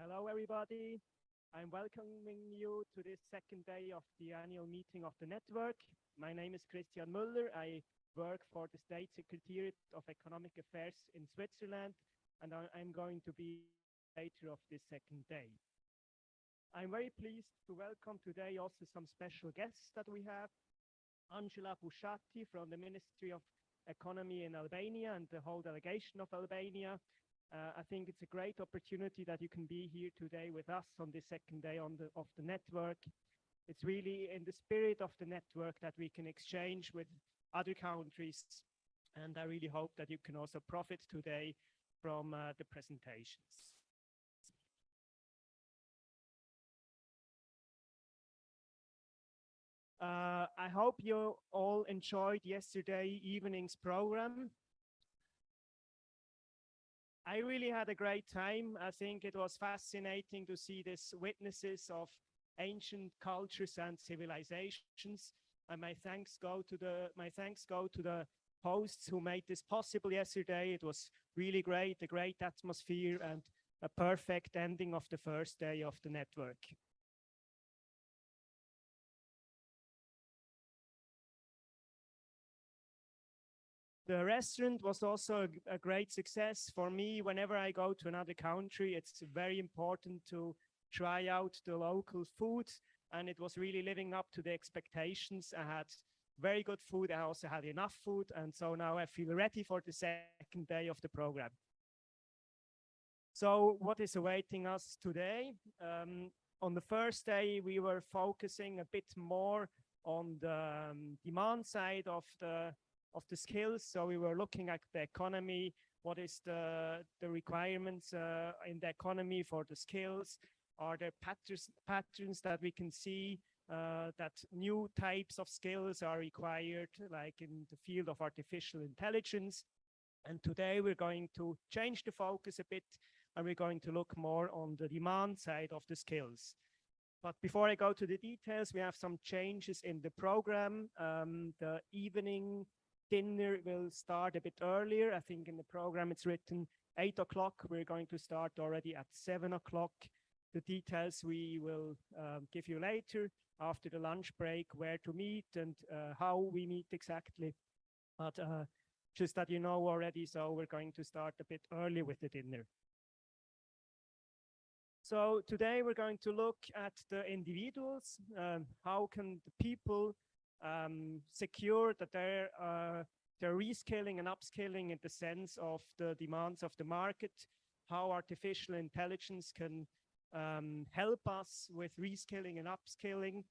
Hello, everybody. I'm welcoming you to this second day of the annual meeting of the network. My name is Christian Müller. I work for the State Secretariat of Economic Affairs in Switzerland, and I'm going to be later of this second day. I'm very pleased to welcome today also some special guests that we have. Angela Busciatti from the Ministry of Economy in Albania and the whole delegation of Albania. I think it's a great opportunity that you can be here today with us on this second day of the network. It's really in the spirit of the network that we can exchange with other countries, and I really hope that you can also profit today from the presentations. I hope you all enjoyed yesterday evening's program. I really had a great time. I think it was fascinating to see these witnesses of ancient cultures and civilizations. And my thanks go to the hosts who made this possible yesterday. It was really great, a great atmosphere and a perfect ending of the first day of the network. The restaurant was also a great success for me. Whenever I go to another country, it's very important to try out the local food, and it was really living up to the expectations. I had very good food. I also had enough food, and so now I feel ready for the second day of the program. So what is awaiting us today? On the first day, we were focusing a bit more on the demand side of the skills. So we were looking at the economy, what is the requirements in the economy for the skills? Are there patterns that we can see that new types of skills are required, like in the field of artificial intelligence? And today we're going to change the focus a bit, and we're going to look more on the demand side of the skills. But before I go to the details, we have some changes in the program. The evening dinner will start a bit earlier. I think in the program it's written 8 o'clock. We're going to start already at 7 o'clock. The details we will give you later after the lunch break, where to meet and how we meet exactly. But just that you know already, so we're going to start a bit early with the dinner. So today we're going to look at the individuals. How can the people secure that they're reskilling and upskilling in the sense of the demands of the market, how artificial intelligence can help us with reskilling and upskilling,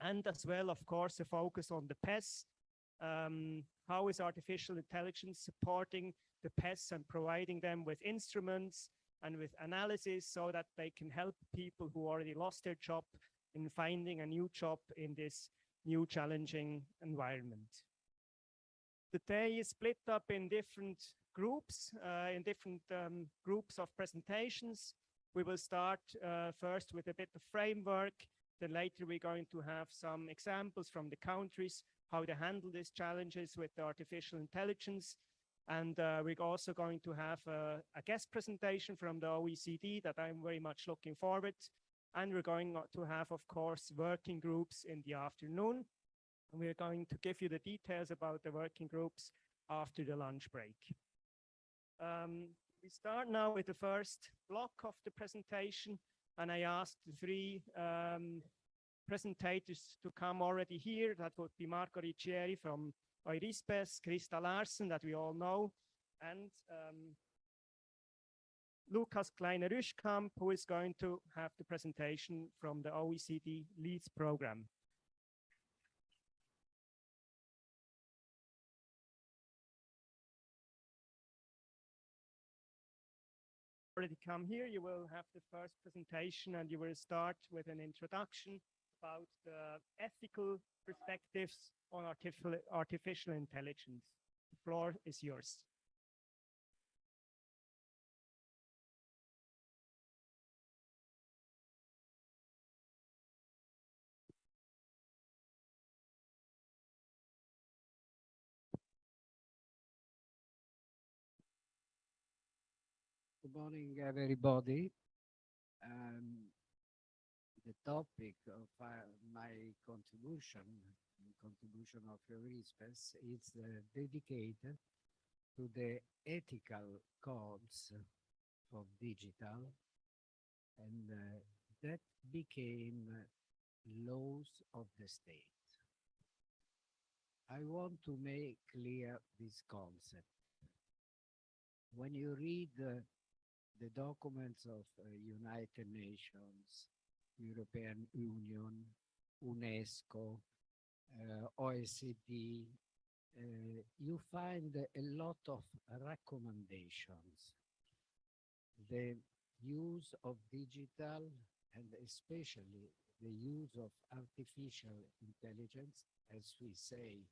and as well, of course, a focus on the pests. How is artificial intelligence supporting the pests and providing them with instruments and with analysis so that they can help people who already lost their job in finding a new job in this new challenging environment. The day is split up in different groups, groups of presentations. We will start first with a bit of framework. Then later we're going to have some examples from the countries, how they handle these challenges with artificial intelligence. And we're also going to have a guest presentation from the OECD that I'm very much looking forward to. And we're going to have, of course, working groups in the afternoon. And we're going to give you the details about the working groups after the lunch break. We start now with the first block of the presentation. And I asked the three presentators to come already here. That would be Marco Riccieri from EURISPES, Krista Larsen, that we all know, and Lukas Kleiner-Rüschkamp, who is going to have the presentation from the OECD LEADS program. Already come here, you will have the first presentation, and you will start with an introduction about the ethical perspectives on artificial intelligence. The floor is yours. Good morning, everybody. Um, the topic of my contribution, the contribution of EURISPES, is dedicated to the ethical codes of digital, and that became laws of the state. I want to make clear this concept. When you read the documents of United Nations, European Union, UNESCO, OECD, you find a lot of recommendations. The use of digital, and especially the use of artificial intelligence, as we say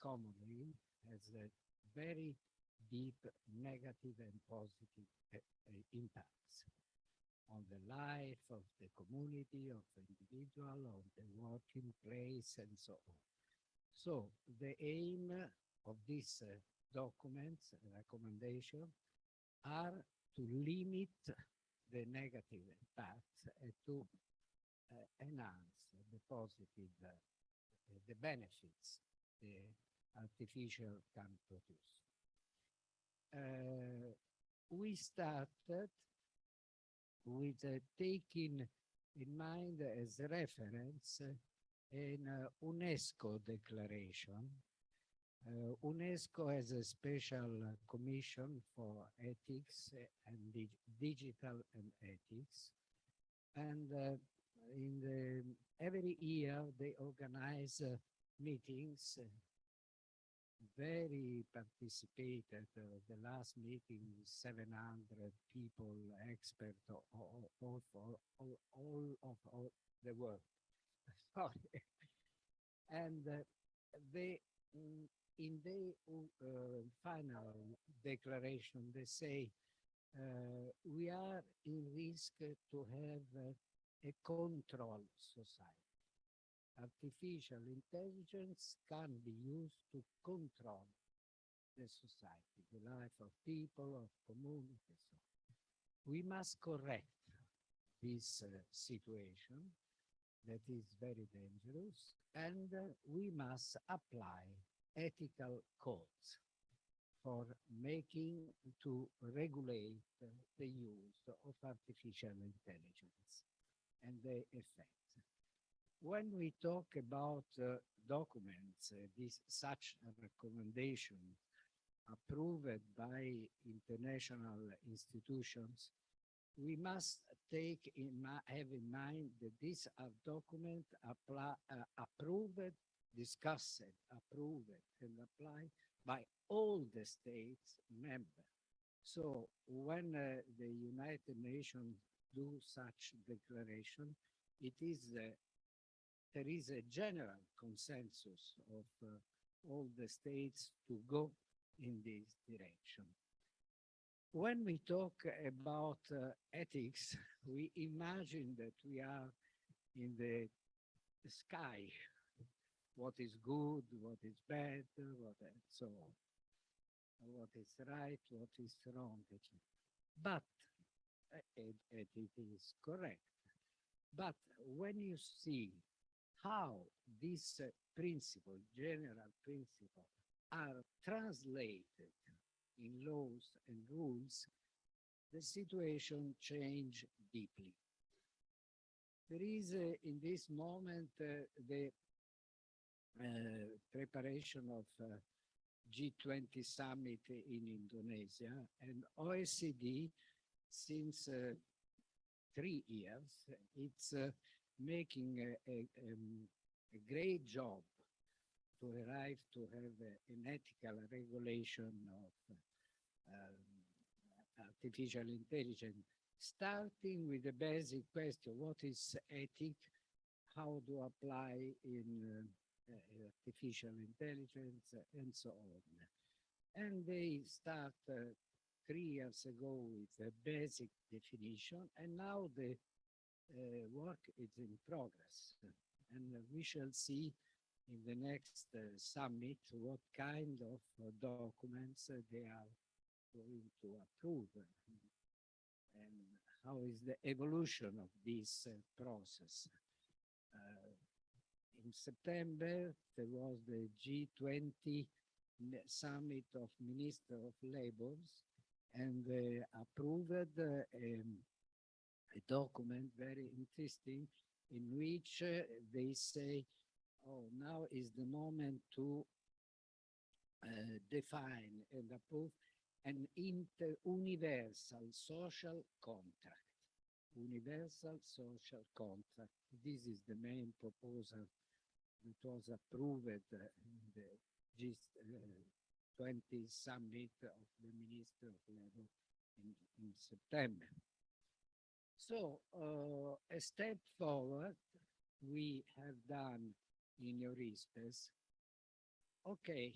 commonly, has a very deep negative and positive impacts on the life of the community, of the individual, of the working place, and so on. So the aim of these documents and recommendations are to limit the negative impacts and to enhance the positive, the benefits the artificial can produce. We started with taking in mind as a reference an UNESCO declaration. UNESCO has a special commission for ethics and digital and ethics. And every year they organize meetings, very participated. The last meeting, 700 people, experts, all of the world. Sorry. And in the final declaration, they say, we are in risk to have a control society. Artificial intelligence can be used to control the society, the life of people, of communities. We must correct this situation that is very dangerous, and we must apply ethical codes for making to regulate the use of artificial intelligence and the effect. When we talk about documents, such a recommendation approved by international institutions, we must have in mind that these are documents approved, discussed, approved, and applied by all the states members. So when the United Nations do such declaration, there is a general consensus of all the states to go in this direction. When we talk about ethics, we imagine that we are in the sky, what is good, what is bad, and so on, what is right, what is wrong. But, it is correct. But when you see how these principles, general principles, are translated in laws and rules, the situation changes deeply. There is, in this moment, the preparation of G20 summit in Indonesia, and OECD, since 3 years, it's making a great job to arrive to have an ethical regulation of artificial intelligence, starting with the basic question: what is ethic? How to apply in artificial intelligence, and so on. And they start 3 years ago with a basic definition, and now the work is in progress. And we shall see in the next summit what kind of documents they are going to approve and how is the evolution of this process. In September, there was the G20 Summit of Minister of Labors, and they approved a document very interesting in which they say, oh, now is the moment to define and approve an universal social contract. Universal social contract. This is the main proposal that was approved in the G20 Summit of the Minister of Labor in September. So a step forward we have done in EURISPES. Okay,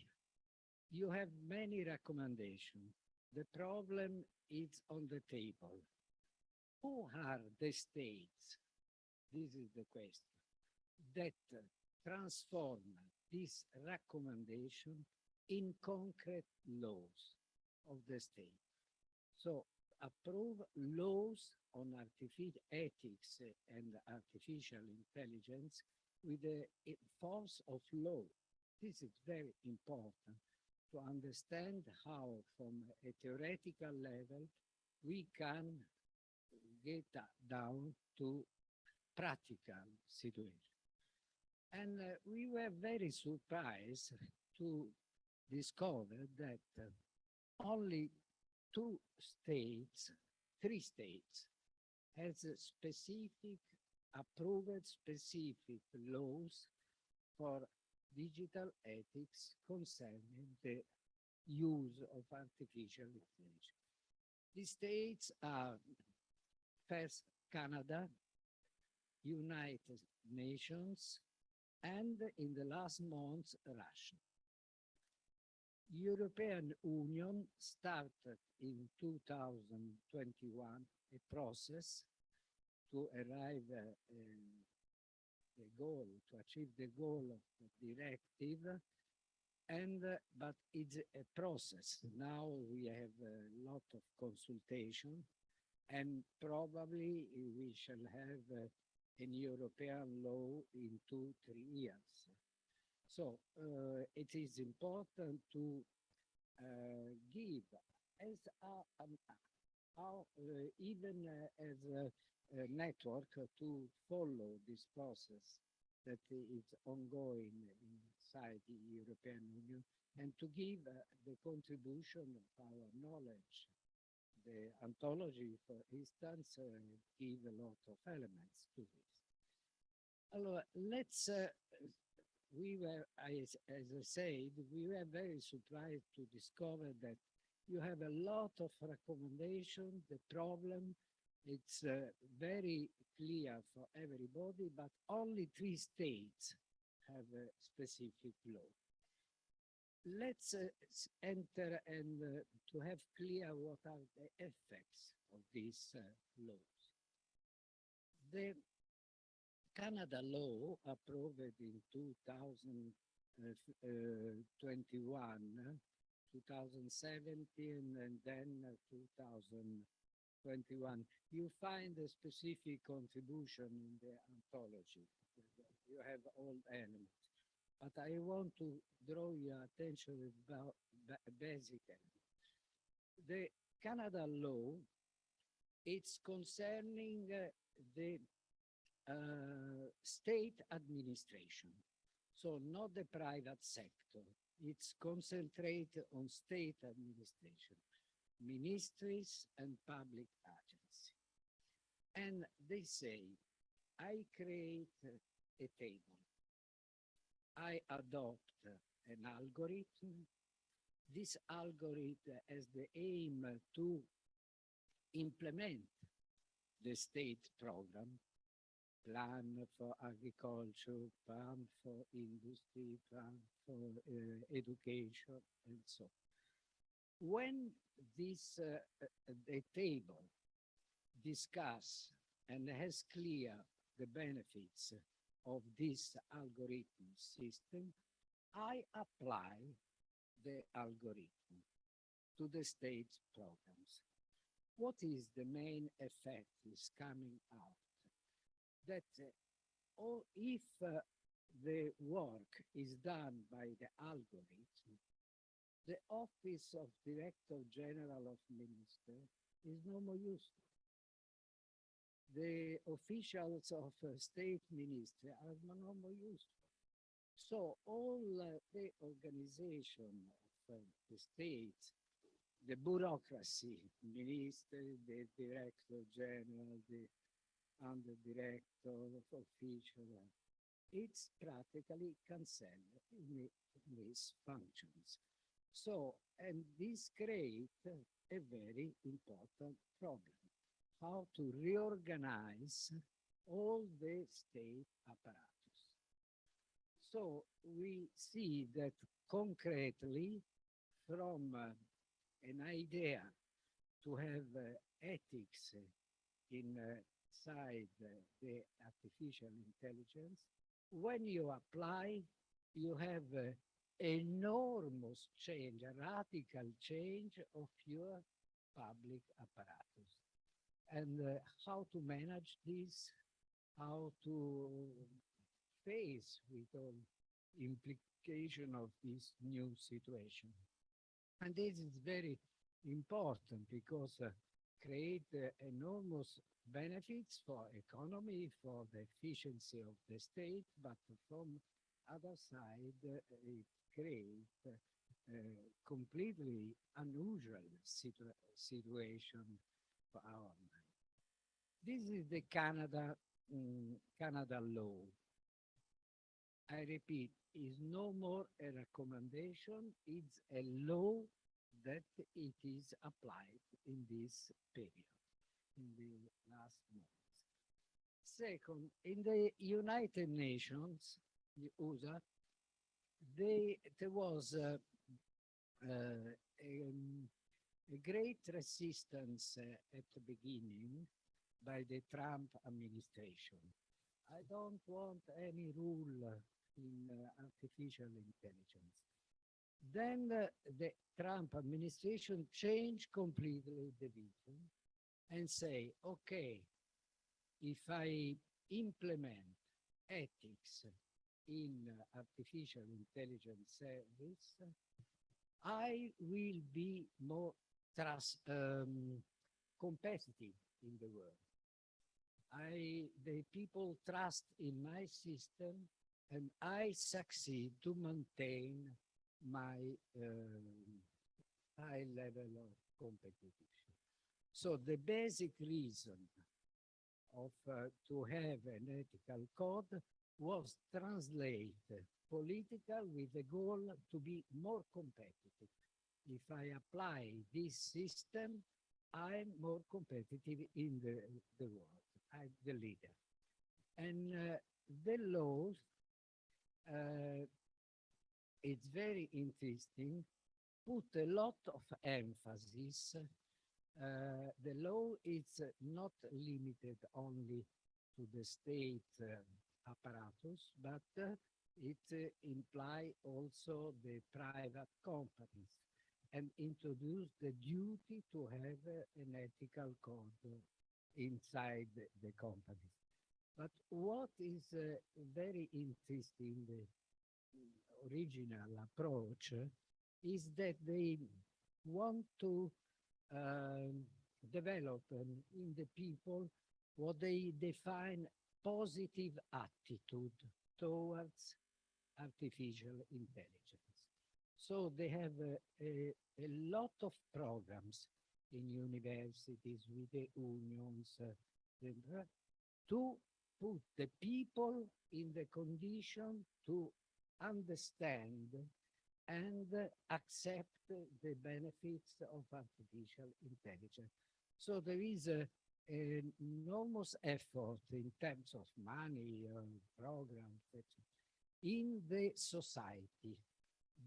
you have many recommendations. The problem is on the table. Who are the states? This is the question. That transform this recommendation in concrete laws of the state. So approve laws on ethics and artificial intelligence with the force of law. This is very important to understand how from a theoretical level we can get down to practical situation. And we were very surprised to discover that only three states has approved specific laws for digital ethics concerning the use of artificial intelligence. These states are first Canada, United Nations, and in the last months, Russia. European Union started in 2021 a process to arrive to achieve the goal of the directive, and but it's a process. Now we have a lot of consultation, and probably we shall have a European law in 2-3 years. So it is important to give even as a network to follow this process that is ongoing inside the European Union, and to give the contribution of our knowledge. The Anthology, for instance, give a lot of elements to this. Allora, let's, we were, as I said, we were very surprised to discover that you have a lot of recommendations. The problem, it's very clear for everybody, but only 3 states have a specific law. Let's enter and to have clear what are the effects of these laws. The Canada law approved in 2021, 2017, and then 2021. You find a specific contribution in the Anthology. You have all elements. But I want to draw your attention about basic elements. The Canada law, it's concerning the state administration. So not the private sector. It's concentrated on state administration, ministries and public agencies. And they say, I create a table. I adopt an algorithm. This algorithm has the aim to implement the state program, plan for agriculture, plan for industry, plan for education, and so on. When this the table discuss and has clear the benefits of this algorithm system, I apply the algorithm to the state programs. what is the main effect is coming out? That or if the work is done by the algorithm, the Office of Director General of Minister is no more useful. The officials of state ministry are no more useful. So all the organization of the state, the bureaucracy, minister, the director general, the under director, official, it's practically cancelled in these functions. So, and this creates a very important problem, how to reorganize all the state apparatus. So we see that concretely from an idea to have ethics inside the artificial intelligence, when you apply, you have enormous change, a radical change of your public apparatus. And how to manage this, how to face with all implication of this new situation. And this is very important because create enormous benefits for economy, for the efficiency of the state, but from other side, it creates completely unusual situation for our mind. This is the Canada law. I repeat, is no more a recommendation, it's a law that it is applied in this period, in the last months. Second, in the United Nations, the USA, there was a great resistance at the beginning by the Trump administration. I don't want any rule in artificial intelligence. Then the Trump administration changed completely the vision and say, okay, if I implement ethics in artificial intelligence service, I will be more competitive in the world. The people trust in my system and I succeed to maintain my high level of competition. So the basic reason of to have an ethical code was translate political with the goal to be more competitive. If I apply this system, I'm more competitive in the world. I'm the leader. And the laws, it's very interesting, put a lot of emphasis. The law is not limited only to the state apparatus, but it implies also the private companies and introduce the duty to have an ethical code inside the companies. But what is very interesting, the original approach, is that they want to develop in the people what they define positive attitude towards artificial intelligence. So they have a lot of programs in universities with the unions to put the people in the condition to understand and accept the benefits of artificial intelligence. So there is an enormous effort in terms of money, programs, in the society.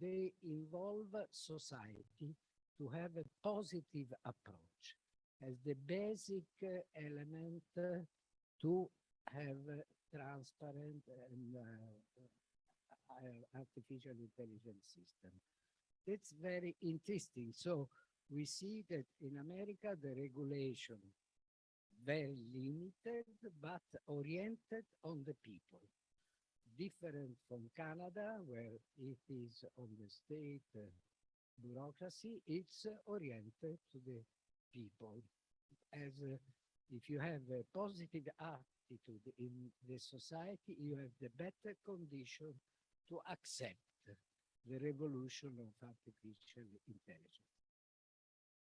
They involve society to have a positive approach as the basic element to have a transparent and artificial intelligence system. It's very interesting. So we see that in America, the regulation very limited, but oriented on the people. Different from Canada, where it is on the state bureaucracy, it's oriented to the people. As if you have a positive attitude in the society, you have the better condition to accept the revolution of artificial intelligence.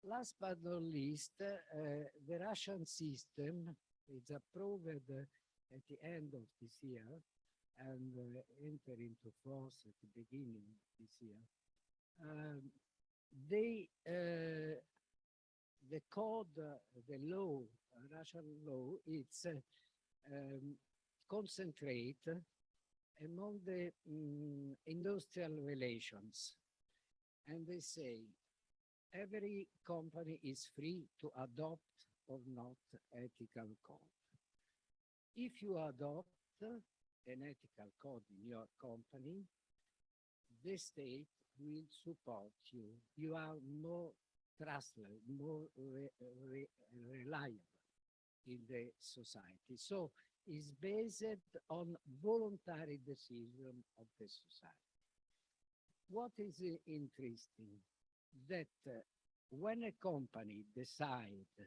Last but not least, the Russian system is approved at the end of this year and enter into force at the beginning of this year. The code, the law, Russian law, it's concentrate among the industrial relations. And they say, every company is free to adopt or not ethical code. If you adopt an ethical code in your company, the state will support you. You are more trustworthy, more reliable in the society. So it's based on voluntary decision of the society. What is interesting? That when a company decides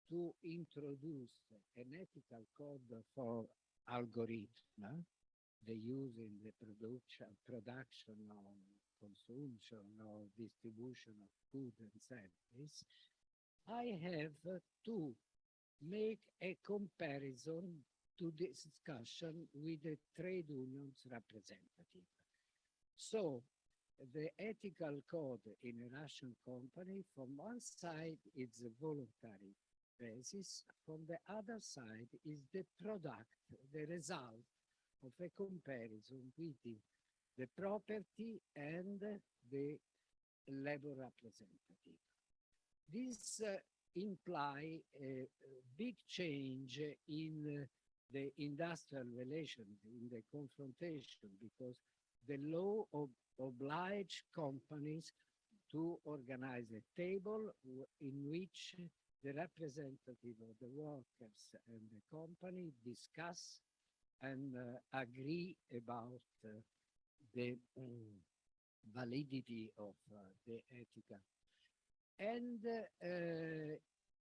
to introduce an ethical code for algorithm, they use in the production or consumption or distribution of food and service, I have to make a comparison to this discussion with the trade unions representative. So the ethical code in a Russian company, from one side, it's a voluntary basis. From the other side is the product, the result of a comparison between the property and the labor representative. This imply a big change in the industrial relations, in the confrontation, because the law oblige companies to organize a table in which the representative of the workers and the company discuss and agree about the validity of the ethical. And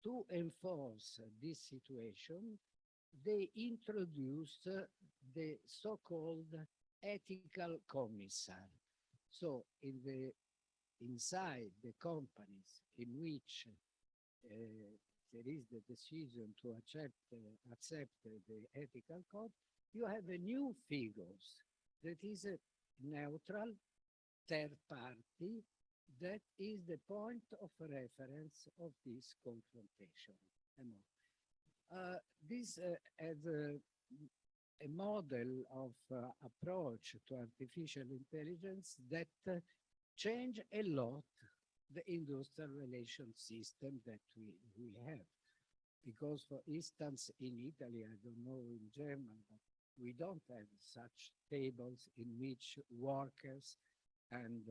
to enforce this situation, they introduced the so-called ethical commissar. So inside the companies in which there is the decision to accept the ethical code, you have a new figures that is a neutral third party that is the point of reference of this confrontation. This as a model of approach to artificial intelligence that change a lot the industrial relation system that we have. Because, for instance, in Italy, I don't know in Germany, but we don't have such tables in which workers and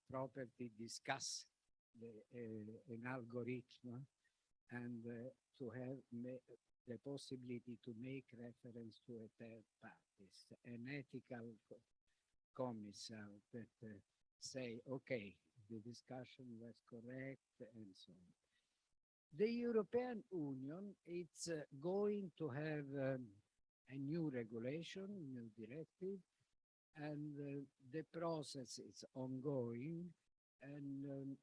property discuss an algorithm and to have the possibility to make reference to a third parties, an ethical commissar that say, okay, the discussion was correct and so on. The European Union, it's going to have a new regulation, new directive, and the process is ongoing, and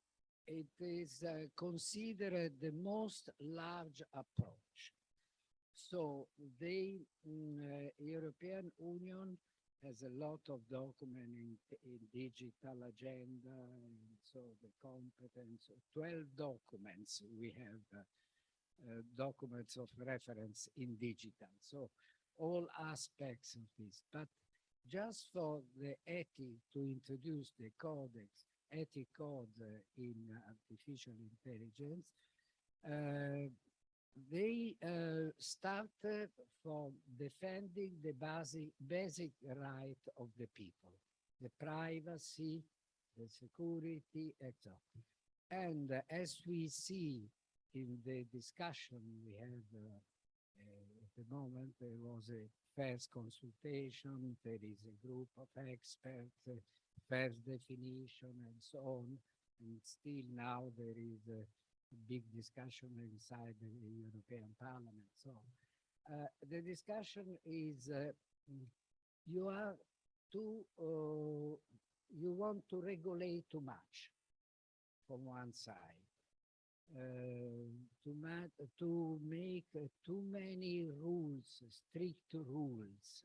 it is considered the most large approach. So the European Union has a lot of documents in digital agenda, and so the competence, 12 documents we have, documents of reference in digital. So all aspects of this, but just for the ETI to introduce the codex, ETI code in artificial intelligence, they started from defending the basic right of the people, the privacy, the security, etc. And as we see in the discussion we had at the moment, there was a first consultation, there is a group of experts, first definition, and so on. And still now there is a big discussion inside the European Parliament. So the discussion is you are too, you want to regulate too much from one side, to make too many rules, strict rules.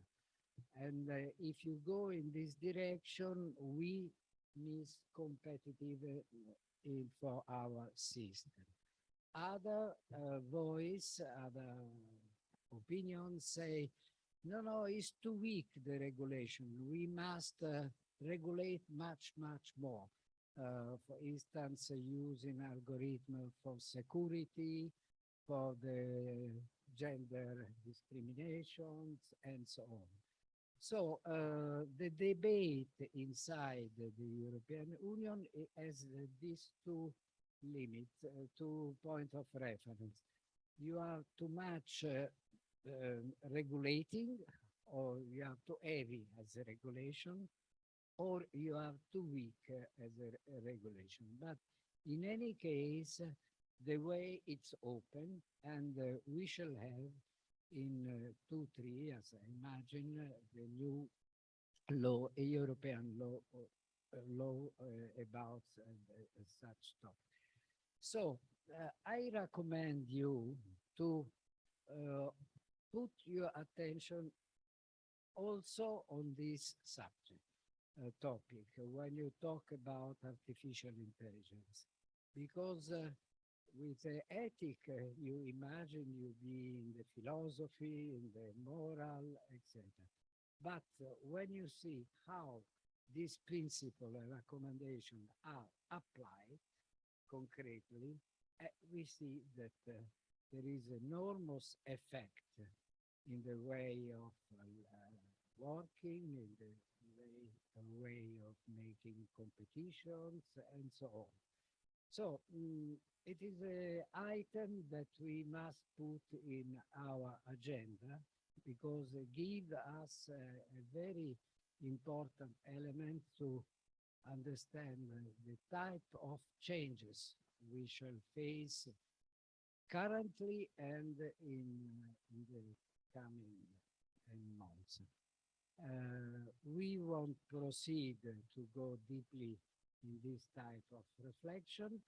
And if you go in this direction, we miss competitive for our system. Other voice, other opinions say, no, no, it's too weak, the regulation. We must regulate much, much more. For instance, using algorithm for security, for the gender discriminations, and so on. So the debate inside the European Union has these two limits, 2 points of reference. You are too much regulating, or you are too heavy as a regulation, or you are too weak as a regulation. But in any case, the way it's open, and we shall have in 2-3 years, I imagine, the new law, a European law, about such topic. So I recommend you to put your attention also on this subject. Topic when you talk about artificial intelligence, because with the ethic you imagine you be in the philosophy, in the moral, etc. But when you see how these principles and recommendations are applied concretely, we see that there is enormous effect in the way of working, in the way of making competitions, and so on. So it is an item that we must put in our agenda, because it gives us a very important element to understand the type of changes we shall face currently and in the coming months. We won't proceed to go deeply in this type of reflection.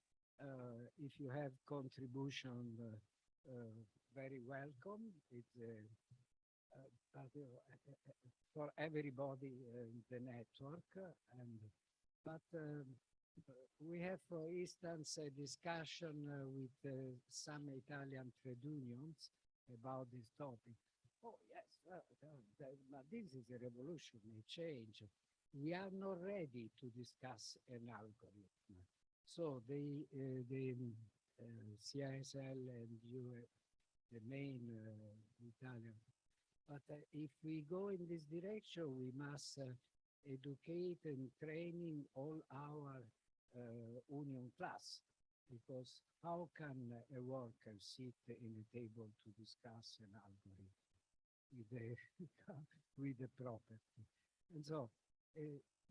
If you have contribution, very welcome. It's for everybody in the network. But we have, for instance, a discussion with some Italian trade unions about this topic. Oh, yes, but this is a revolution, a change. We are not ready to discuss an algorithm. So the CSL and the main Italian. But if we go in this direction, we must educate and training all our union class, because how can a worker sit in a table to discuss an algorithm with the property? And so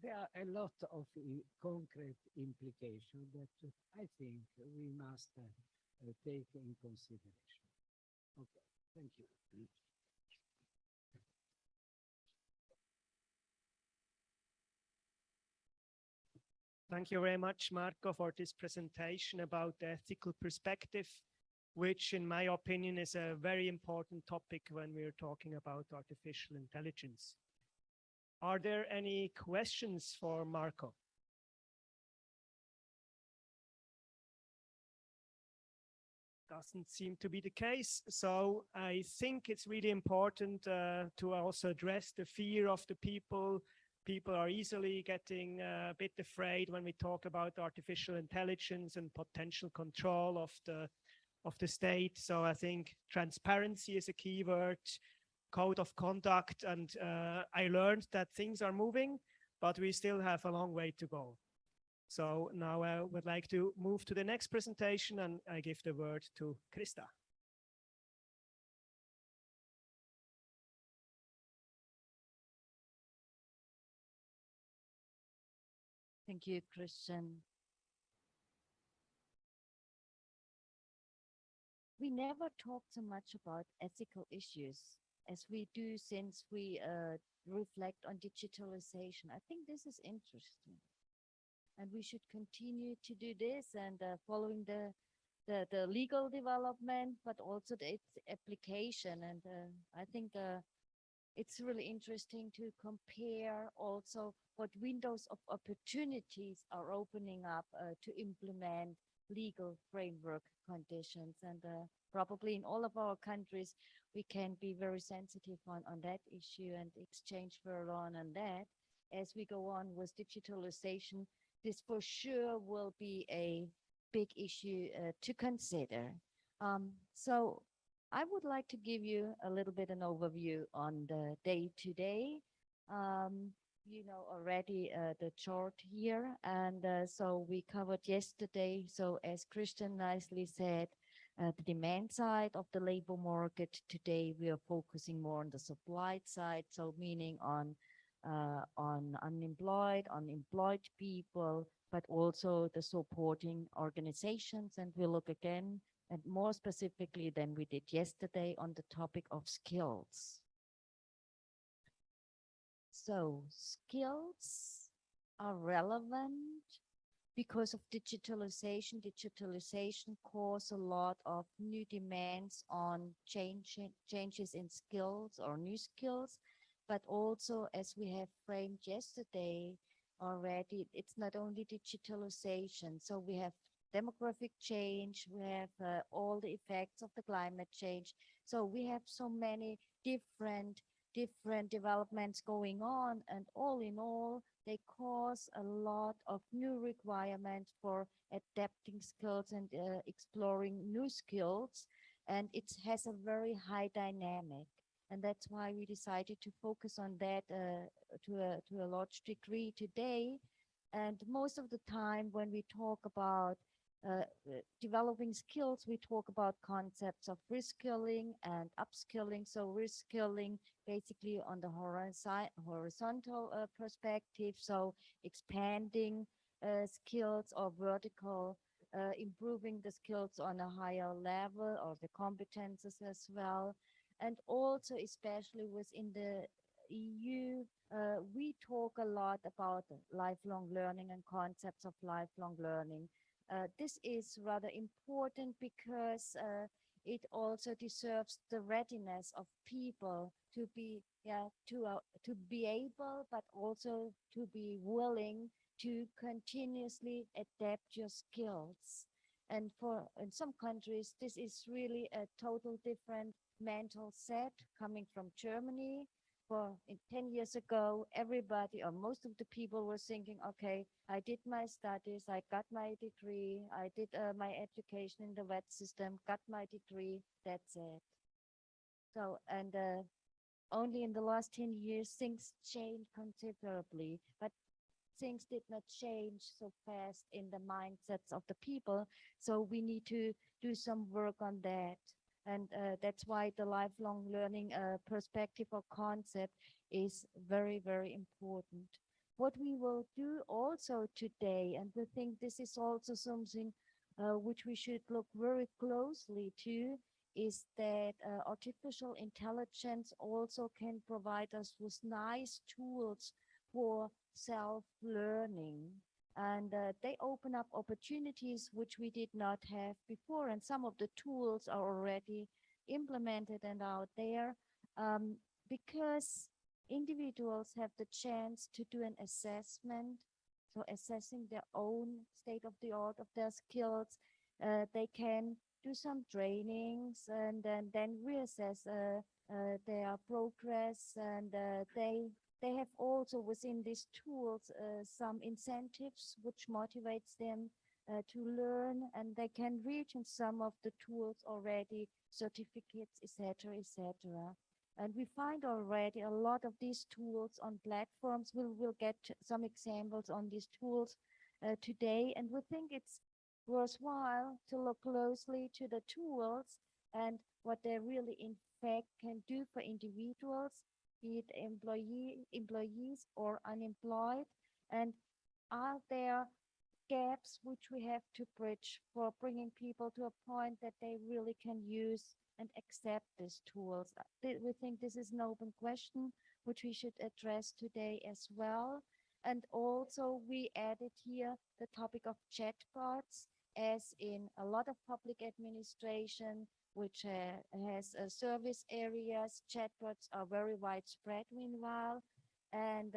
there are a lot of concrete implications that I think we must take in consideration. Okay, thank you. Thank you very much, Marco, for this presentation about the ethical perspective, which in my opinion is a very important topic when we're talking about artificial intelligence. Are there any questions for Marco? Doesn't seem to be the case. So I think it's really important to also address the fear of the people. People are easily getting a bit afraid when we talk about artificial intelligence and potential control of the state. So I think transparency is a key word, code of conduct, and I learned that things are moving, but we still have a long way to go. So now I would like to move to the next presentation, and I give the word to Krista. Thank you, Christian. We never talked so much about ethical issues as we do since we reflect on digitalization. I think this is interesting. And we should continue to do this and following the legal development, but also its application. And I think it's really interesting to compare also what windows of opportunities are opening up to implement legal framework conditions. And probably in all of our countries, we can be very sensitive on that issue and exchange further on that. As we go on with digitalization, this for sure will be a big issue to consider. So I would like to give you a little bit an overview on the day-to-day. You know already the chart here, and so we covered yesterday. So as Christian nicely said, the demand side of the labor market. Today we are focusing more on the supply side, so meaning on unemployed people, but also the supporting organizations. And we look again, and more specifically than we did yesterday, on the topic of skills. So skills are relevant because of digitalization. Digitalization causes a lot of new demands on changes in skills or new skills, but also, as we have framed yesterday already, it's not only digitalization. So we have demographic change, we have all the effects of the climate change. So we have so many different developments going on, and all in all, they cause a lot of new requirements for adapting skills and exploring new skills. And it has a very high dynamic. And that's why we decided to focus on that to a large degree today. And most of the time when we talk about developing skills, we talk about concepts of reskilling and upskilling. So reskilling basically on the horizontal perspective, so expanding skills, or vertical, improving the skills on a higher level, or the competences as well. And also, especially within the EU, we talk a lot about lifelong learning and concepts of lifelong learning. This is rather important because it also deserves the readiness of people to be able, but also to be willing to continuously adapt your skills. And in some countries, this is really a total different mental set coming from Germany. For 10 years ago, everybody or most of the people were thinking, okay, I did my studies, I got my degree, I did my education in the wet system, got my degree, that's it. So, and only in the last 10 years, things changed considerably, but things did not change so fast in the mindsets of the people. So we need to do some work on that. And that's why the lifelong learning perspective or concept is very, very important. What we will do also today, and we think this is also something which we should look very closely to, is that artificial intelligence also can provide us with nice tools for self-learning. And they open up opportunities which we did not have before. And some of the tools are already implemented and out there because individuals have the chance to do an assessment. So assessing their own state of the art of their skills, they can do some trainings and then reassess their progress, and they have also within these tools some incentives which motivates them to learn, and they can reach in some of the tools already certificates, etc., etc. And we find already a lot of these tools on platforms. We'll get some examples on these tools today, and we think it's worthwhile to look closely to the tools and what they really in fact can do for individuals, be it employees or unemployed, and are there gaps which we have to bridge for bringing people to a point that they really can use and accept these tools. We think this is an open question which we should address today as well. And also we added here the topic of chatbots, as in a lot of public administration, which has service areas. Chatbots are very widespread meanwhile. And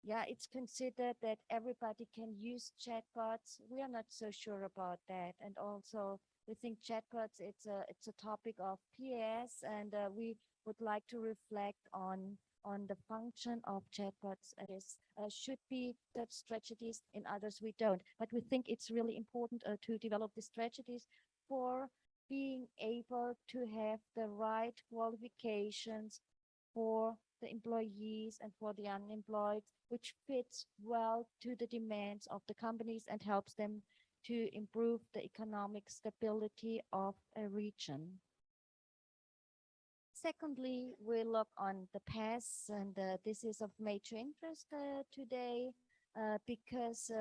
yeah, it's considered that everybody can use chatbots. We are not so sure about that. And also, we think chatbots, it's a topic of PS, and we would like to reflect on the function of chatbots. This should be the strategies, in others we don't. But we think it's really important to develop the strategies for being able to have the right qualifications for the employees and for the unemployed, which fits well to the demands of the companies and helps them to improve the economic stability of a region. Secondly, we look on the past, and this is of major interest today because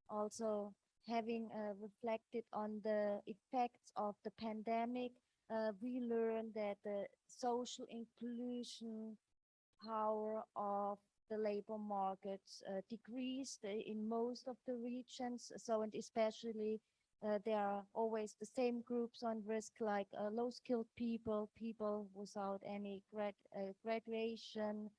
also having reflected on the effects of the pandemic, we learned that the social inclusion power of the labor markets decreased in most of the regions. So, and especially there are always the same groups on risk, like low-skilled people, people without any graduation,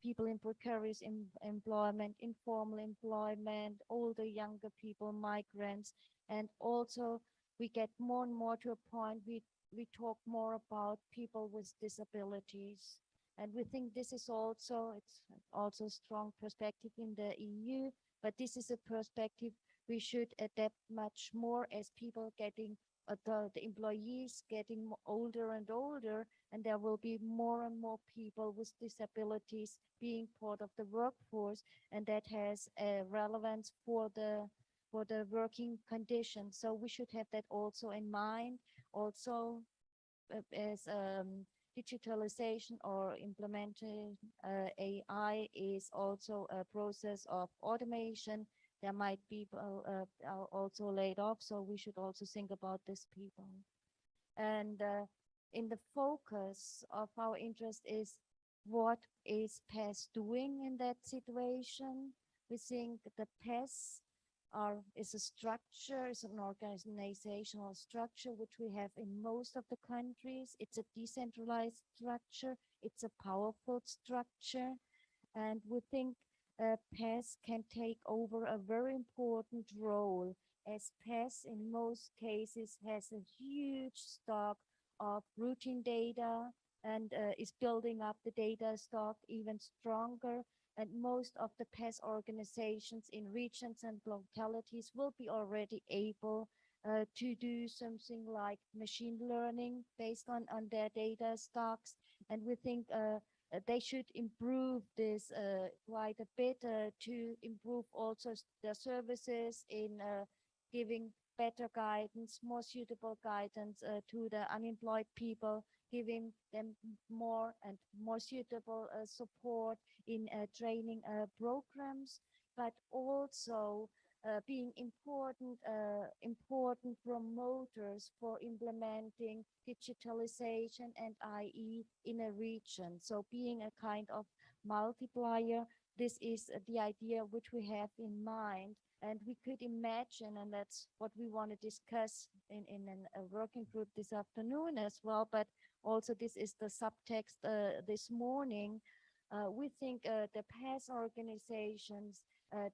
people in precarious employment, informal employment, older, younger people, migrants, and also we get more and more to a point we talk more about people with disabilities. And we think this is also, it's also a strong perspective in the EU, but this is a perspective we should adapt much more as people getting, the employees getting older and older, and there will be more and more people with disabilities being part of the workforce, and that has a relevance for the working conditions. So we should have that also in mind. Also, as digitalization or implementing AI is also a process of automation. There might be people also laid off, so we should also think about these people. And in the focus of our interest is what is PES doing in that situation. We think the PES is a structure, is an organizational structure which we have in most of the countries. It's a decentralized structure. It's a powerful structure. And we think PES can take over a very important role, as PES in most cases has a huge stock of routine data and is building up the data stock even stronger. And most of the PES organizations in regions and localities will be already able to do something like machine learning based on their data stocks. And we think they should improve this quite a bit to improve also their services in giving better guidance, more suitable guidance to the unemployed people, giving them more and more suitable support in training programs, but also being important promoters for implementing digitalization and IE in a region. So being a kind of multiplier, this is the idea which we have in mind. And we could imagine, and that's what we want to discuss in a working group this afternoon as well, but also this is the subtext this morning. We think the PES organizations,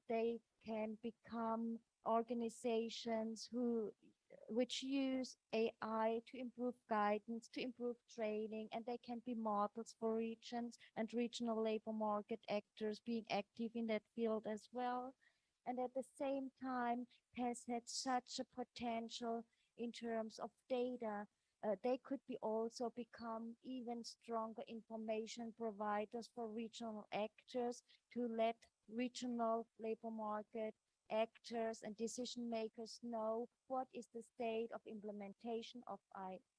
they can become organizations which use AI to improve guidance, to improve training, and they can be models for regions and regional labor market actors being active in that field as well. And at the same time, PES had such a potential in terms of data. They could also become even stronger information providers for regional actors to let regional labor market actors and decision makers know what is the state of implementation of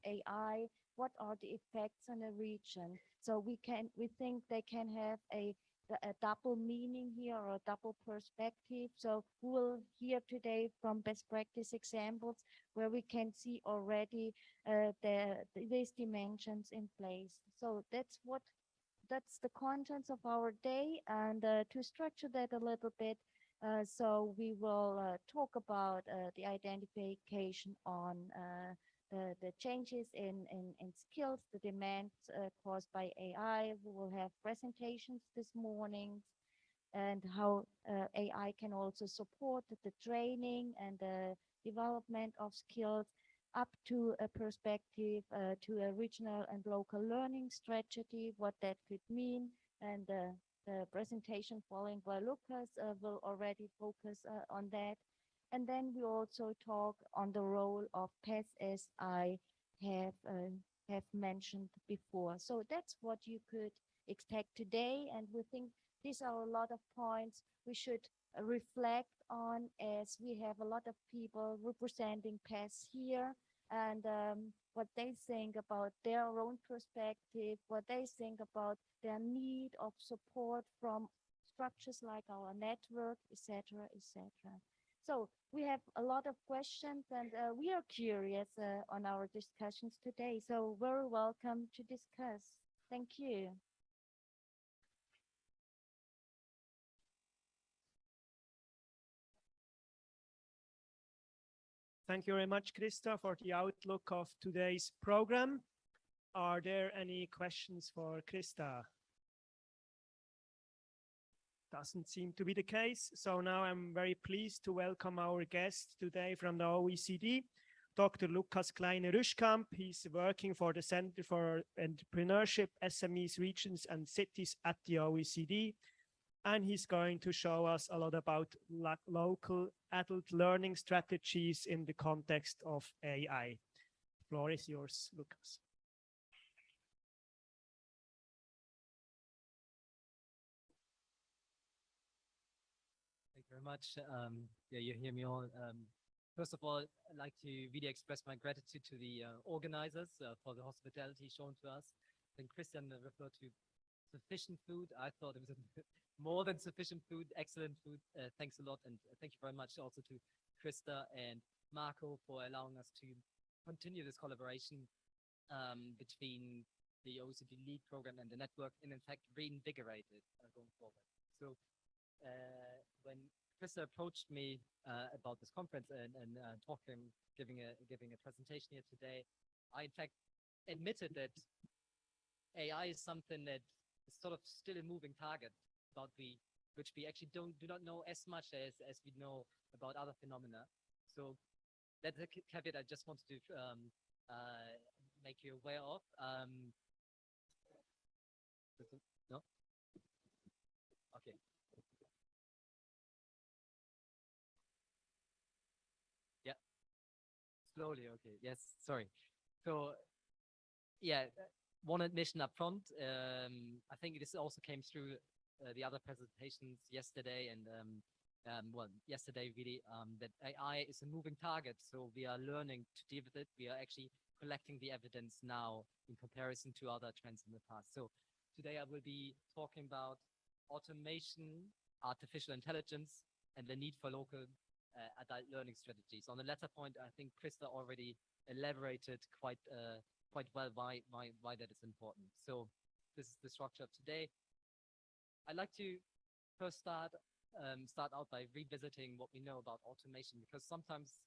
AI, what are the effects on a region. So we think they can have a double meaning here or a double perspective. So we'll hear today from best practice examples where we can see already these dimensions in place. So that's the contents of our day, and to structure that a little bit, so we will talk about the identification on the changes in skills, the demands caused by AI. We will have presentations this morning and how AI can also support the training and the development of skills up to a perspective to a regional and local learning strategy, what that could mean. And the presentation following by Lucas will already focus on that. And then we also talk on the role of PES as I have mentioned before. So that's what you could expect today. And we think these are a lot of points we should reflect on, as we have a lot of people representing PES here, and what they think about their own perspective, what they think about their need of support from structures like our network, etc., etc. So we have a lot of questions, and we are curious on our discussions today. So very welcome to discuss. Thank you. Thank you very much, Krista, for the outlook of today's program. Are there any questions for Krista? Doesn't seem to be the case. So now I'm very pleased to welcome our guest today from the OECD, Dr. Lukas Kleine-Rüschkamp. He's working for the Center for Entrepreneurship, SMEs, Regions and Cities at the OECD. And he's going to show us a lot about local adult learning strategies in the context of AI. The floor is yours, Lucas. Thank you very much. Yeah, you hear me all. First of all, I'd like to really express my gratitude to the organizers for the hospitality shown to us. I think Christian referred to sufficient food. I thought it was more than sufficient food, excellent food. Thanks a lot. And thank you very much also to Krista and Marco for allowing us to continue this collaboration between the OECD LEAD program and the network, and in fact reinvigorate it going forward. So when Krista approached me about this conference and giving a presentation here today, I in fact admitted that AI is something that is sort of still a moving target, about which we actually do not know as much as we know about other phenomena. So that's a caveat I just wanted to make you aware of. No? Okay. Yeah. Slowly, okay. Yes, sorry. So, yeah, one admission up front. I think this also came through the other presentations yesterday and well, yesterday really, that AI is a moving target. So we are learning to deal with it. We are actually collecting the evidence now in comparison to other trends in the past. So today I will be talking about automation, artificial intelligence, and the need for local adult learning strategies. On the latter point, I think Krista already elaborated quite well why that is important. So this is the structure of today. I'd like to first start out by revisiting what we know about automation, because sometimes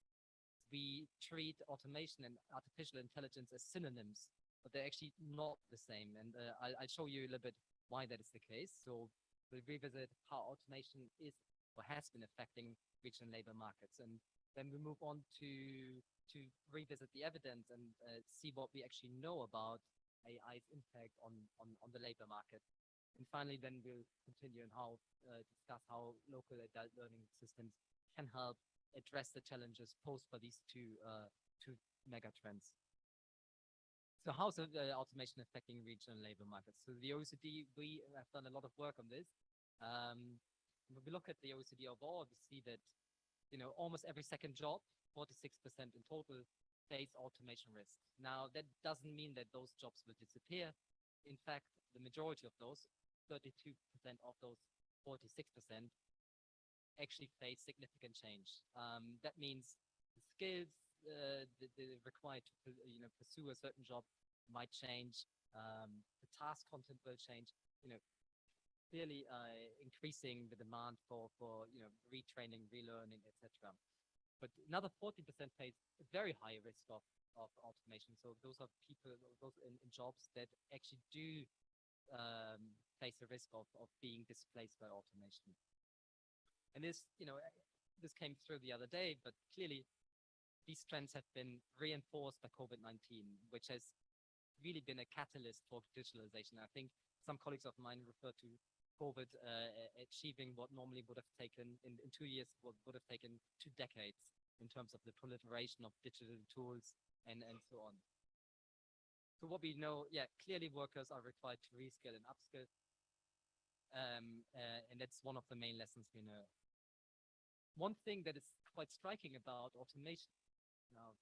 we treat automation and artificial intelligence as synonyms, but they're actually not the same. And I'll show you a little bit why that is the case. So we'll revisit how automation is or has been affecting regional labor markets. And then we move on to revisit the evidence and see what we actually know about AI's impact on the labor market. And finally, then we'll continue and discuss how local adult learning systems can help address the challenges posed by these two mega trends. So how's automation affecting regional labor markets? So the OECD, we have done a lot of work on this. when we look at the OECD overall, we see that, almost every second job, 46% in total, face automation risk. Now, that doesn't mean that those jobs will disappear. In fact, the majority of those, 32% of those 46%, actually face significant change. That means the skills required to pursue a certain job might change. The task content will change. Clearly increasing the demand for retraining, relearning, etc. But another 40% face a very high risk of automation. So those are people, those in jobs that actually do face a risk of being displaced by automation. And this came through the other day, but clearly these trends have been reinforced by COVID-19, which has really been a catalyst for digitalization. I think some colleagues of mine refer to COVID achieving what normally would have taken in 2 years, what would have taken 2 decades in terms of the proliferation of digital tools and so on. So what we know, clearly workers are required to reskill and upskill. And that's one of the main lessons we know. One thing that is quite striking about automation, now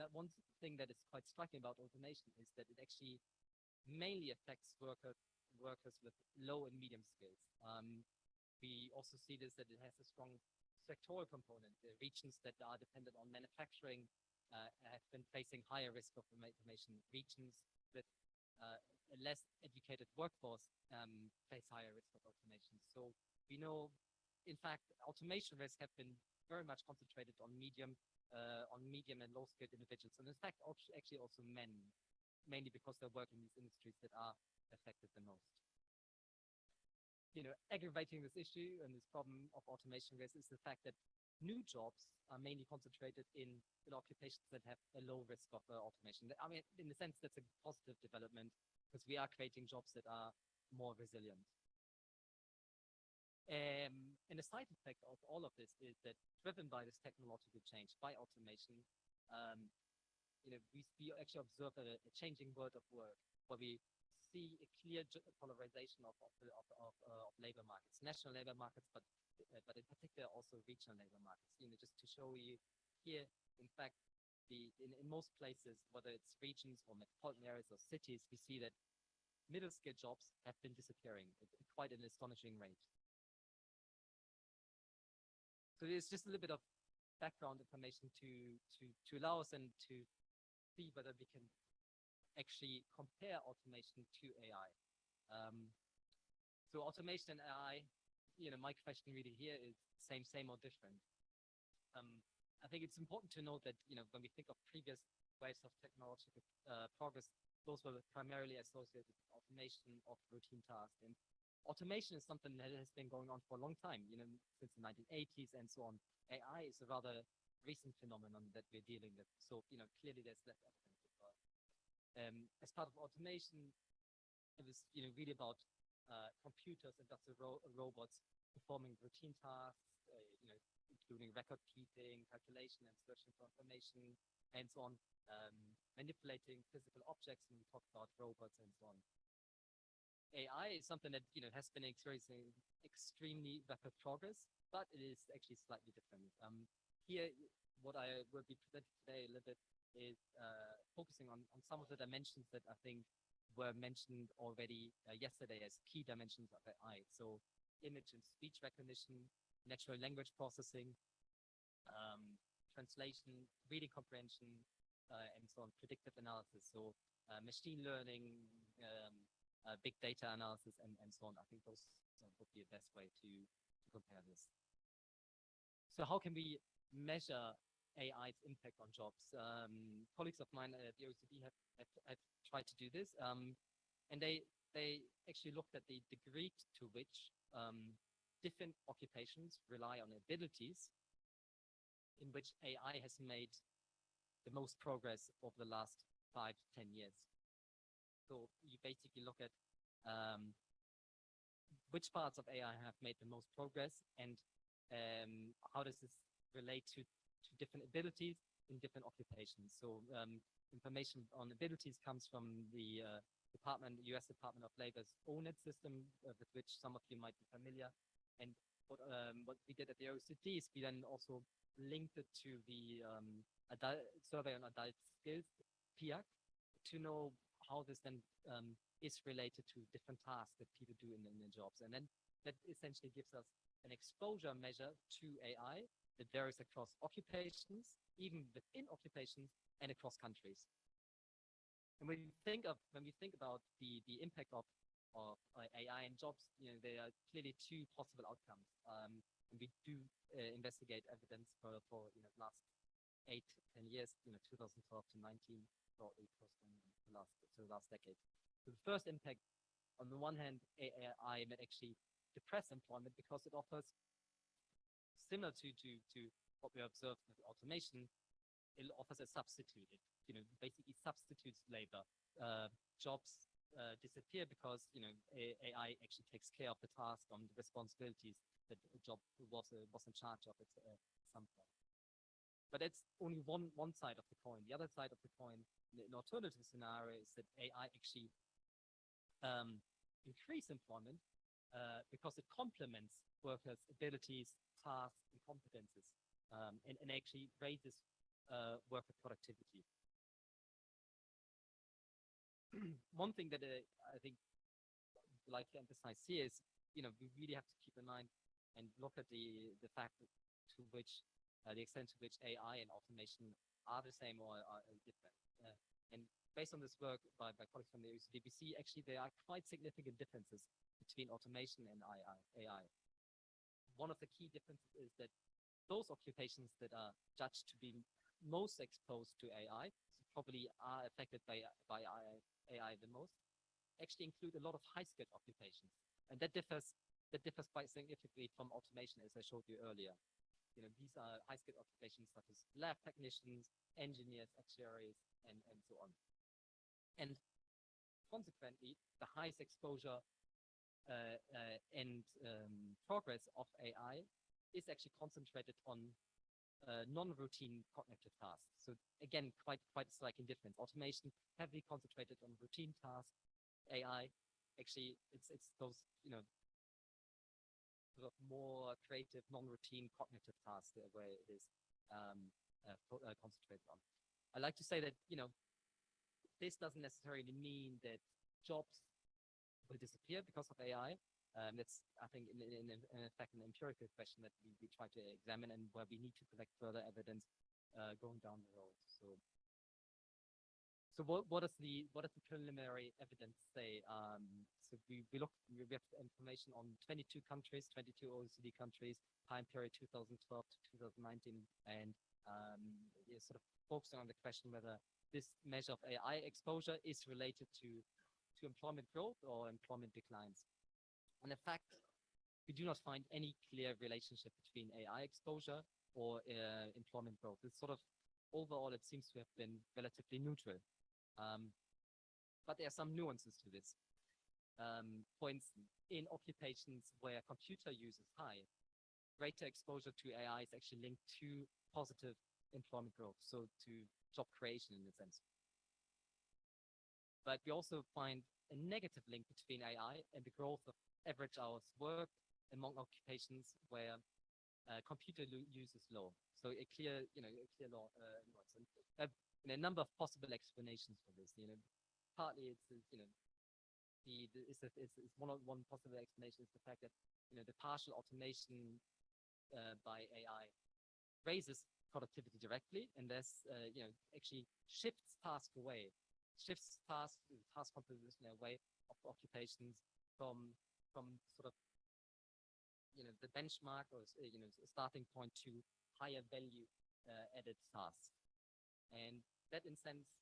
one thing that is quite striking about automation is that it actually mainly affects workers with low and medium skills. We also see this, that it has a strong sectoral component. The regions that are dependent on manufacturing have been facing higher risk of automation. Regions with a less educated workforce face higher risk of automation. So we know, in fact, automation risks have been very much concentrated on medium and low-skilled individuals, and in fact, actually also men, mainly because they work in these industries that are affected the most. Aggravating this issue and this problem of automation risk is the fact that new jobs are mainly concentrated in occupations that have a low risk of automation. I mean, in a sense, that's a positive development because we are creating jobs that are more resilient. And the side effect of all of this is that, driven by this technological change, by automation, we actually observe a changing world of work, where we see a clear polarization of labor markets, national labor markets, but in particular also regional labor markets. Just to show you here, in fact, in most places, whether it's regions or metropolitan areas or cities, we see that middle-skilled jobs have been disappearing at quite an astonishing rate. So there's just a little bit of background information to allow us and to see whether we can actually compare automation to AI. So automation and AI, my question really here is same or different. I think it's important to note that, when we think of previous waves of technological progress, those were primarily associated with automation of routine tasks. And automation is something that has been going on for a long time, since the 1980s and so on. AI is a rather recent phenomenon that we're dealing with. So, clearly there's less evidence as well. As part of automation, it was, really about computers, industrial robots performing routine tasks, including record keeping, calculation, and searching for information, and so on, manipulating physical objects, and we talk about robots and so on. AI is something that has been experiencing extremely rapid progress, but it is actually slightly different. Here, what I will be presenting today a little bit is focusing on some of the dimensions that I think were mentioned already yesterday as key dimensions of AI. So, image and speech recognition, natural language processing, translation, reading comprehension, and so on, predictive analysis. So, machine learning, big data analysis, and so on. I think those would be the best way to compare this. So how can we measure AI's impact on jobs? Colleagues of mine at the OECD have tried to do this, and they actually looked at the degree to which different occupations rely on abilities in which AI has made the most progress over the last 5 to 10 years. So you basically look at which parts of AI have made the most progress, and how does this relate to different abilities in different occupations. So information on abilities comes from the US Department of Labor's ONET system, with which some of you might be familiar. And what we did at the OECD is we then also linked it to the adult survey on adult skills, PIAC, to know how this then is related to different tasks that people do in their jobs. And then that essentially gives us an exposure measure to AI that varies across occupations, even within occupations, and across countries. And when we think about the impact of AI and jobs, there are clearly two possible outcomes. And we do investigate evidence for the last 8-10 years, 2012 to 19, or the last decade. So the first impact, on the one hand, AI may actually depress employment because it offers, similar to what we observed with automation, it offers a substitute. It basically substitutes labor. Jobs disappear because AI actually takes care of the task and the responsibilities that a job was in charge of at some point. But it's only one side of the coin. The other side of the coin, an alternative scenario, is that AI actually increase employment because it complements workers' abilities, tasks, and competences, and actually raises worker productivity. One thing that I think I'd like to emphasize here is, we really have to keep in mind and look at the fact to which the extent to which AI and automation are the same or are different. And based on this work by colleagues from the OECD, we see actually there are quite significant differences between automation and AI. One of the key differences is that those occupations that are judged to be most exposed to AI, so probably are affected by AI the most, actually include a lot of high-skilled occupations. And that differs quite significantly from automation, as I showed you earlier. These are high-skilled occupations such as lab technicians, engineers, actuaries, and so on. And consequently, the highest exposure and progress of AI is actually concentrated on non-routine cognitive tasks. So again, quite striking difference. Automation heavily concentrated on routine tasks. AI, actually, it's those sort of more creative, non-routine cognitive tasks where it is concentrated on. I like to say that this doesn't necessarily mean that jobs will disappear because of AI. That's, I think, in fact, an empirical question that we try to examine and where we need to collect further evidence going down the road. So what does the preliminary evidence say? So we have information on 22 countries, 22 OECD countries, time period 2012 to 2019, and sort of focusing on the question whether this measure of AI exposure is related to employment growth or employment declines. And in fact, we do not find any clear relationship between AI exposure or employment growth. It's sort of, overall, it seems to have been relatively neutral. But there are some nuances to this. For instance, in occupations where computer use is high, greater exposure to AI is actually linked to positive employment growth, so to job creation in a sense. But we also find a negative link between AI and the growth of average hours work among occupations where computer use is low. So a clear nuance. And a number of possible explanations for this. Partly it's one possible explanation is the fact that the partial automation by AI raises productivity directly, and there's actually shifts task composition away of occupations from sort of the benchmark or starting point to higher value added tasks, and that in sense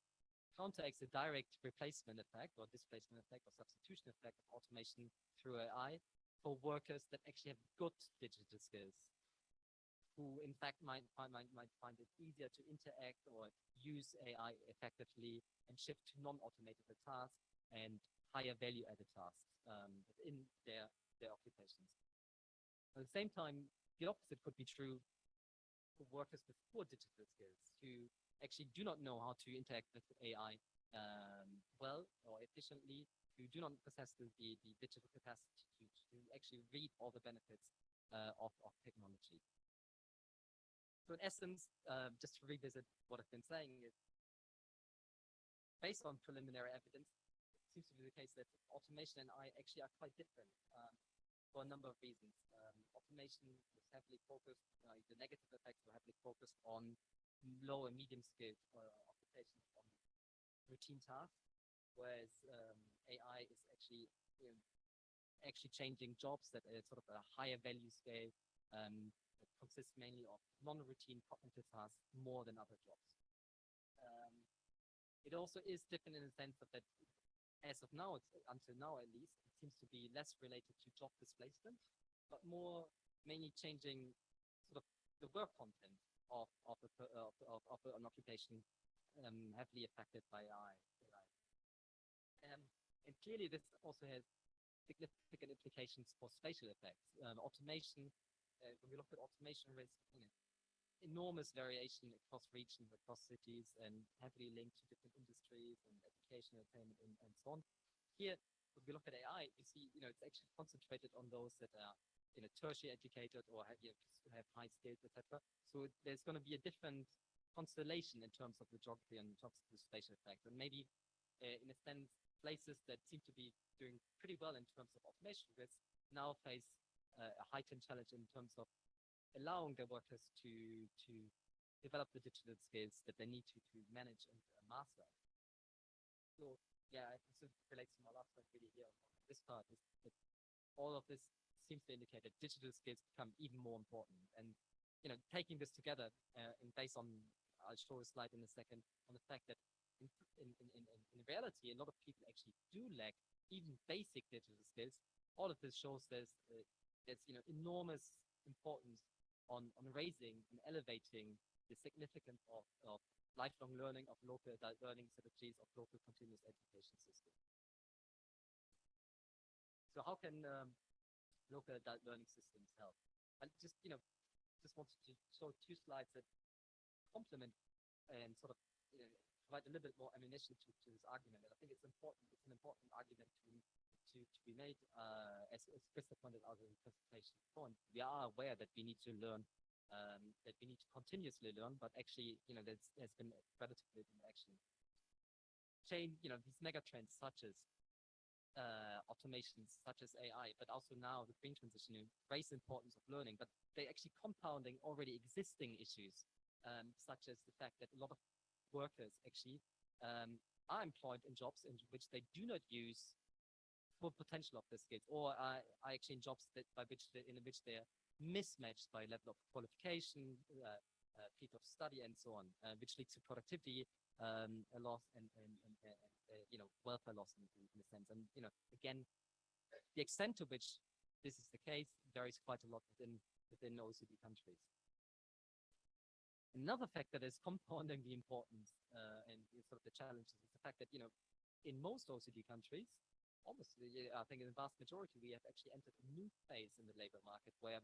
counteracts the direct replacement effect or displacement effect or substitution effect of automation through AI for workers that actually have good digital skills, who in fact might find it easier to interact or use AI effectively and shift to non-automated tasks and higher value added tasks in their occupations. At the same time, the opposite could be true for workers with poor digital skills who actually do not know how to interact with AI well or efficiently, who do not possess the digital capacity to actually reap all the benefits of technology. So in essence, just to revisit what I've been saying, is based on preliminary evidence, it seems to be the case that automation and AI actually are quite different for a number of reasons. Automation is heavily focused, the negative effects were heavily focused on low and medium scale occupations, on routine tasks, whereas AI is actually actually changing jobs that are sort of a higher value scale, that consists mainly of non-routine cognitive tasks more than other jobs. It also is different in the sense of that, as of now, until now at least, it seems to be less related to job displacement, but more mainly changing sort of the work content of an occupation heavily affected by AI. And clearly, this also has significant implications for spatial effects. Automation, when we look at automation risk, enormous variation across regions, across cities, and heavily linked to different industries and education, entertainment, and so on. Here, when we look at AI, you see, it's actually concentrated on those that are, tertiary educated or have high skills, etc. So there's going to be a different constellation in terms of the geography and in terms of the spatial effect. And maybe, in a sense, places that seem to be doing pretty well in terms of automation risk now face a heightened challenge in terms of allowing their workers to develop the digital skills that they need to manage and master. So yeah, I think it relates to my last point really here on this part, is that all of this seems to indicate that digital skills become even more important. And taking this together and based on, I'll show a slide in a second, on the fact that in reality, a lot of people actually do lack even basic digital skills. All of this shows there's enormous importance on raising and elevating the significance of lifelong learning, of local adult learning strategies, of local continuous education systems. So how can local adult learning systems help? And just wanted to show two slides that complement and sort of provide a little bit more ammunition to this argument. And I think it's important. It's an important argument to be made, as Krista pointed out in the presentation. We are aware that we need to learn, that we need to continuously learn, but actually, there's been relatively little action. These mega trends such as automations, such as AI, but also now the green transition, raise the importance of learning, but they're actually compounding already existing issues, such as the fact that a lot of workers actually are employed in jobs in which they do not use full potential of their skills, or are actually in jobs in which they are mismatched by level of qualification, field of study, and so on, which leads to productivity loss and welfare loss in a sense. And again, the extent to which this is the case varies quite a lot within OECD countries. Another factor that is compounding the importance and sort of the challenges is the fact that in most OECD countries, almost, I think in the vast majority, we have actually entered a new phase in the labor market where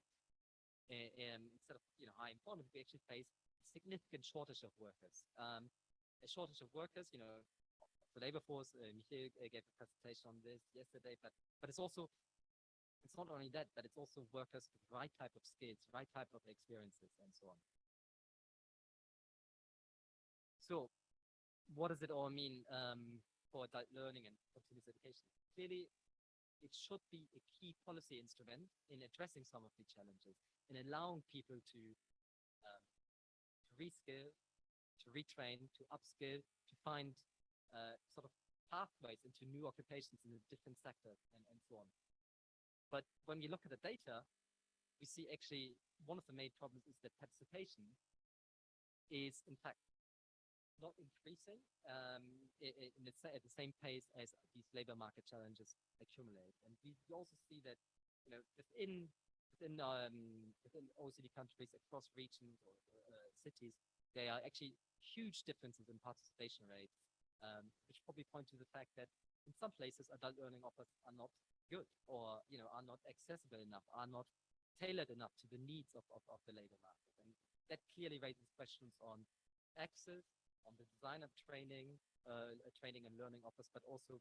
instead of high employment, we actually face a significant shortage of workers. A shortage of workers, the labor force, Michael gave a presentation on this yesterday, but it's not only that, but it's also workers with the right type of skills, right type of experiences, and so on. So what does it all mean for adult learning and continuous education? Clearly, it should be a key policy instrument in addressing some of the challenges, in allowing people to reskill, to retrain, to upskill, to find sort of pathways into new occupations in the different sectors and so on. But when we look at the data, we see actually one of the main problems is that participation is in fact not increasing at the same pace as these labor market challenges accumulate. And we also see that within OECD countries, across regions or cities, there are actually huge differences in participation rates, which probably point to the fact that in some places adult learning offers are not good, or are not accessible enough, are not tailored enough to the needs of the labor market. And that clearly raises questions on access, the design of training, training and learning offers, but also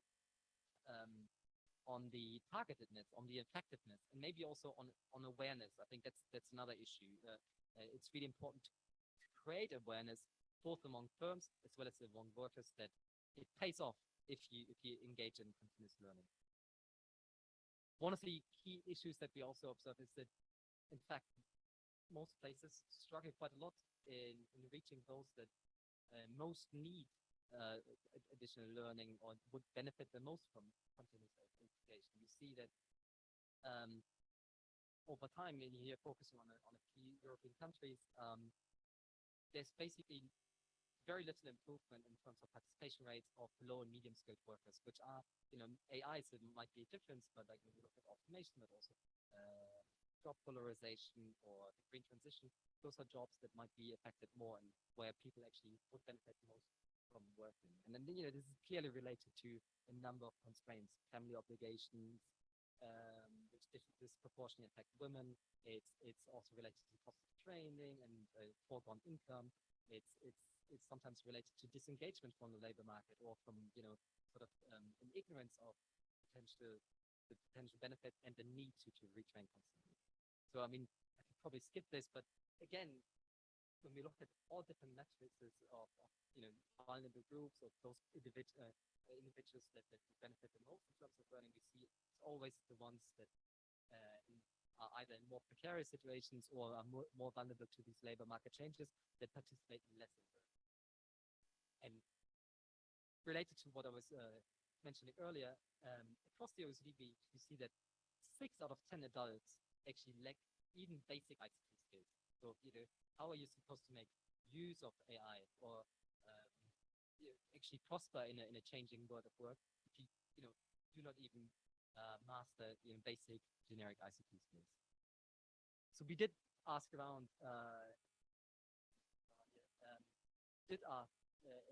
on the targetedness, on the effectiveness, and maybe also on awareness. I think that's another issue. It's really important to create awareness both among firms as well as among workers that it pays off if you engage in continuous learning. One of the key issues that we also observe is that, in fact, most places struggle quite a lot in reaching those that most need additional learning or would benefit the most from continuous education. You see that over time, when you're focusing on a few European countries, there's basically very little improvement in terms of participation rates of low and medium skilled workers, which are, AIs, it might be a difference, but like when you look at automation, but also job polarization or the green transition, those are jobs that might be affected more and where people actually would benefit most from working. And then, this is clearly related to a number of constraints, family obligations, which disproportionately affect women. It's also related to cost of training and foregone income. It's sometimes related to disengagement from the labor market or from, sort of an ignorance of the potential benefit and the need to retrain constantly. So, I mean, I could probably skip this, but again, when we look at all different matrices of vulnerable groups or those individuals that benefit the most in terms of learning, we see it's always the ones that are either in more precarious situations or are more vulnerable to these labor market changes that participate less in learning. And related to what I was mentioning earlier, across the OECD, we see that 6 out of 10 adults actually lack even basic ICT skills. So, how are you supposed to make use of AI or actually prosper in a changing world of work if you, do not even master basic generic ICT skills? So we did ask around,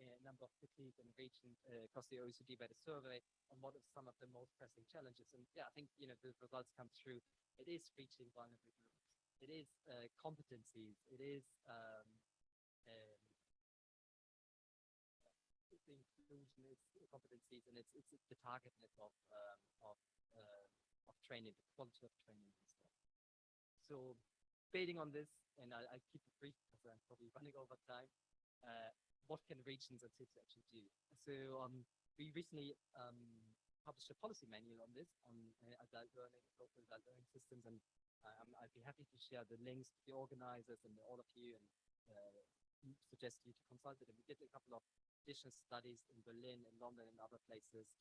a number of cities and regions across the OECD by the survey on what are some of the most pressing challenges. And yeah, I think, the results come through. It is reaching vulnerable groups. It is competencies. It is the inclusion, it's competencies, and it's the targetedness of training, the quality of training and stuff. So building on this, and I'll keep it brief because I'm probably running over time, what can regions and cities actually do? So we recently published a policy manual on this, on adult learning, local adult learning systems, and I'd be happy to share the links to the organizers and all of you, and suggest you to consult it. And we did a couple of additional studies in Berlin, in London, and other places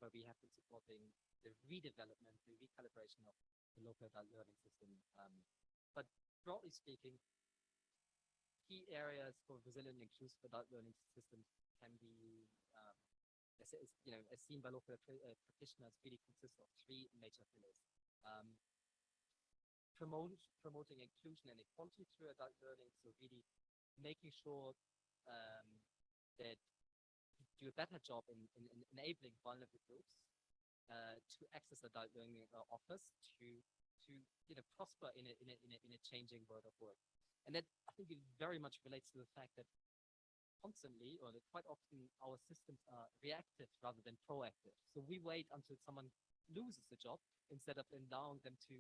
where we have been supporting the redevelopment, the recalibration of the local adult learning system. But broadly speaking, key areas for resilient and inclusive adult learning systems can be, as seen by local practitioners, really consist of 3 major pillars. Promoting inclusion and equality through adult learning, so really making sure that you do a better job in enabling vulnerable groups to access adult learning offers, to prosper in a changing world of work. And that, I think, it very much relates to the fact that constantly, or that quite often, our systems are reactive rather than proactive. So we wait until someone loses the job instead of allowing them to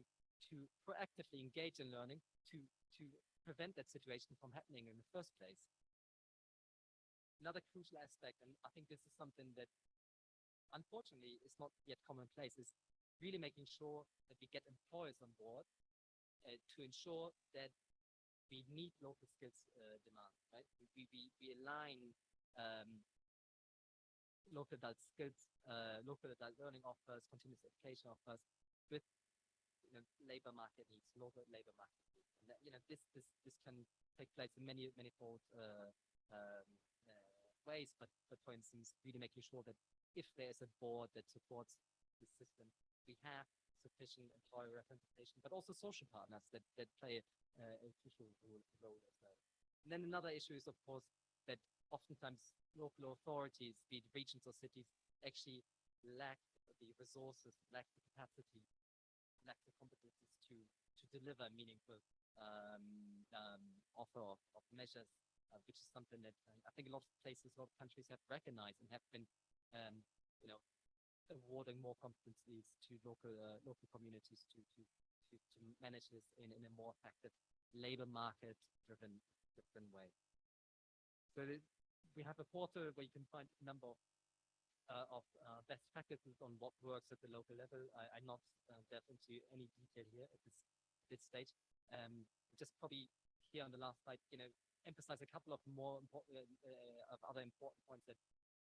proactively engage in learning to prevent that situation from happening in the first place. Another crucial aspect, and I think this is something that unfortunately is not yet commonplace, is really making sure that we get employers on board to ensure that we meet local skills demand, right? We align local adult skills, local adult learning offers, continuous education offers with labor market needs, local labor market needs. And that, this can take place in many fold ways, but for instance, really making sure that if there is a board that supports the system, we have sufficient employer representation, but also social partners that play a crucial role as well. And then another issue is, of course, that oftentimes local authorities, be it regions or cities, actually lack the resources, lack the capacity, lack the competencies to deliver meaningful offer of measures which is something that I think a lot of places, a lot of countries have recognized and have been, you know, awarding more competencies to local communities to manage this in a more effective labor market driven way. So we have a portal where you can find a number of best practices on what works at the local level. I'm not delve into any detail here at this stage. Just probably here on the last slide, you know, emphasize a couple of more important of other important points that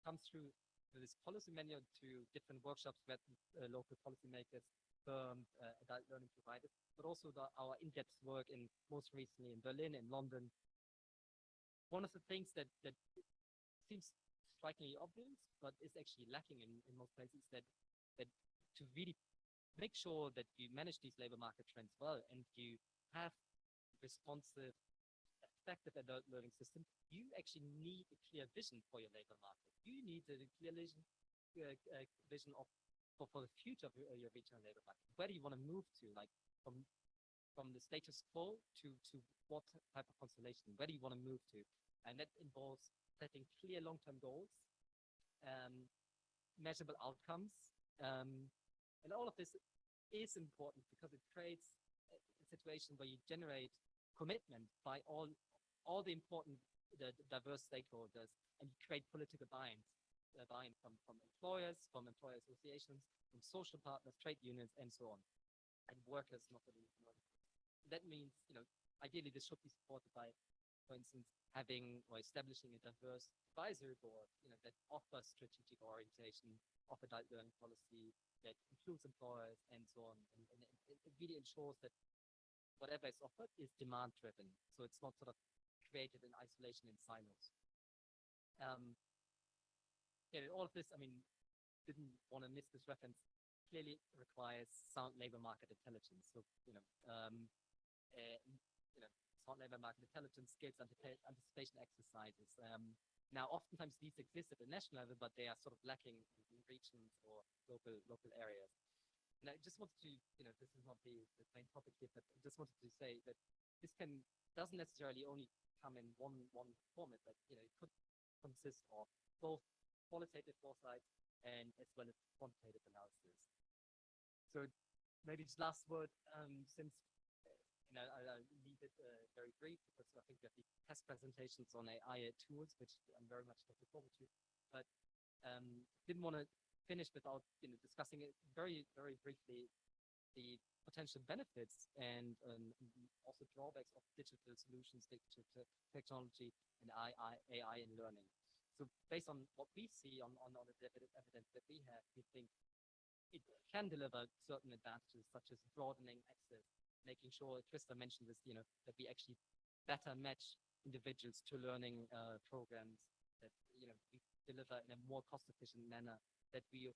comes through this policy manual to different workshops that local policymakers, firms, adult learning providers, but also our in-depth work in most recently in Berlin and London. One of the things that seems strikingly obvious, but is actually lacking in most places, that to really make sure that you manage these labor market trends well and you have responsive, effective adult learning system, you actually need a clear vision for your labor market. You need a clear vision of for the future of your regional labor market. Where do you want to move to? Like from the status quo to what type of constellation? Where do you want to move to? And that involves setting clear long-term goals, measurable outcomes, and all of this is important because it creates a situation where you generate commitment by all the important, the diverse stakeholders, and you create political buy-in from employers, from employer associations, from social partners, trade unions, and so on, and workers, not the least. That means, you know, ideally this should be supported by, for instance, having or establishing a diverse advisory board, you know, that offers strategic orientation of adult learning policy, that includes employers, and so on, and it really ensures that whatever is offered is demand-driven, so it's not sort of created in isolation in silos. Yeah, all of this, I mean, didn't want to miss this reference, clearly requires sound labor market intelligence. So, sound labor market intelligence skills, anticipation exercises. Now, oftentimes these exist at the national level, but they are sort of lacking in regions or local areas. And I just wanted to, you know, this is not the main topic here, but I just wanted to say that this doesn't necessarily only come in one format, but, you know, it could consist of both qualitative foresight and as well as quantitative analysis. So maybe just last word, since I'll leave it very brief because I think we have the test presentations on AI tools, which I'm very much looking forward to. But didn't want to finish without discussing it very, very briefly the potential benefits and also drawbacks of digital solutions, digital technology, and AI in learning. So based on what we see on the evidence that we have, we think it can deliver certain advantages such as broadening access, making sure, Krista mentioned this, that we actually better match individuals to learning programs, that we deliver in a more cost-efficient manner, that we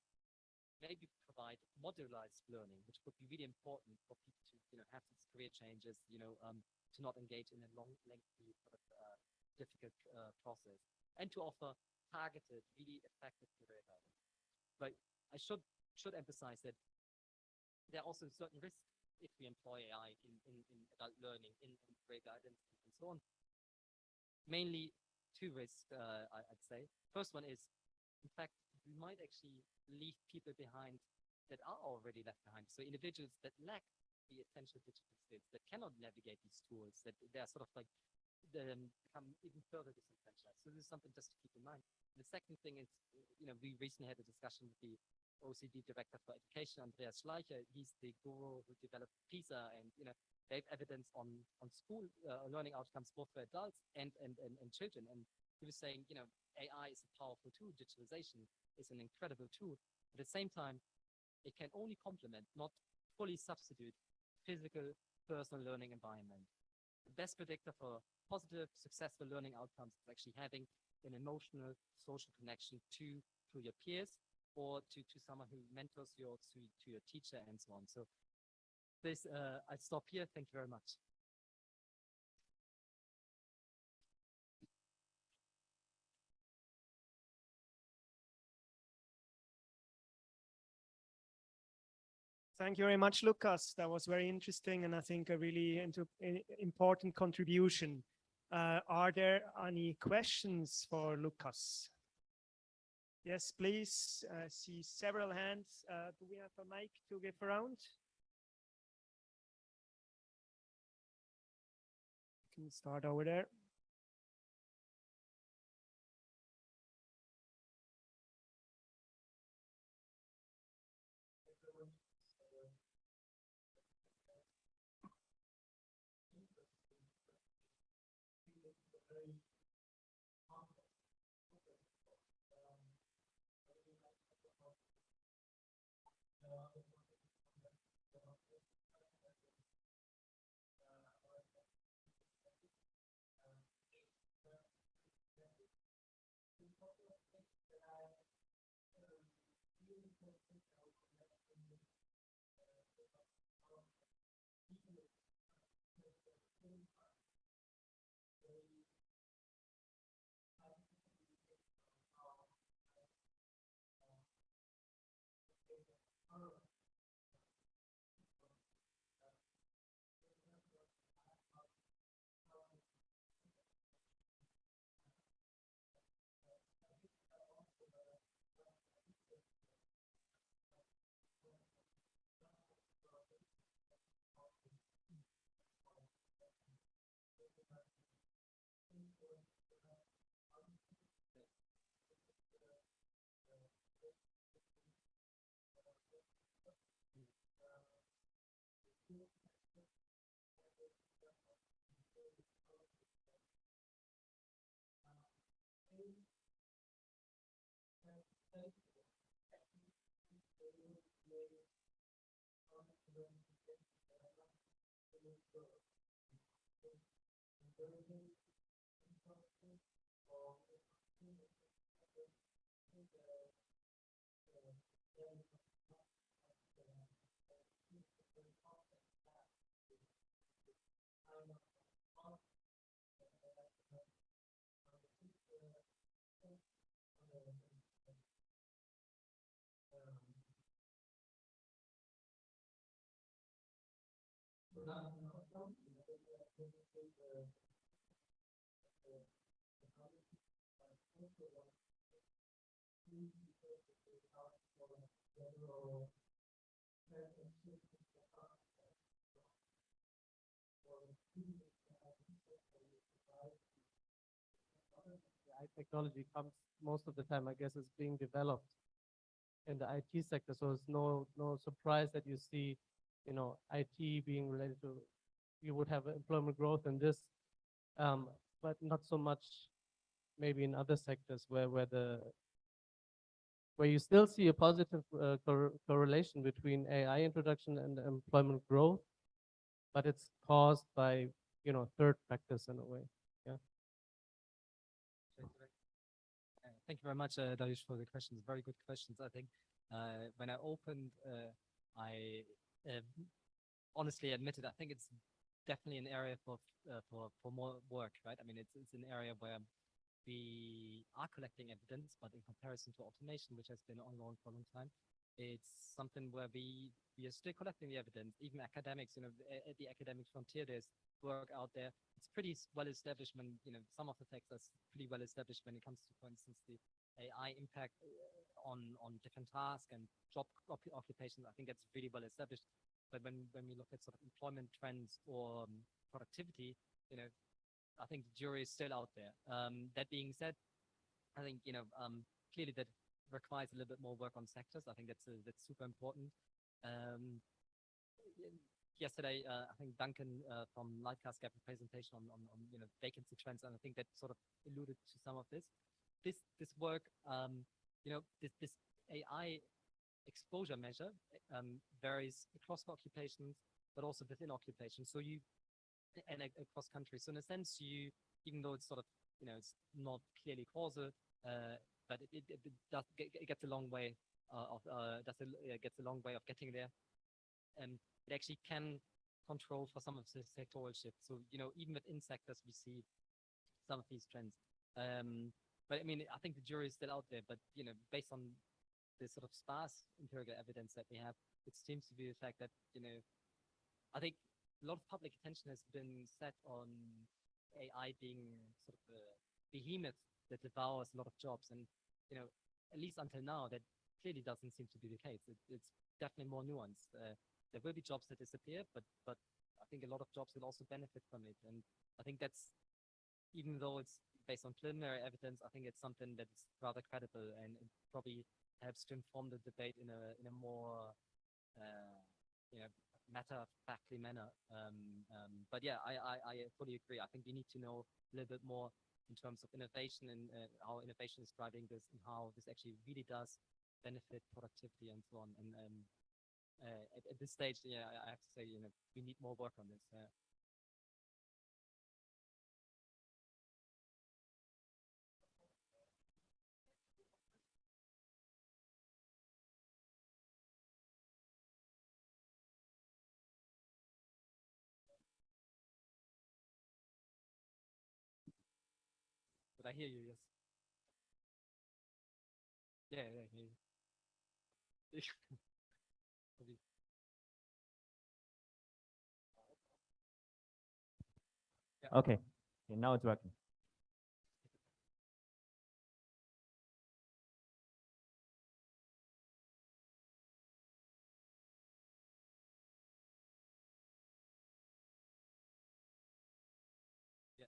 maybe provide modularized learning, which would be really important for people to have these career changes, to not engage in a long, lengthy, sort of difficult process, and to offer targeted, really effective career guidance. But I should emphasize that there are also certain risks if we employ AI in adult learning, in career guidance, and so on. Mainly two risks, I'd say. First one is, in fact, we might actually leave people behind that are already left behind. So individuals that lack the essential digital skills, that cannot navigate these tools, that they are sort of like become even further disenfranchised. So this is something just to keep in mind. And the second thing is, we recently had a discussion with the OECD Director for Education, Andreas Schleicher. He's the guru who developed PISA, and they have evidence on school learning outcomes both for adults and children. And he was saying, AI is a powerful tool. Digitalization is an incredible tool. But at the same time, it can only complement, not fully substitute, physical personal learning environment. The best predictor for positive, successful learning outcomes is actually having an emotional, social connection to your peers, or to someone who mentors you, or to your teacher, and so on. So this, I stop here. Thank you very much. Thank you very much, Lucas. That was very interesting, and I think a really important contribution. Are there any questions for Lucas? Yes, please. I see several hands. Do we have a mic to give around? Can you start over there? AI technology comes most of the time, I guess, is being developed in the IT sector. So it's no surprise that you see, IT being related to, you would have employment growth in this, but not so much maybe in other sectors where you still see a positive correlation between AI introduction and employment growth, but it's caused by third factors in a way. Yeah. Thank you very much, Darius, for the questions. Very good questions. I think when I opened, I honestly admitted I think it's definitely an area for more work, right? I mean, it's an area where we are collecting evidence, but in comparison to automation, which has been ongoing for a long time, it's something where we are still collecting the evidence. Even academics, at the academic frontier, there's work out there. It's pretty well established when, some of the texts are pretty well established when it comes to, for instance, the AI impact on different tasks and job occupations. I think that's really well established. But when we look at sort of employment trends or productivity, I think the jury is still out there. That being said, I think, clearly that requires a little bit more work on sectors. I think that's super important. Yesterday, I think Duncan from Lightcast gave a presentation on vacancy trends, and I think that sort of alluded to some of this. This work, this AI exposure measure varies across occupations, but also within occupations. So and across countries. So in a sense, even though it's sort of, it's not clearly causal, but it gets a long way gets a long way of getting there. And it actually can control for some of the sectoral shifts. So, even within sectors, we see some of these trends. But I mean, I think the jury is still out there, but, based on the sort of sparse empirical evidence that we have, it seems to be the fact that, I think a lot of public attention has been set on AI being sort of a behemoth that devours a lot of jobs. And, at least until now, that clearly doesn't seem to be the case. It's definitely more nuanced. There will be jobs that disappear, but I think a lot of jobs will also benefit from it. And I think that's, even though it's based on preliminary evidence, I think it's something that's rather credible, and it probably helps to inform the debate in a more matter-of-factly manner. But yeah, I fully agree. I think we need to know a little bit more in terms of innovation and how innovation is driving this, and how this actually really does benefit productivity and so on. And at this stage, yeah, I have to say, we need more work on this. But I hear you, yes. Yeah, I hear you. Probably. Okay. Okay, now it's working. Yeah.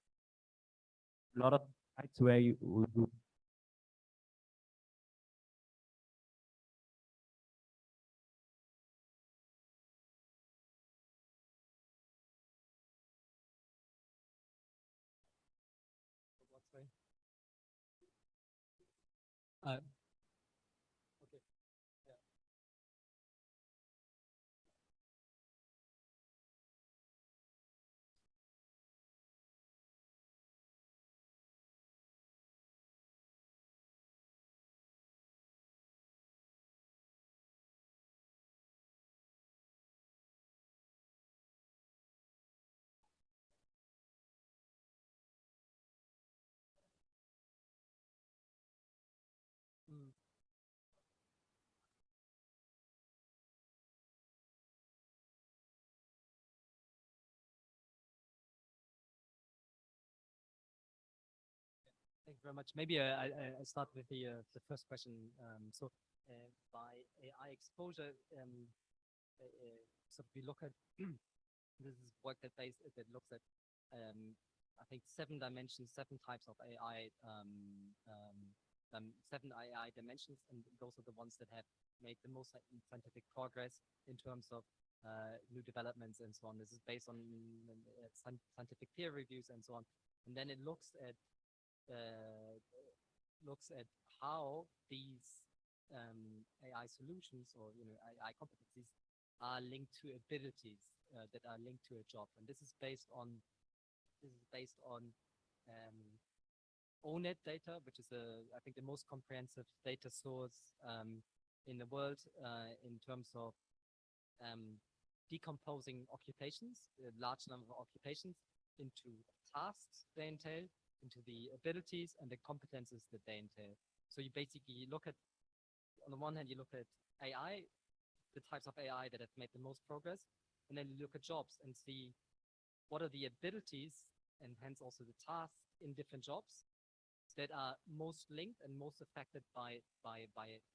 A lot of sites where you What's right? Okay. Yeah. Mm. Thank you very much. Maybe I start with the first question. So by AI exposure, so we look at this is work that looks at I think 7 dimensions, 7 types of AI, 7 AI dimensions, and those are the ones that have made the most scientific progress in terms of new developments and so on. This is based on scientific peer reviews and so on. And then it looks at how these AI solutions, or AI competencies, are linked to abilities that are linked to a job. And this is based on ONET data, which is I think the most comprehensive data source in the world in terms of decomposing occupations, a large number of occupations, into tasks they entail, into the abilities and the competences that they entail. So you basically look at, on the one hand, you look at AI, the types of AI that have made the most progress, and then you look at jobs and see what are the abilities and hence also the tasks in different jobs that are most linked and most affected by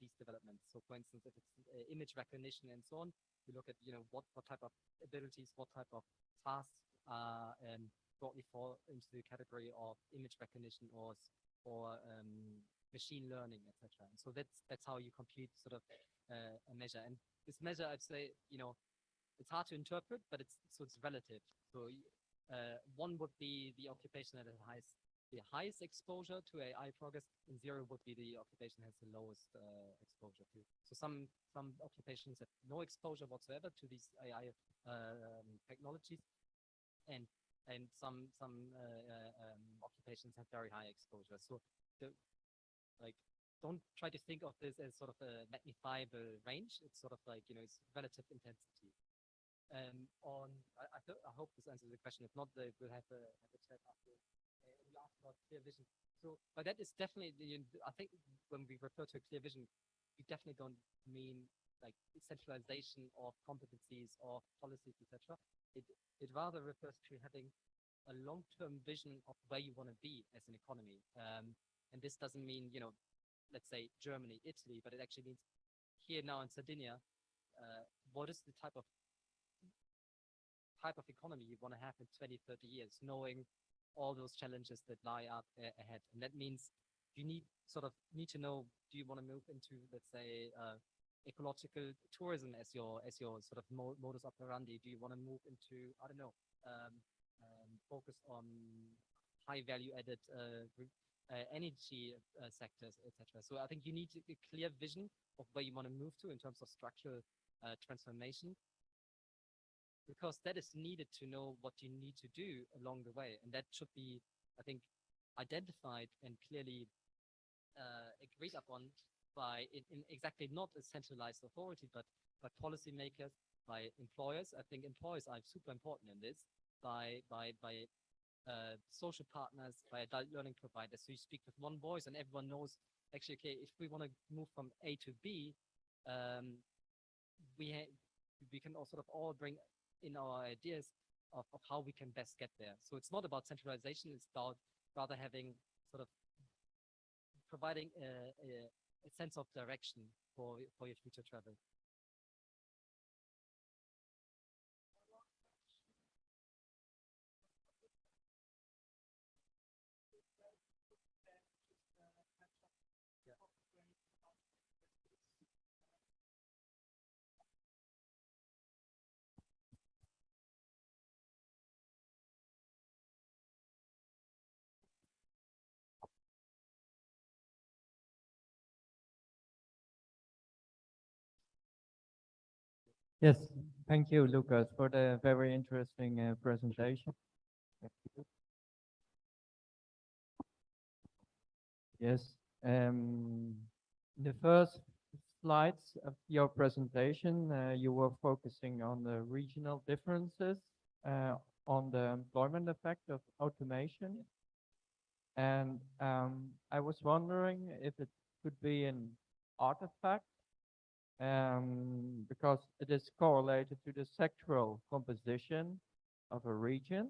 these developments. So for instance, if it's image recognition and so on, we look at what type of abilities, what type of tasks broadly fall into the category of image recognition or machine learning, etc. So that's how you compute sort of a measure. And this measure, I'd say, it's hard to interpret, but it's relative. So one would be the occupation that has the highest exposure to AI progress, and 0 would be the occupation that has the lowest exposure to. So some occupations have no exposure whatsoever to these AI technologies, and some occupations have very high exposure. So don't try to think of this as sort of a magnifiable range. It's sort of like, it's relative intensity. I hope this answers the question. If not, we'll have a chat after. You asked about clear vision. So, but that is definitely, I think when we refer to a clear vision, we definitely don't mean like centralization of competencies or policies, etc. It rather refers to having a long-term vision of where you want to be as an economy. And this doesn't mean, let's say Germany, Italy, but it actually means here now in Sardinia, what is the type of economy you want to have in 20, 30 years, knowing all those challenges that lie up ahead. And that means you need to know, do you want to move into, let's say, ecological tourism as your sort of modus operandi? Do you want to move into, I don't know, focus on high value added energy sectors, etc. So I think you need a clear vision of where you want to move to in terms of structural transformation, because that is needed to know what you need to do along the way. And that should be, I think, identified and clearly agreed upon by in exactly not a centralized authority, but by policymakers, by employers. I think employers are super important in this, by social partners, by adult learning providers. So you speak with one voice and everyone knows, actually, okay, if we want to move from A to B, we can all sort of all bring in our ideas of how we can best get there. So it's not about centralization, it's about rather having sort of providing a sense of direction for your future travel. Yes, thank you, Lucas, for the very interesting presentation. Yes, the first slides of your presentation, you were focusing on the regional differences, on the employment effect of automation. And I was wondering if it could be an artifact, because it is correlated to the sectoral composition of a region.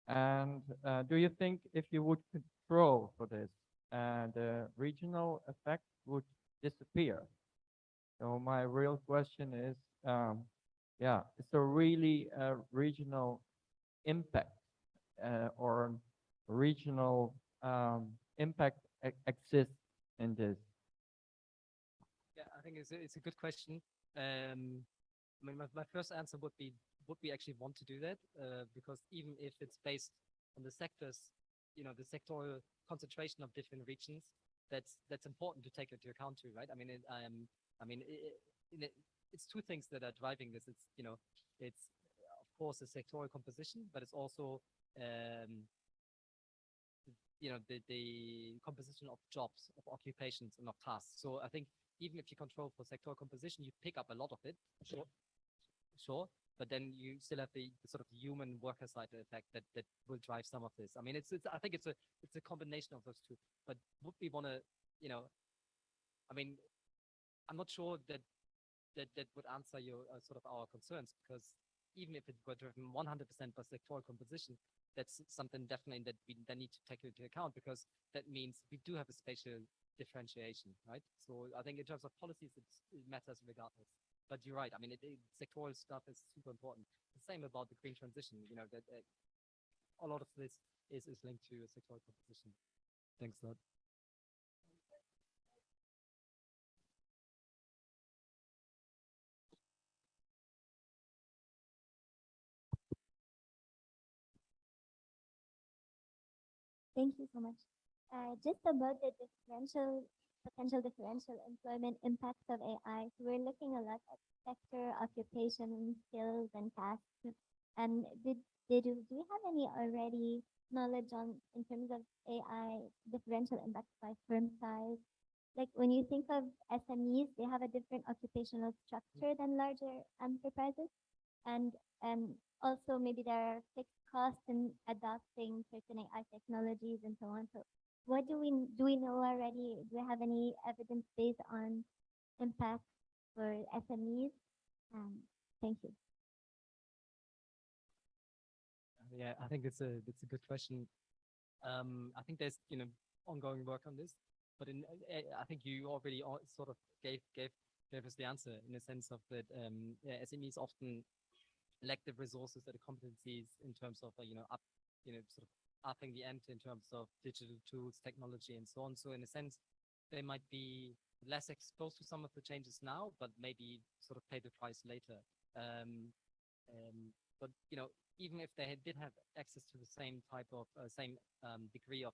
And do you think if you would control for this, the regional effect would disappear? So my real question is, yeah, is there really a regional impact or regional impact exists in this? Yeah, I think it's a good question. I mean, my first answer would be we actually want to do that? Because even if it's based on the sectors, the sectoral concentration of different regions, that's important to take into account too, right? I mean, it's two things that are driving this. It's it's of course the sectoral composition, but it's also the composition of jobs, of occupations, and of tasks. So I think even if you control for sectoral composition, you pick up a lot of it, sure, but then you still have the sort of human worker side effect that will drive some of this. I mean, I think it's a combination of those two. But would we want to, I mean, I'm not sure that would answer your sort of our concerns, because even if it were driven 100% by sectoral composition, that's something definitely that we then need to take into account, because that means we do have a spatial differentiation, right? So I think in terms of policies, it matters regardless. But you're right. I mean, sectoral stuff is super important. The same about the green transition. That a lot of this is linked to sectoral composition. Thanks a lot. Thank you so much. Just about the potential differential employment impacts of AI. So we're looking a lot at sector, occupation, skills, and tasks. And do we have any already knowledge on in terms of AI differential impacts by firm size? Like when you think of SMEs, they have a different occupational structure than larger enterprises, and also maybe there are fixed costs in adopting certain AI technologies and so on. So what do we know already? Do we have any evidence based on impact for SMEs? Thank you. Yeah, I think it's a good question. I think there's ongoing work on this, but I think you already sort of gave us the answer in the sense of that SMEs often lack the resources or the competencies in terms of sort of upping the ante in terms of digital tools, technology, and so on. So in a sense, they might be less exposed to some of the changes now, but maybe sort of pay the price later. But even if they did have access to the same type of same degree of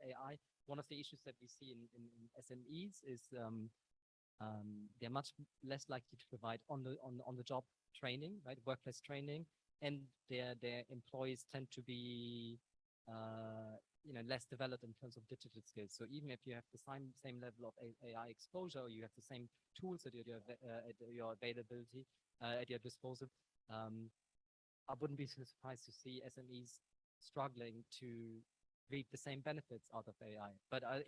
AI, one of the issues that we see in SMEs is they're much less likely to provide on the job training, right, workplace training, and their employees tend to be less developed in terms of digital skills. So even if you have the same level of AI exposure, or you have the same tools at your availability at your disposal, I wouldn't be so surprised to see SMEs struggling to reap the same benefits out of AI. But I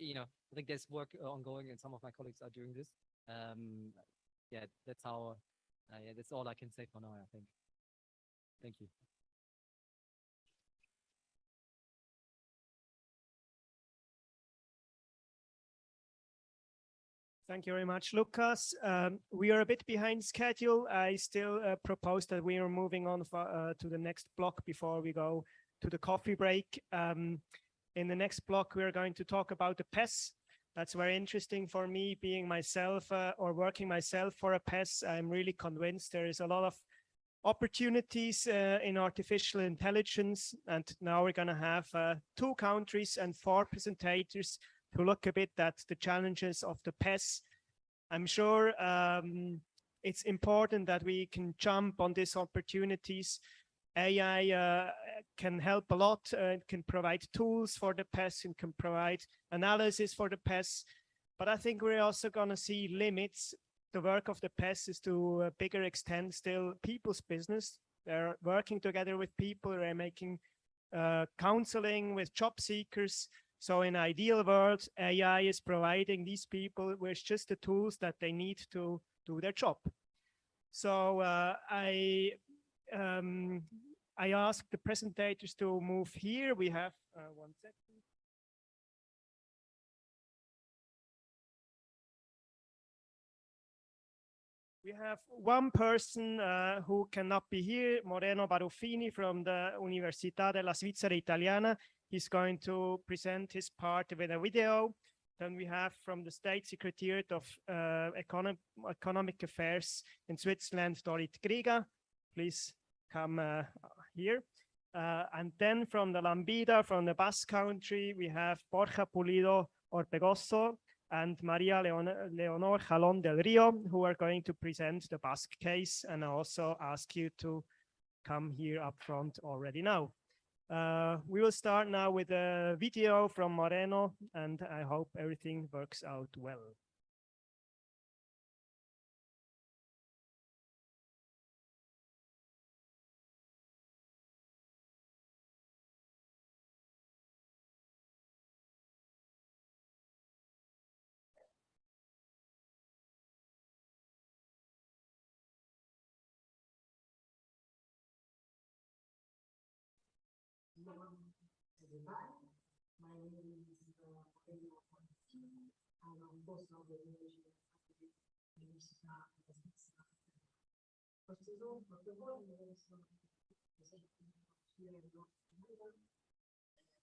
think there's work ongoing, and some of my colleagues are doing this. Yeah, that's how. Yeah, that's all I can say for now, I think. Thank you. Thank you very much, Lucas. We are a bit behind schedule. I still propose that we are moving on to the next block before we go to the coffee break. In the next block, we are going to talk about the PES. That's very interesting for me, being myself or working myself for a PES. I'm really convinced there is a lot of opportunities in artificial intelligence. And now we're going to have 2 countries and 4 presentators to look a bit at the challenges of the PES. I'm sure it's important that we can jump on these opportunities. AI can help a lot. It can provide tools for the PES and can provide analysis for the PES. But I think we're also going to see limits. The work of the PES is to a bigger extent still people's business. They're working together with people. They're making counseling with job seekers. So in an ideal world, AI is providing these people with just the tools that they need to do their job. So I asked the presentators to move here. We have 1 second. We have one person who cannot be here, Moreno Baruffini from the Università della Svizzera Italiana. He's going to present his part with a video. Then we have from the State Secretariat of Economic Affairs in Switzerland, Dorit Griga. Please come here. And then from the Lambida, from the Basque Country, we have Borja Pulido Orbegoso and Maria Leonor Jalón del Rio, who are going to present the Basque case. And I also ask you to come here up front already now. We will start now with a video from Moreno, and I hope everything works out well. Everybody, my name is I'm a postdoc at the University of Frankfurt. First of all, here in North America,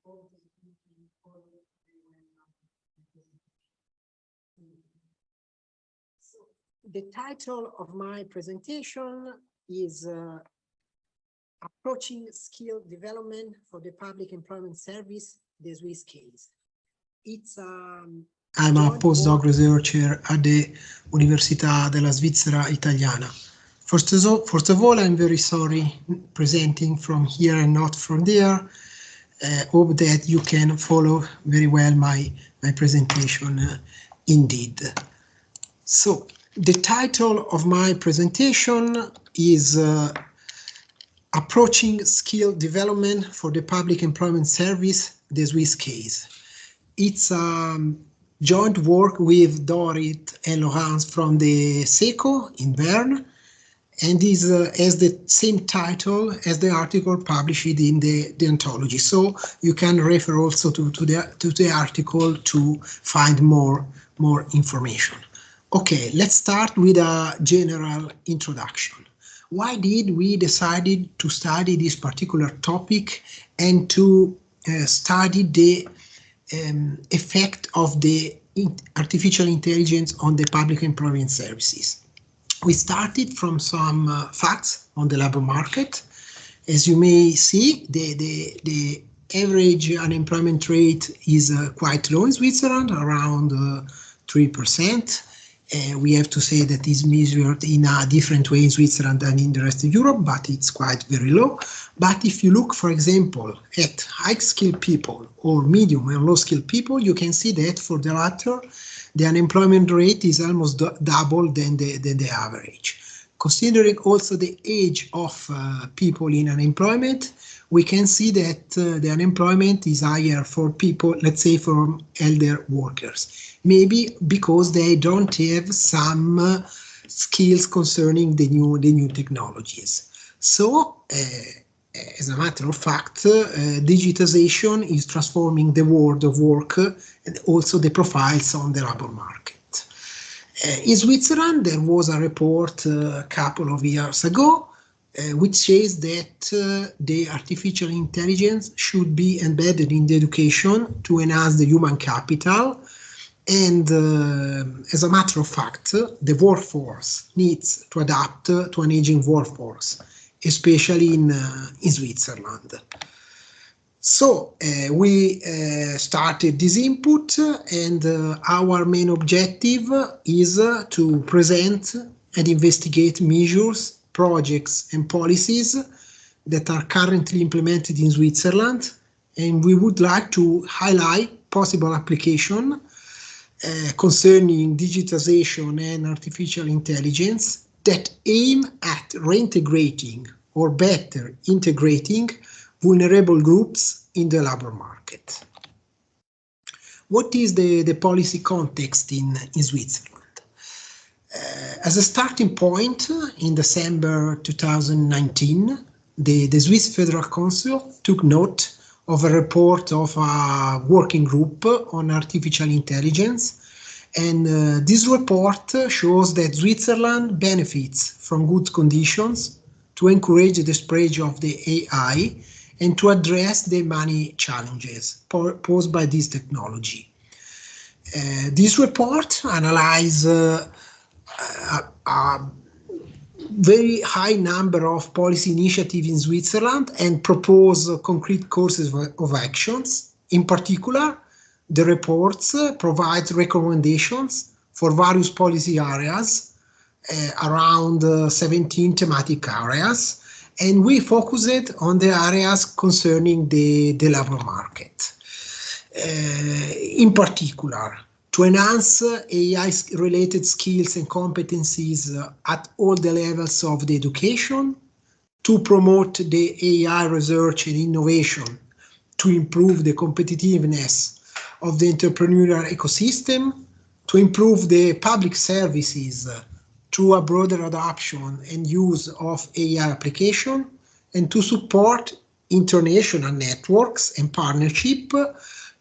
all the people So the title of my presentation is Approaching Skill Development for the Public Employment Service, the Swiss case. It's I'm a postdoc researcher at the Università della Svizzera Italiana. First of all, I'm very sorry presenting from here and not from there. Hope that you can follow very well my presentation indeed. So the title of my presentation is Approaching Skill Development for the Public Employment Service, the Swiss case. It's a joint work with Dorit and Laurence from the SECO in Bern, and is has the same title as the article published in the Anthology. So you can refer also to the article to find more information. Okay, let's start with a general introduction. Why did we decided to study this particular topic and to study the effect of the artificial intelligence on the public employment services? We started from some facts on the labor market. As you may see, the average unemployment rate is quite low in Switzerland, around 3%. We have to say that is measured in a different way in Switzerland than in the rest of Europe, but it's quite very low. But if you look, for example, at high-skilled people or medium and low-skilled people, you can see that for the latter, the unemployment rate is almost double than the average. Considering also the age of people in unemployment, we can see that the unemployment is higher for people, let's say, for elder workers. Maybe because they don't have some skills concerning the new technologies. So, as a matter of fact, digitization is transforming the world of work and also the profiles on the labor market. In Switzerland, there was a report a couple of years ago which says that the artificial intelligence should be embedded in the education to enhance the human capital. And as a matter of fact, the workforce needs to adapt to an aging workforce, especially in Switzerland. So we started this input, and our main objective is to present and investigate measures, projects and policies that are currently implemented in Switzerland, and we would like to highlight possible application concerning digitization and artificial intelligence that aim at reintegrating or better integrating vulnerable groups in the labor market. What is the policy context in Switzerland? As a starting point, in December 2019, the Swiss Federal Council took note of a report of a working group on artificial intelligence. And this report shows that Switzerland benefits from good conditions to encourage the spread of the AI and to address the many challenges posed by this technology. This report analyzes a very high number of policy initiatives in Switzerland and propose concrete courses of actions. In particular, the reports provide recommendations for various policy areas, around 17 thematic areas, and we focused on the areas concerning the labor market. In particular, to enhance AI-related skills and competencies at all the levels of the education, to promote the AI research and innovation, to improve the competitiveness of the entrepreneurial ecosystem, to improve the public services through a broader adoption and use of AI application, and to support international networks and partnership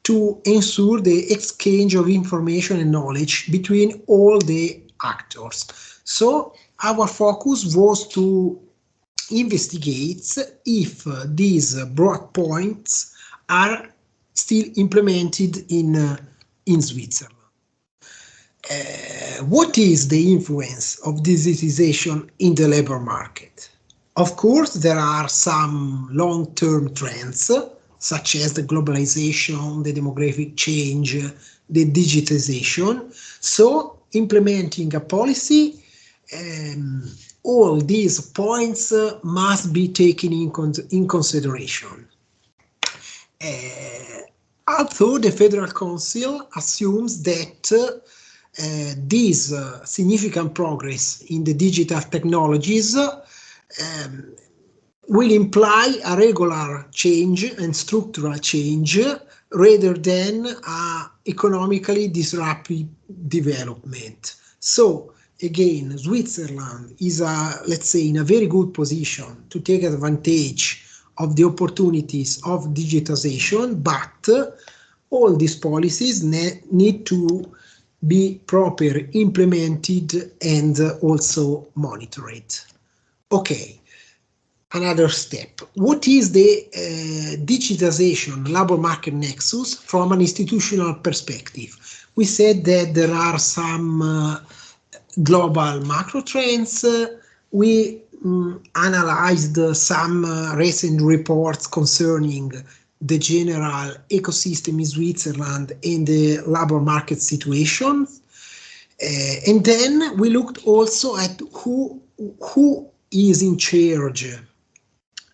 to ensure the exchange of information and knowledge between all the actors. So our focus was to investigate if these broad points are still implemented in Switzerland. What is the influence of digitization in the labor market? Of course, there are some long-term trends, such as the globalization, the demographic change, the digitization. So implementing a policy, all these points must be taken in consideration. Although the Federal Council assumes that this significant progress in the digital technologies will imply a regular change and structural change rather than economically disruptive development. So again, Switzerland is, let's say, in a very good position to take advantage of the opportunities of digitization, but all these policies need to be properly implemented and also monitored. Okay, another step. What is the digitization labor market nexus from an institutional perspective? We said that there are some global macro trends. We analyzed some recent reports concerning the general ecosystem in Switzerland and the labor market situation. And then we looked also at who is in charge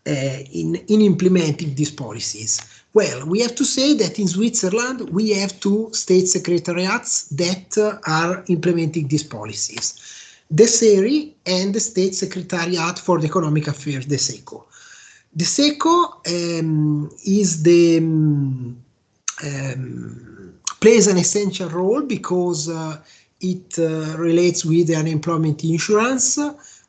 in implementing these policies. Well, we have to say that in Switzerland, we have two state secretariats that are implementing these policies, the SERI and the State Secretariat for the Economic Affairs, the SECO. The SECO is the plays an essential role because it relates with the unemployment insurance,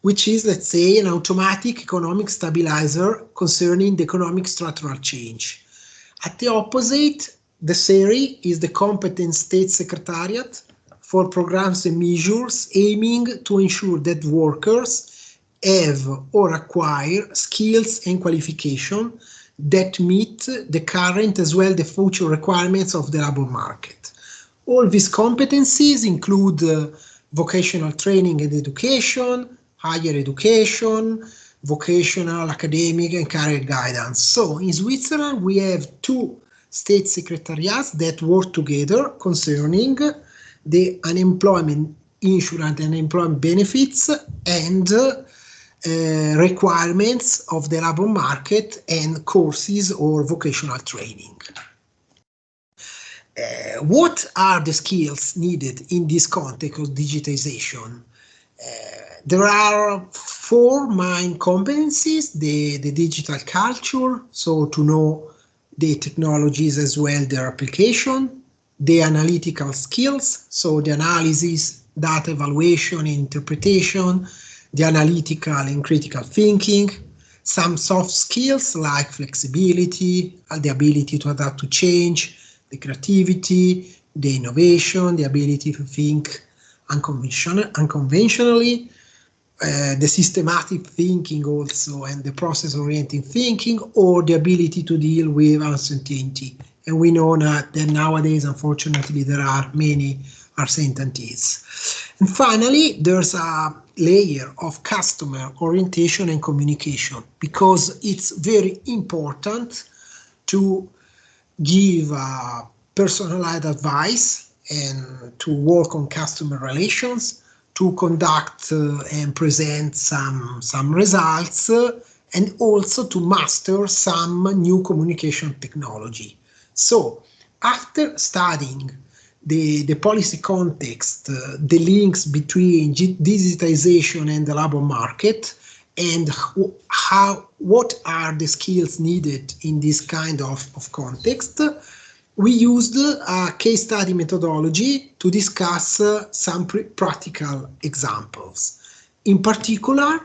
which is, let's say, an automatic economic stabilizer concerning the economic structural change. At the opposite, the SERI is the competent state secretariat for programs and measures aiming to ensure that workers have or acquire skills and qualification that meet the current as well the future requirements of the labor market. All these competencies include vocational training and education, higher education, vocational, academic, and career guidance. So in Switzerland, we have two state secretariats that work together concerning the unemployment insurance and unemployment benefits and requirements of the labor market and courses or vocational training. What are the skills needed in this context of digitization? There are four main competencies: the digital culture, so to know the technologies as well, their application; the analytical skills, so the analysis, data evaluation, interpretation, the analytical and critical thinking; some soft skills like flexibility, the ability to adapt to change, the creativity, the innovation, the ability to think unconventionally, the systematic thinking also, and the process-oriented thinking, or the ability to deal with uncertainty. And we know that nowadays, unfortunately, there are many uncertainties. And finally, there's a layer of customer orientation and communication, because it's very important to give personalized advice and to work on customer relations, to conduct and present some results, and also to master some new communication technology. So after studying the policy context, the links between digitization and the labor market, and what are the skills needed in this kind of context, we used a case study methodology to discuss some practical examples. In particular,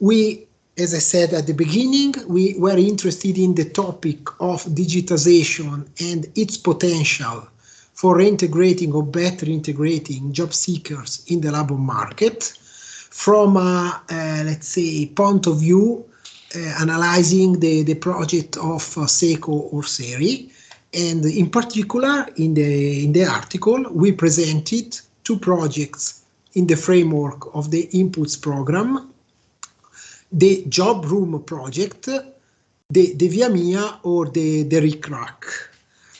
we, as I said at the beginning, we were interested in the topic of digitization and its potential for integrating or better integrating job seekers in the labor market from a, let's say, point of view, analyzing the project of SECO or SERI. And in particular, in the article, we presented two projects in the framework of the Inputs program: the Job Room project, the Via Mia, or the RICRAC.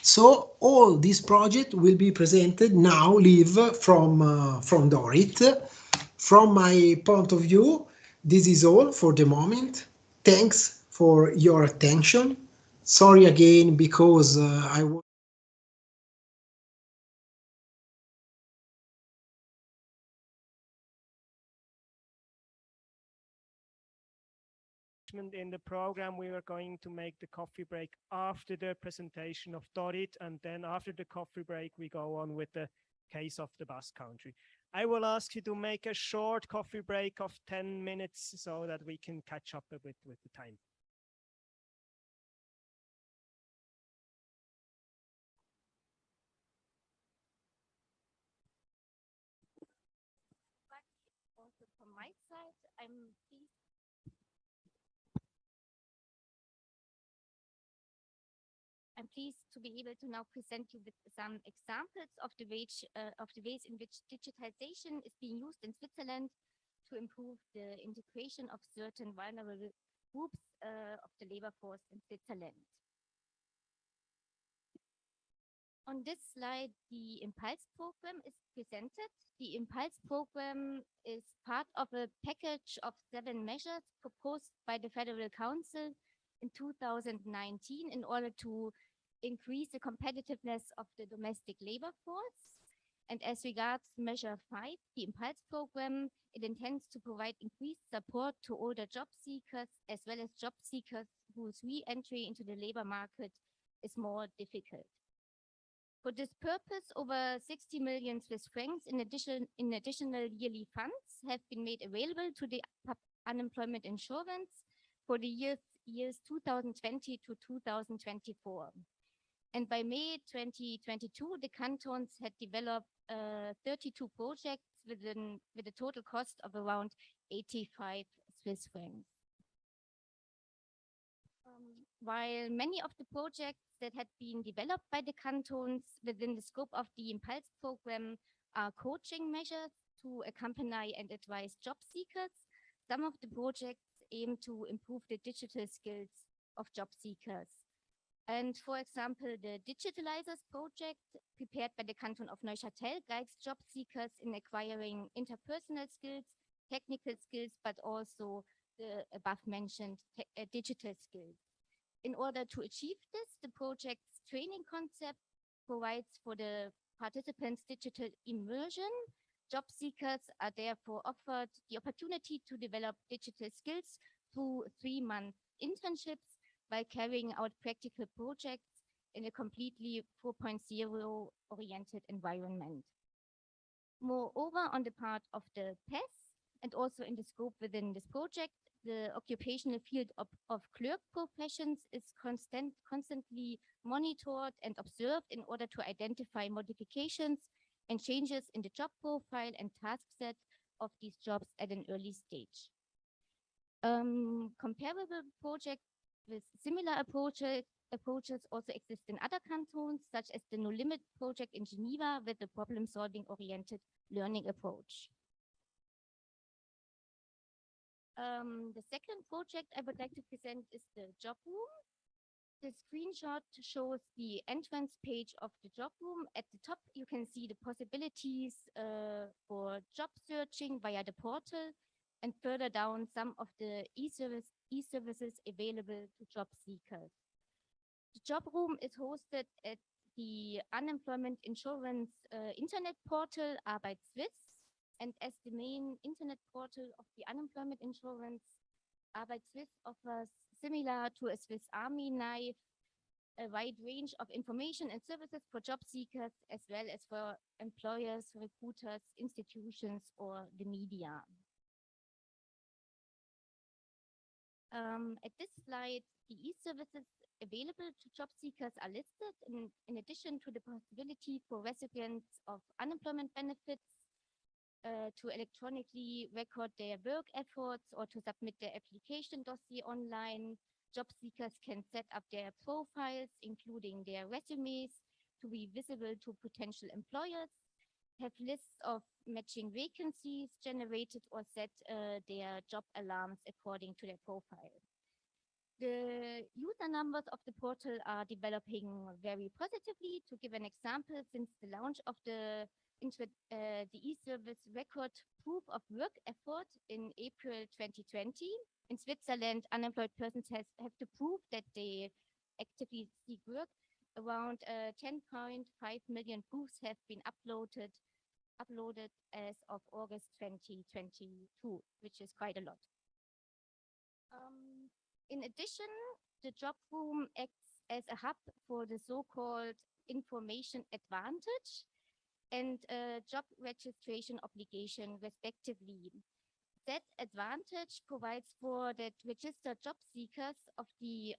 So all these projects will be presented now live from Dorit. From my point of view, this is all for the moment. Thanks for your attention. Sorry again, because I was in the program. We are going to make the coffee break after the presentation of Dorit, and then after the coffee break, we go on with the case of the Basque Country. I will ask you to make a short coffee break of 10 minutes so that we can catch up a bit with the time. Also from my side, I'm pleased to be able to now present you with some examples of the ways in which digitization is being used in Switzerland to improve the integration of certain vulnerable groups of the labor force in Switzerland. On this slide, the Impulse program is presented. The Impulse program is part of a package of 7 measures proposed by the Federal Council in 2019 in order to increase the competitiveness of the domestic labor force. And as regards measure 5, the Impulse program, it intends to provide increased support to older job seekers as well as job seekers whose re-entry into the labor market is more difficult. For this purpose, over 60 million Swiss francs in additional yearly funds have been made available to the unemployment insurance for the years 2020 to 2024. And by May 2022, the cantons had developed 32 projects with a total cost of around 85 Swiss francs. While many of the projects that had been developed by the cantons within the scope of the Impulse program are coaching measures to accompany and advise job seekers, some of the projects aim to improve the digital skills of job seekers. And for example, the Digitalizers project prepared by the Canton of Neuchâtel guides job seekers in acquiring interpersonal skills, technical skills, but also the above mentioned digital skills. In order to achieve this, the project's training concept provides for the participants digital immersion. Job seekers are therefore offered the opportunity to develop digital skills through 3-month internships by carrying out practical projects in a completely 4.0 oriented environment. Moreover, on the part of the PES and also in the scope within this project, the occupational field of clerk professions is constantly monitored and observed in order to identify modifications and changes in the job profile and task set of these jobs at an early stage. Comparable projects with similar approaches also exist in other cantons, such as the No Limit project in Geneva with the problem-solving oriented learning approach. The second project I would like to present is the job room. The screenshot shows the entrance page of the job room. At the top, you can see the possibilities for job searching via the portal, and further down, some of the e-services available to job seekers. The job room is hosted at the unemployment insurance internet portal ArbeitsSwiss. And as the main internet portal of the unemployment insurance, ArbeitsSwiss offers, similar to a Swiss Army knife, a wide range of information and services for job seekers, as well as for employers, recruiters, institutions, or the media. At this slide, the e-services available to job seekers are listed in addition to the possibility for recipients of unemployment benefits to electronically record their work efforts or to submit their application dossier online. Job seekers can set up their profiles, including their resumes, to be visible to potential employers, have lists of matching vacancies generated, or set their job alarms according to their profile. The user numbers of the portal are developing very positively. To give an example, since the launch of the e-service record proof of work effort in April 2020, in Switzerland, unemployed persons have to prove that they actively seek work. Around 10.5 million proofs have been uploaded as of August 2022, which is quite a lot. In addition, the job room acts as a hub for the so-called information advantage. and job registration obligation, respectively. That advantage provides for that registered job seekers of the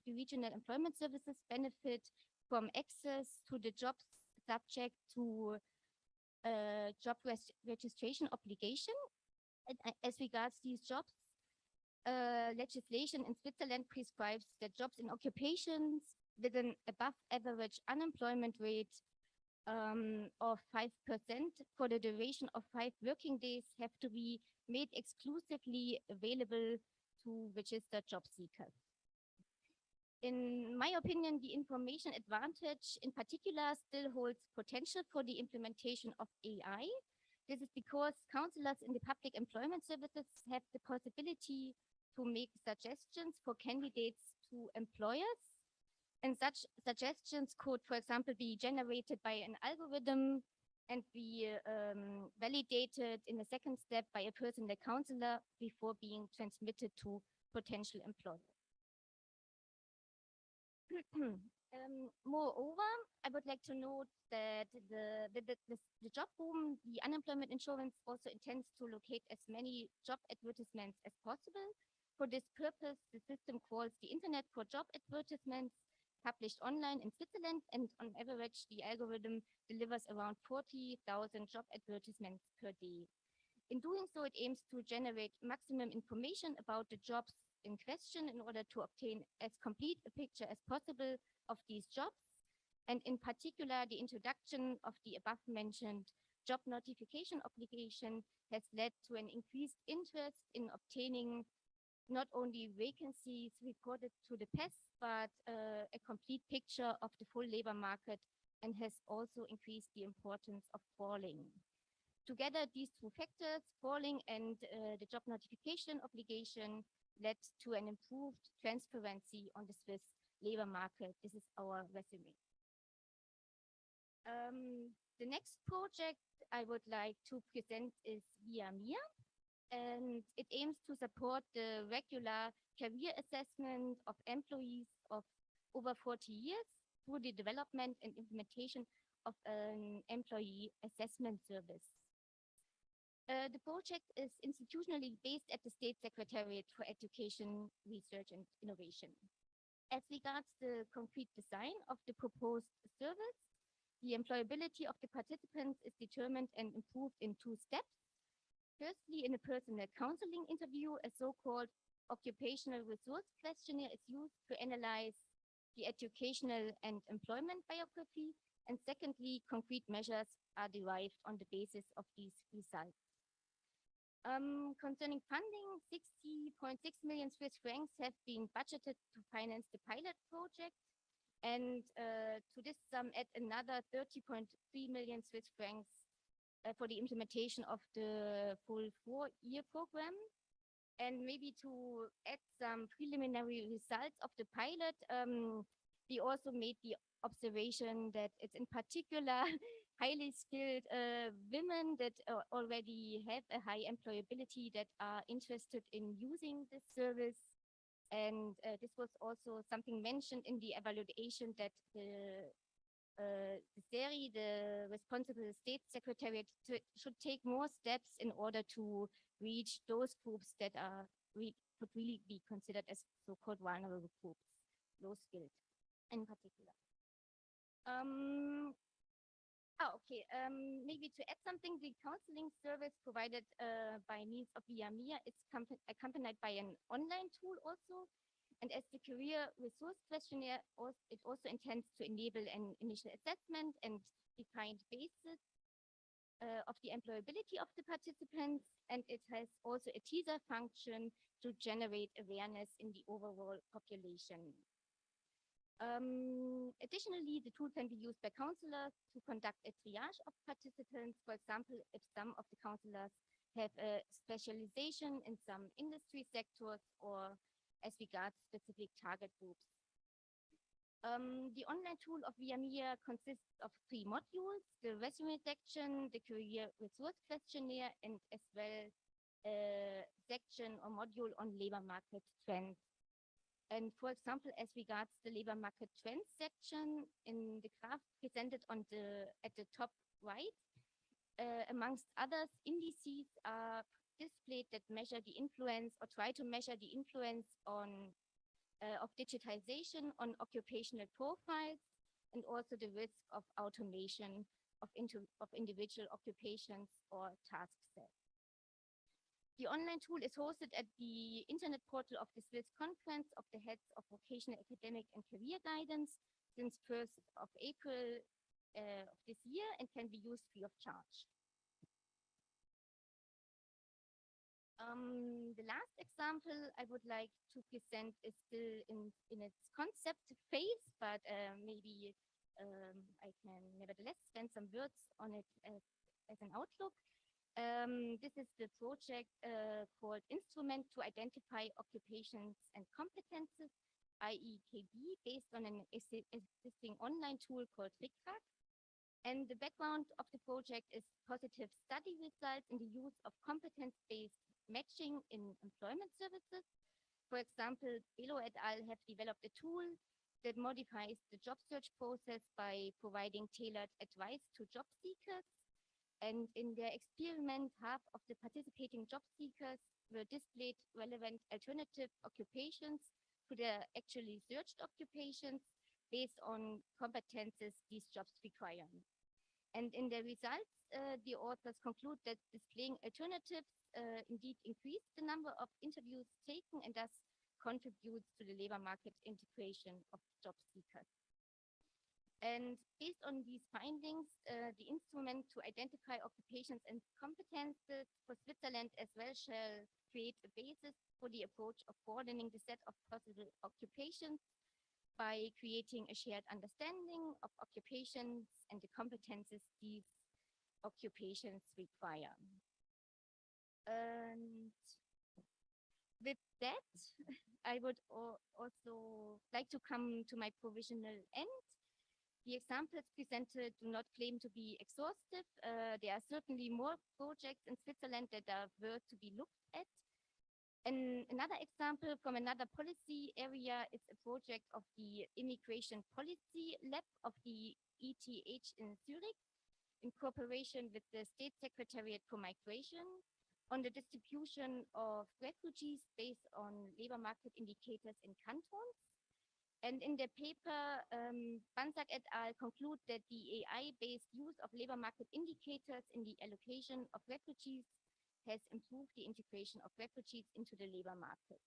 regional employment services benefit from access to the jobs subject to job registration obligation. And as regards these jobs, legislation in Switzerland prescribes that jobs in occupations with an above average unemployment rate of 5% for the duration of 5 working days have to be made exclusively available to registered job seekers. In my opinion, the information advantage in particular still holds potential for the implementation of AI. This is because counselors in the public employment services have the possibility to make suggestions for candidates to employers. And such suggestions could, for example, be generated by an algorithm and be validated in the second step by a personal counselor before being transmitted to potential employers. Moreover, I would like to note that the job boom, the unemployment insurance also intends to locate as many job advertisements as possible. For this purpose, the system calls the Internet for Job Advertisements published online in Switzerland, and on average, the algorithm delivers around 40,000 job advertisements per day. In doing so, it aims to generate maximum information about the jobs in question in order to obtain as complete a picture as possible of these jobs. And in particular, the introduction of the above-mentioned job notification obligation has led to an increased interest in obtaining not only vacancies reported to the PES, but a complete picture of the full labor market, and has also increased the importance of crawling. Together, these two factors, crawling and the job notification obligation, led to an improved transparency on the Swiss labor market. This is our resume. The next project I would like to present is VIA-MIA, and it aims to support the regular career assessment of employees of over 40 years through the development and implementation of an employee assessment service. The project is institutionally based at the State Secretariat for Education, Research and Innovation. As regards the concrete design of the proposed service, the employability of the participants is determined and improved in 2 steps. Firstly, in a personal counseling interview, a so-called occupational resource questionnaire is used to analyze the educational and employment biography. And secondly, concrete measures are derived on the basis of these results. Concerning funding, 60.6 million Swiss francs have been budgeted to finance the pilot project. And to this sum, add another 30.3 million Swiss francs for the implementation of the full 4-year program. And maybe to add some preliminary results of the pilot, we also made the observation that it's in particular highly skilled women that already have a high employability that are interested in using this service. And this was also something mentioned in the evaluation that the SERI, the responsible state secretariat, should take more steps in order to reach those groups that are could really be considered as so-called vulnerable groups, low skilled in particular. Maybe to add something, the counseling service provided by means of VIA-MIA is accompanied by an online tool also. And as the career resource questionnaire, it also intends to enable an initial assessment and defined basis of the employability of the participants. And it has also a teaser function to generate awareness in the overall population. Additionally, the tool can be used by counselors to conduct a triage of participants. For example, if some of the counselors have a specialization in some industry sectors or as regards specific target groups. The online tool of VIA-MIA consists of 3 modules: the resume section, the career resource questionnaire, and as well a section or module on labor market trends. And for example, as regards the labor market trends section, in in the graph presented on at the top right, amongst others, indices are displayed that measure the influence or try to measure the influence on of digitization on occupational profiles and also the risk of automation of individual occupations or task sets. The online tool is hosted at the internet portal of the Swiss Conference of the Heads of Vocational, Academic and Career Guidance since 1st of April of this year and can be used free of charge. The last example I would like to present is still in its concept phase, but maybe I can nevertheless spend some words on it as an outlook. This is the project called Instrument to Identify Occupations and Competences, IEKB, based on an existing online tool called RICRAC. And the background of the project is positive study results in the use of competence-based matching in employment services. For example, Belo et al. Have developed a tool that modifies the job search process by providing tailored advice to job seekers. And in their experiment, half of the participating job seekers were displayed relevant alternative occupations to their actually searched occupations based on competences these jobs require. And in the results, the authors conclude that displaying alternatives indeed increased the number of interviews taken and thus contributes to the labor market integration of job seekers. And based on these findings, the instrument to identify occupations and competences for Switzerland as well shall create a basis for the approach of broadening the set of possible occupations by creating a shared understanding of occupations and the competences these occupations require. And with that, I would also like to come to my provisional end. The examples presented do not claim to be exhaustive. There are certainly more projects in Switzerland that are worth to be looked at. And another example from another policy area is a project of the Immigration Policy Lab of the ETH in Zurich in cooperation with the State Secretariat for Migration on the distribution of refugees based on labor market indicators in cantons. And in their paper, Banzak et al. Conclude that the AI-based use of labor market indicators in the allocation of refugees has improved the integration of refugees into the labor market.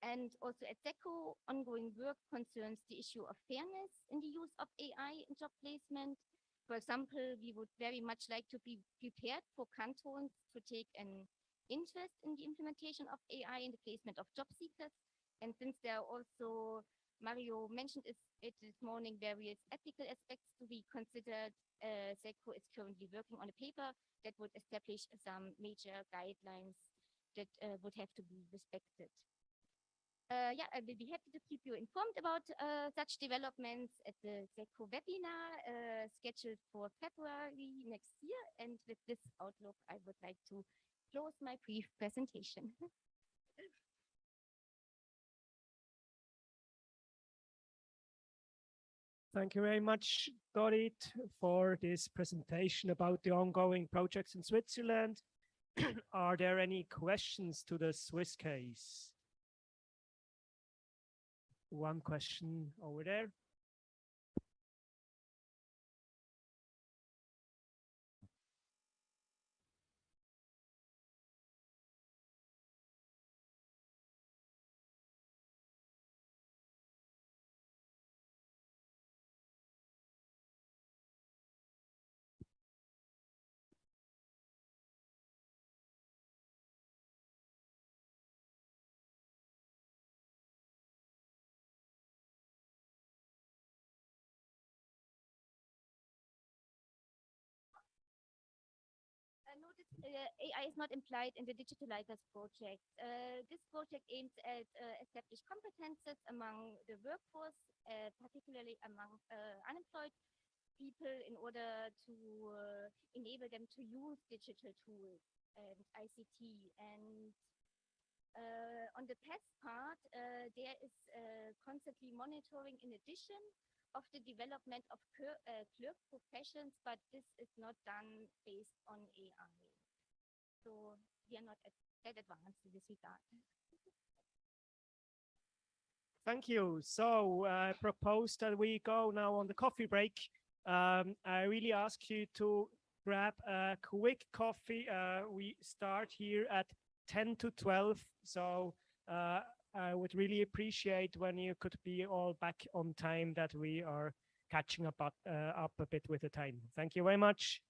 And also at SECO, ongoing work concerns the issue of fairness in the use of AI in job placement. For example, we would very much like to be prepared for cantons to take an interest in the implementation of AI in the placement of job seekers. And since there are also, Mario mentioned it this morning, various ethical aspects to be considered, SECO is currently working on a paper that would establish some major guidelines that would have to be respected. Yeah, I will be happy to keep you informed about such developments at the SECO webinar scheduled for February next year. And with this outlook, I would like to close my brief presentation. Thank you very much, Dorit, for this presentation about the ongoing projects in Switzerland. Are there any questions to the Swiss case? One question over there. Notice AI is not implied in the Digitalizers project. This project aims at established competences among the workforce, particularly among unemployed people, in order to enable them to use digital tools and ICT. And on the PES part, there is constantly monitoring in addition of the development of clerk professions, but this is not done based on AI. So we are not that advanced in this regard. Thank you. So I propose that we go now on the coffee break. I really ask you to grab a quick coffee. We start here at 10 to 12. So I would really appreciate when you could be all back on time, that we are catching up a bit with the time. Thank you very much.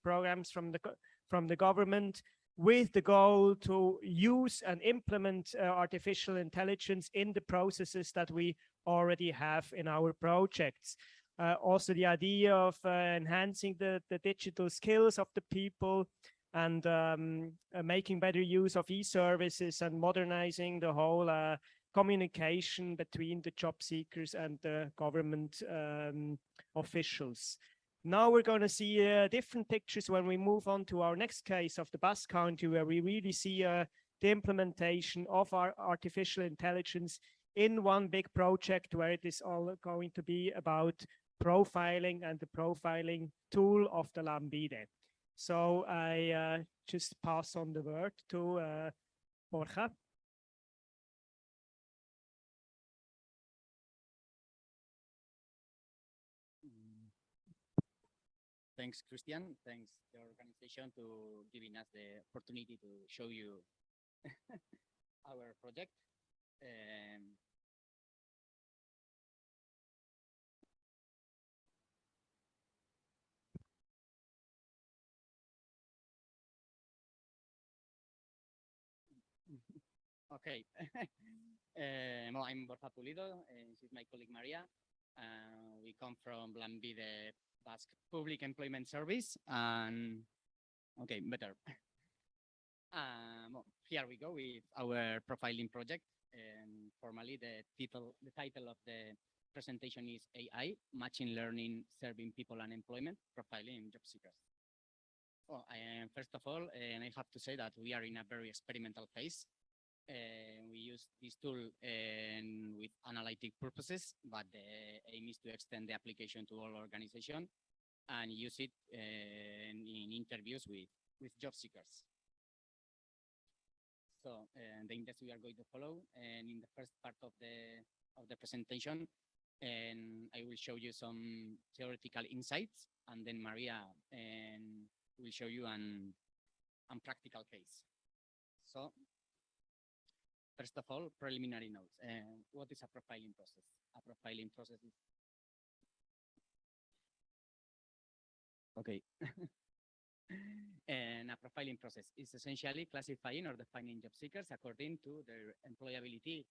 programs from the government, with the goal to use and implement artificial intelligence in the processes that we already have in our projects. Also the idea of enhancing the digital skills of the people and making better use of e-services and modernizing the whole communication between the job seekers and the government officials. Now we're going to see different pictures when we move on to our next case of the Basque Country, where we really see the implementation of our artificial intelligence in one big project, where it is all going to be about profiling and the profiling tool of the Lambide. So I just pass on the word to Borja. Thanks, Christian. Thanks the organization to giving us the opportunity to show you our project. Okay. Well, I'm Borja Pulido, and this is my colleague Maria. We come from Lambide Basque Public Employment Service, and okay, better. Well, here we go with our profiling project, and formally the title of the presentation is AI, Machine Learning Serving People and Employment, Profiling Job Seekers. Well, first of all, and I have to say that we are in a very experimental phase. We use this tool with analytic purposes, but the aim is to extend the application to all organizations and use it in interviews with job seekers. So the index we are going to follow, and in the first part of the presentation, and I will show you some theoretical insights, and then Maria will show you an practical case. So first of all, preliminary notes. What is a profiling process? A profiling process is okay. And a profiling process is essentially classifying or defining job seekers according to their employability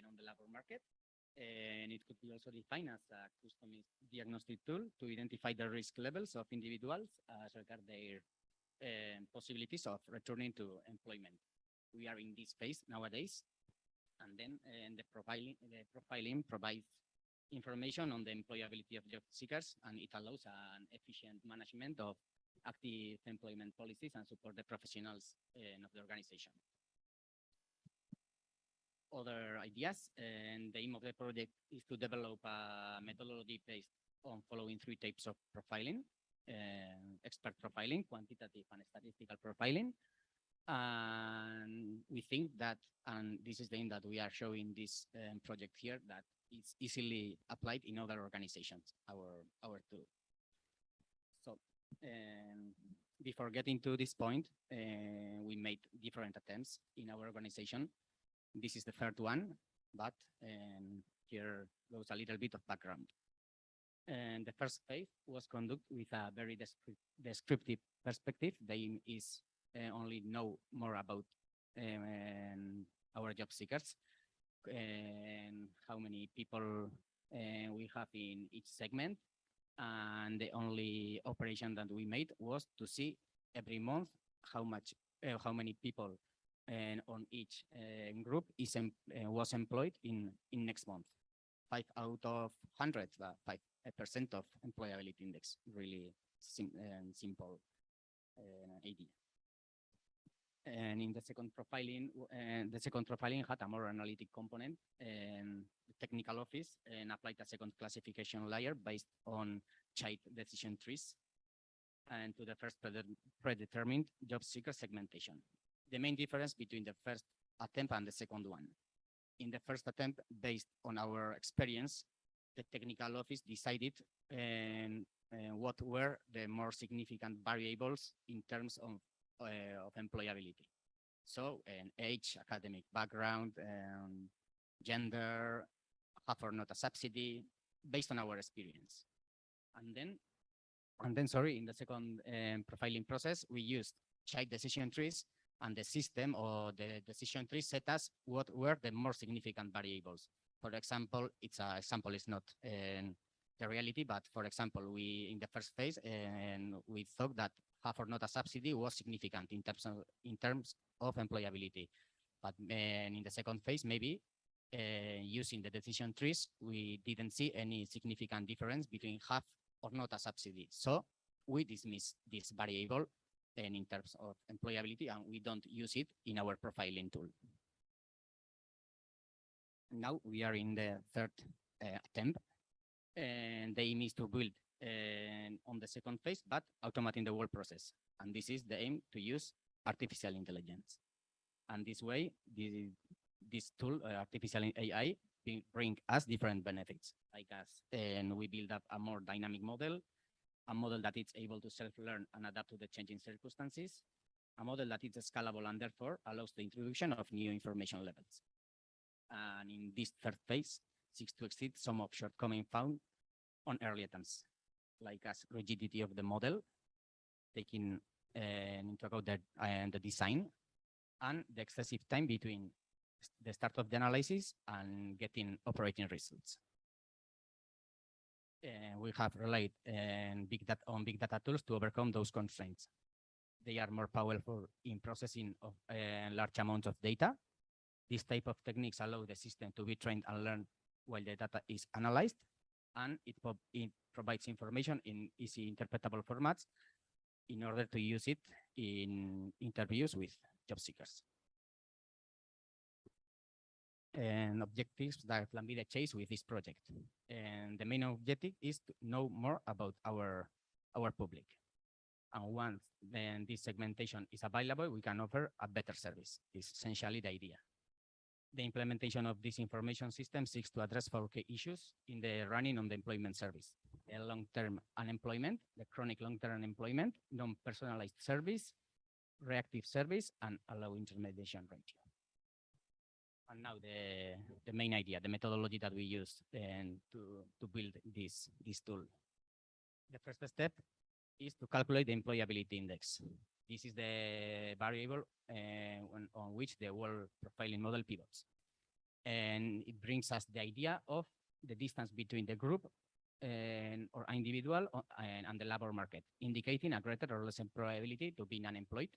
on the labor market. And it could be also defined as a customized diagnostic tool to identify the risk levels of individuals as regard their possibilities of returning to employment. We are in this phase nowadays, and then the profiling provides information on the employability of job seekers, and it allows an efficient management of active employment policies and support the professionals of the organization. Other ideas, and the aim of the project is to develop a methodology based on following 3 types of profiling: expert profiling, quantitative and statistical profiling. And we think that, and this is the aim that we are showing this project here, that it's easily applied in other organizations, our tool. So before getting to this point, we made different attempts in our organization. This is the third one, but here goes a little bit of background. And the first phase was conducted with a very descriptive perspective. The aim is only know more about our job seekers and how many people we have in each segment. And the only operation that we made was to see every month how many people on each group was employed in next month. 5 out of 100, 5% of employability index. Really simple idea. And in the second profiling had a more analytic component, and the technical office applied a second classification layer based on child decision trees, and to the first predetermined job seeker segmentation. The main difference between the first attempt and the second one: in the first attempt, based on our experience, the technical office decided what were the more significant variables in terms of employability. So age, academic background, gender, have or not a subsidy, based on our experience. And then And then, sorry, in the second profiling process, we used child decision trees, and the system or the decision tree set us what were the more significant variables. For example, it's a example, it's not the reality, but for example, we in the first phase, and we thought that have or not a subsidy was significant in terms of employability. But in the second phase, maybe using the decision trees, we didn't see any significant difference between have or not a subsidy. So we dismiss this variable and in terms of employability, and we don't use it in our profiling tool. Now we are in the third attempt, and the aim is to build on the second phase, but automating the whole process. And this is the aim, to use artificial intelligence. And this way, this tool, artificial AI, bring us different benefits, like us. And we build up a more dynamic model, a model that is able to self-learn and adapt to the changing circumstances, a model that is scalable and therefore allows the introduction of new information levels. And in this third phase, seeks to exceed some of shortcomings found on early attempts, like as rigidity of the model, taking into account the design, and the excessive time between the start of the analysis and getting operating results. We have relied on big data tools to overcome those constraints. They are more powerful in processing of large amounts of data. This type of techniques allow the system to be trained and learn while the data is analyzed, and it provides information in easy interpretable formats in order to use it in interviews with job seekers. And objectives that can be the chase with this project. And the main objective is to know more about our public. And once then this segmentation is available, we can offer a better service. It's essentially the idea. The implementation of this information system seeks to address 4 key issues in the running on the employment service: the long-term unemployment, the chronic long-term unemployment, non-personalized service, reactive service, and allow intermediation ratio. And now the main idea, the methodology that we use to build this tool. The first step is to calculate the employability index. This is the variable on which the whole profiling model pivots. And it brings us the idea of the distance between the group or individual and the labor market, indicating a greater or less employability to being unemployed,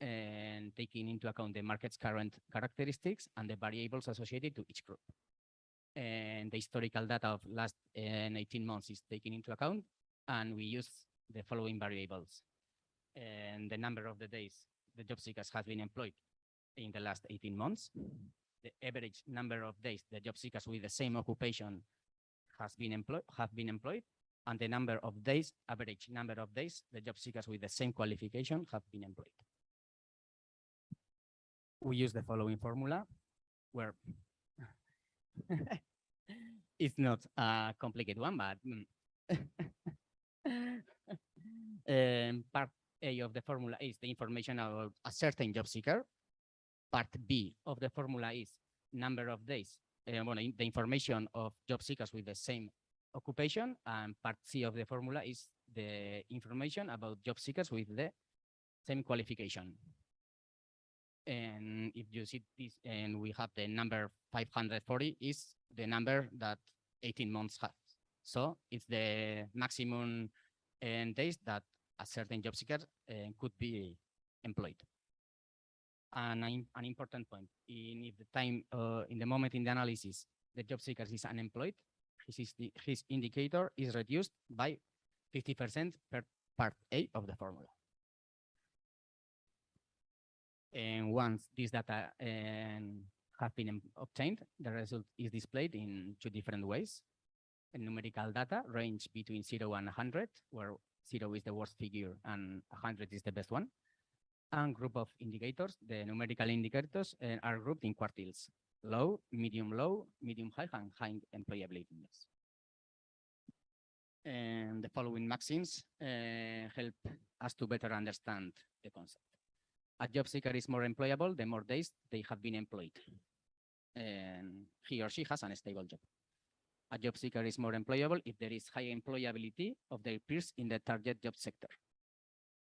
and taking into account the market's current characteristics and the variables associated to each group. And the historical data of last 18 months is taken into account, and we use the following variables. And the number of the days the job seekers have been employed in the last 18 months, the average number of days the job seekers with the same occupation have been employed, and the number of days, average number of days the job seekers with the same qualification have been employed. We use the following formula, where it's not a complicated one, but part A of the formula is the information about a certain job seeker. Part B of the formula is number of days, the information of job seekers with the same occupation, and part C of the formula is the information about job seekers with the same qualification. And if you see this, and we have the number 540 is the number that 18 months has. So it's the maximum days that a certain job seeker could be employed. And an important point, if the time, in the moment in the analysis, the job seeker is unemployed, his indicator is reduced by 50% per part A of the formula. And once this data have been obtained, the result is displayed in 2 different ways. A numerical data range between 0 and 100, where 0 is the worst figure and 100 is the best one. And group of indicators, the numerical indicators are grouped in quartiles: low, medium high, and high employability index. And the following maxims help us to better understand the concept. A job seeker is more employable the more days they have been employed, and he or she has a stable job. A job seeker is more employable if there is high employability of their peers in the target job sector.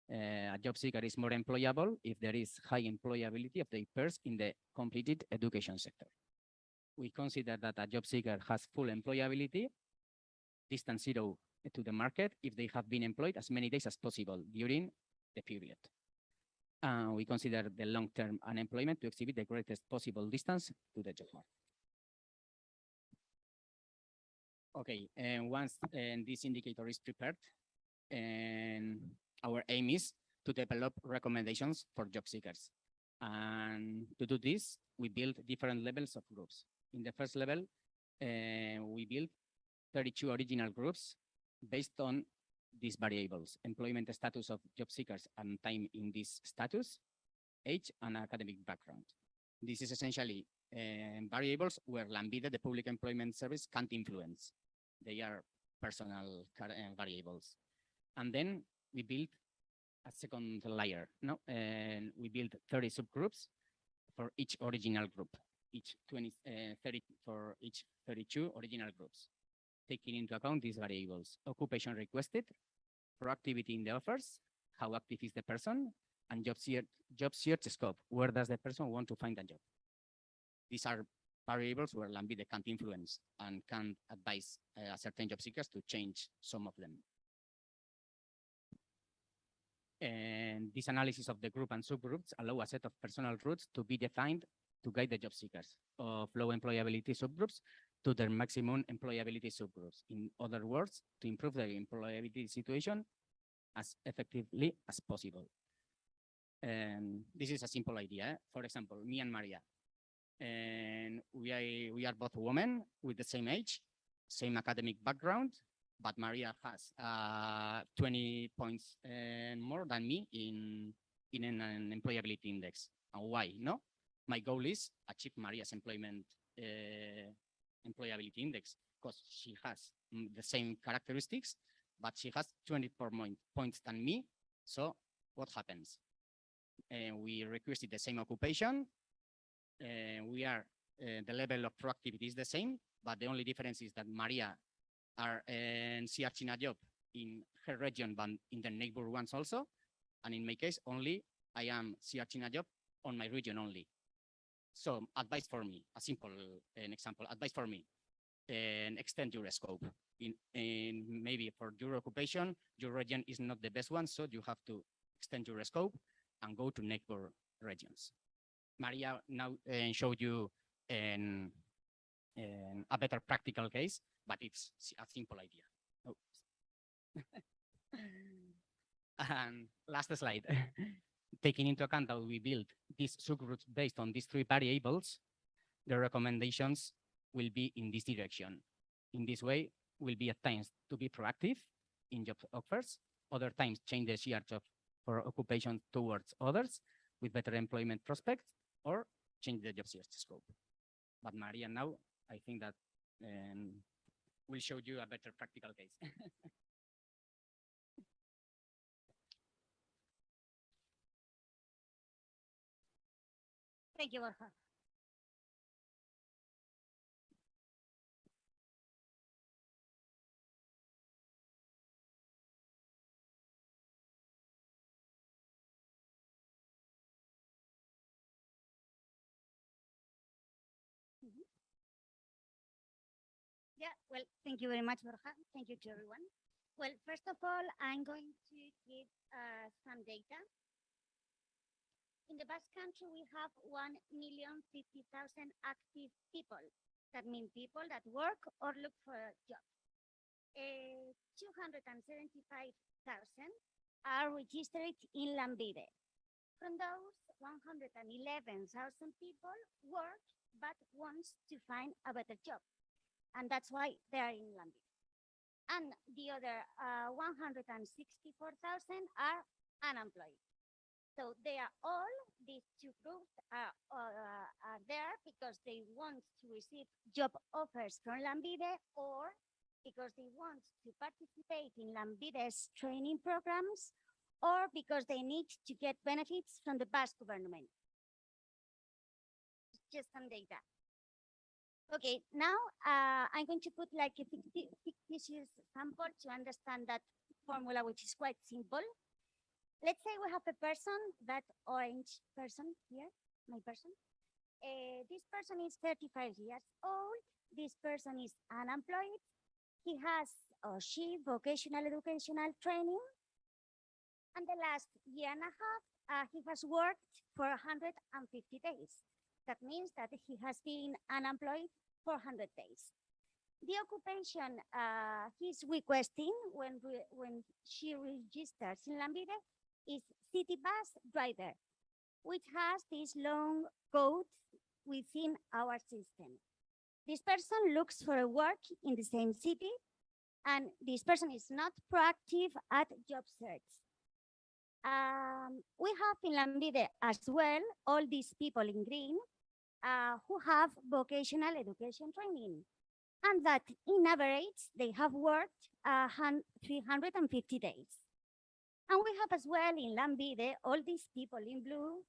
A job seeker is more employable if there is high employability of their peers in the completed education sector. We consider that a job seeker has full employability, distance zero to the market, if they have been employed as many days as possible during the period. We consider the long-term unemployment to exhibit the greatest possible distance to the job market. Okay, and once this indicator is prepared, and our aim is to develop recommendations for job seekers. And to do this, we build different levels of groups. In the first level, we build 32 original groups based on these variables: employment status of job seekers and time in this status, age, and academic background. This is essentially variables where Lambide, the public employment service, can't influence. They are personal variables. And then we build a second layer, no? And we build 30 subgroups for each original group, each 30 for each 32 original groups, taking into account these variables: occupation requested, proactivity in the offers, how active is the person, and job search scope. Where does the person want to find a job? These are variables where Lambide can't influence and can't advise certain job seekers to change some of them. And this analysis of the group and subgroups allow a set of personal routes to be defined to guide the job seekers of low employability subgroups to their maximum employability subgroups. In other words, to improve their employability situation as effectively as possible. And this is a simple idea. For example, me and Maria, and we are both women with the same age, same academic background, but Maria has 20 points more than me in an employability index. And why? No, my goal is achieve Maria's employability index because she has the same characteristics, but she has 24 points than me. So what happens? We requested the same occupation. We are the level of proactivity is the same, but the only difference is that Maria are searching a job in her region, but in the neighbor ones also. And in my case, only I am searching a job on my region only. So advice for me, a simple example, advice for me, extend your scope. In maybe for your occupation, your region is not the best one, so you have to extend your scope and go to neighbor regions. Maria now showed you a better practical case, but it's a simple idea. Oh. And last slide. Taking into account that we build these subgroups based on these three variables, the recommendations will be in this direction. In this way, will be at times to be proactive in job offers, other times change the search of for occupation towards others with better employment prospects, or change the job search scope. But Maria now, I think that will show you a better practical case. Thank you, Borja. Yeah, well, thank you very much, Borja. Thank you to everyone. Well, first of all, I'm going to give some data. In the Basque Country, we have 1,050,000 active people. That means people that work or look for a job. 275,000 are registered in Lambide. From those, 111,000 people work but wants to find a better job. And that's why they are in Lambide. And the other 164,000 are unemployed. So they are all, these two groups are there because they want to receive job offers from Lambide or because they want to participate in Lambide's training programs or because they need to get benefits from the Basque government. Just some data. Okay, now I'm going to put like a fictitious sample to understand that formula, which is quite simple. Let's say we have a person, that orange person here, my person. This person is 35 years old. This person is unemployed. He has or she vocational educational training. And the last year and a half, he has worked for 150 days. That means that he has been unemployed for 100 days. The occupation he's requesting when she registers in Lambide is city bus driver, which has this long code within our system. This person looks for a work in the same city, and this person is not proactive at job search. We have in Lambide as well all these people in green who have vocational education training, and that in average they have worked 350 days. And we have as well in Lambide all these people in blue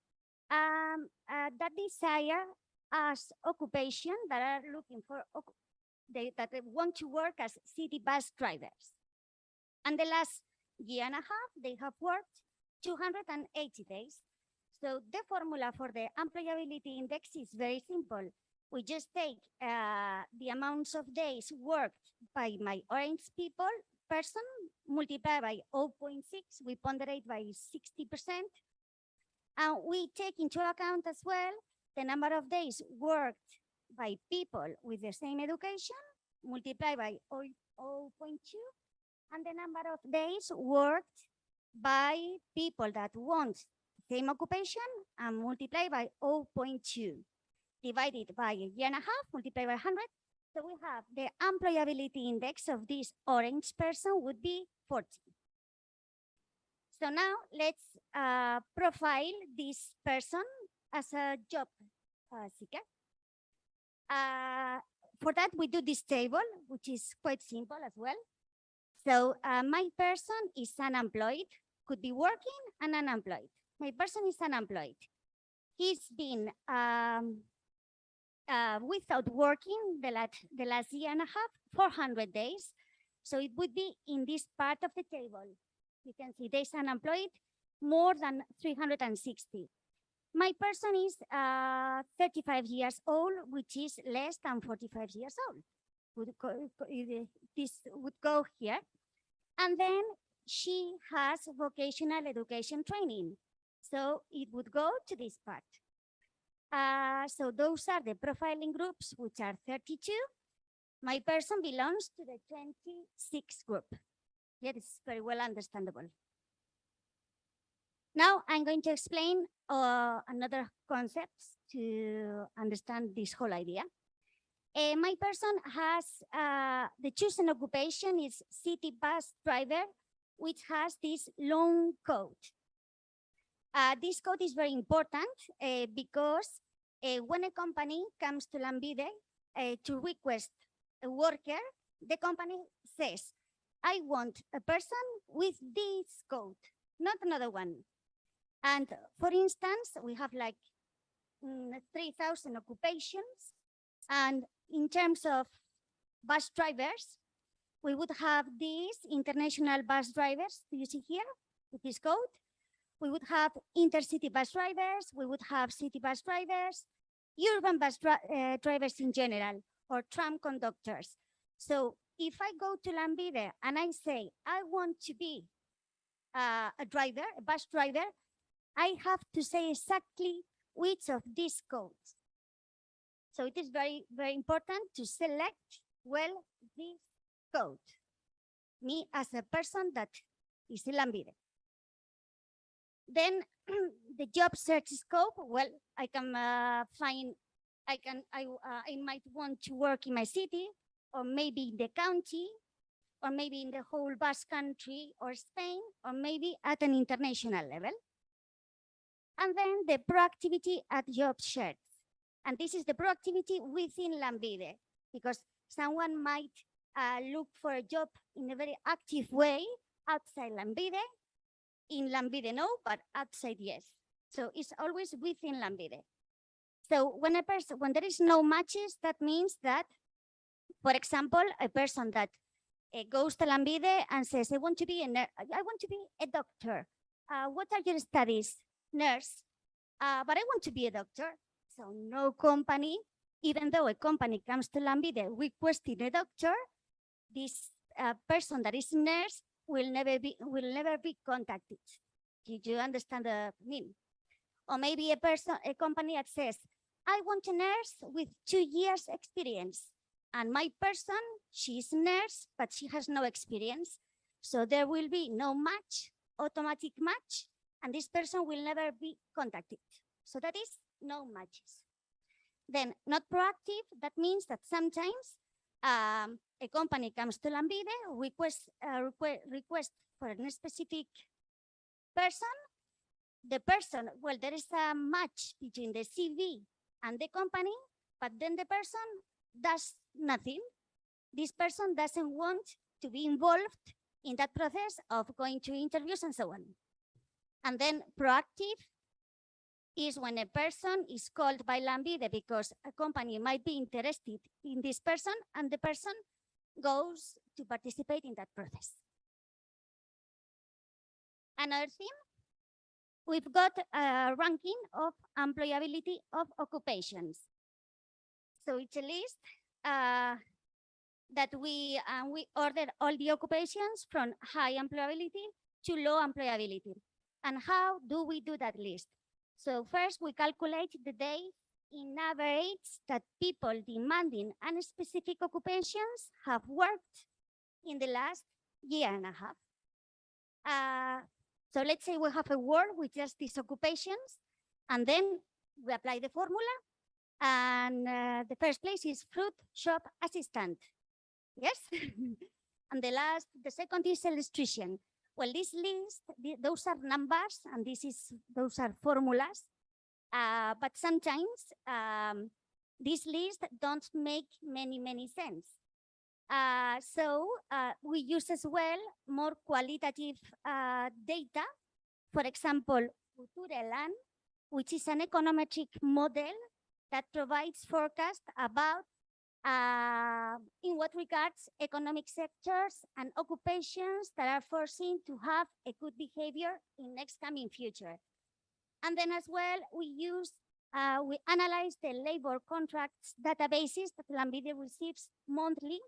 that desire as occupation, that are looking for, that they want to work as city bus drivers. And the last year and a half, they have worked 280 days. So the formula for the employability index is very simple. We just take the amounts of days worked by my orange person, multiply by 0.6, we ponderate by 60%. And we take into account as well the number of days worked by people with the same education, multiply by 0.2, and the number of days worked by people that want the same occupation and multiply by 0.2, divided by a year and a half, multiply by 100. So we have the employability index of this orange person would be 40. So now let's profile this person as a job seeker. For that, we do this table, which is quite simple as well. So my person is unemployed, could be working and unemployed. My person is unemployed. He's been without working the last year and a half, 400 days. So it would be in this part of the table. You can see days unemployed, more than 360. My person is 35 years old, which is less than 45 years old. This would go here. And then she has vocational education training. So it would go to this part. So those are the profiling groups, which are 32. My person belongs to the 26 group. Yeah, this is very well understandable. Now I'm going to explain another concepts to understand this whole idea. My person has the chosen occupation is city bus driver, which has this long code. This code is very important because when a company comes to Lambide to request a worker, the company says, I want a person with this code, not another one. And for instance, we have like 3,000 occupations. And in terms of bus drivers, we would have these international bus drivers, do you see here, with this code? We would have intercity bus drivers, we would have city bus drivers, urban bus drivers in general, or tram conductors. So if I go to Lambide and I say, I want to be a driver, a bus driver, I have to say exactly which of these codes. So it is very, very important to select well this code. Me as a person that is in Lambide. Then the job search scope, well, I can find, I might want to work in my city, or maybe in the county, or maybe in the whole Basque Country or Spain, or maybe at an international level. And then the proactivity at job search. And this is the proactivity within Lambide, because someone might look for a job in a very active way outside Lambide. In Lambide, no, but outside, yes. So it's always within Lambide. So when when there is no matches, that means that, for example, a person that goes to Lambide and says, I want to be I want to be a doctor. What are your studies? Nurse. But I want to be a doctor. So no company, even though a company comes to Lambide requesting a doctor, this person that is nurse will never be contacted. Did you understand the mean? Or maybe a company that says, I want a nurse with 2 years experience. And my person, she's a nurse, but she has no experience. So there will be no match, automatic match, and this person will never be contacted. So that is no matches. Then not proactive, that means that sometimes a company comes to Lambide, request for a specific person. The person, well, there is a match between the CV and the company, but then the person does nothing. This person doesn't want to be involved in that process of going to interviews and so on. And then proactive is when a person is called by Lambide because a company might be interested in this person and the person goes to participate in that process. Another thing, we've got a ranking of employability of occupations. So it's a list that we order all the occupations from high employability to low employability. And how do we do that list? So first we calculate the days in average that people demanding specific occupations have worked in the last year and a half. So let's say we have a word with just these occupations, and then we apply the formula. And the first place is fruit shop assistant. Yes? And the second is electrician. Well, this list, those are numbers, and those are formulas. But sometimes this list don't make many sense. So we use as well more qualitative data. For example, Futureland, which is an econometric model that provides forecast about in what regards economic sectors and occupations that are foreseen to have a good behavior in next coming future. And then as well, we analyze the labor contracts databases that Lambide receives monthly,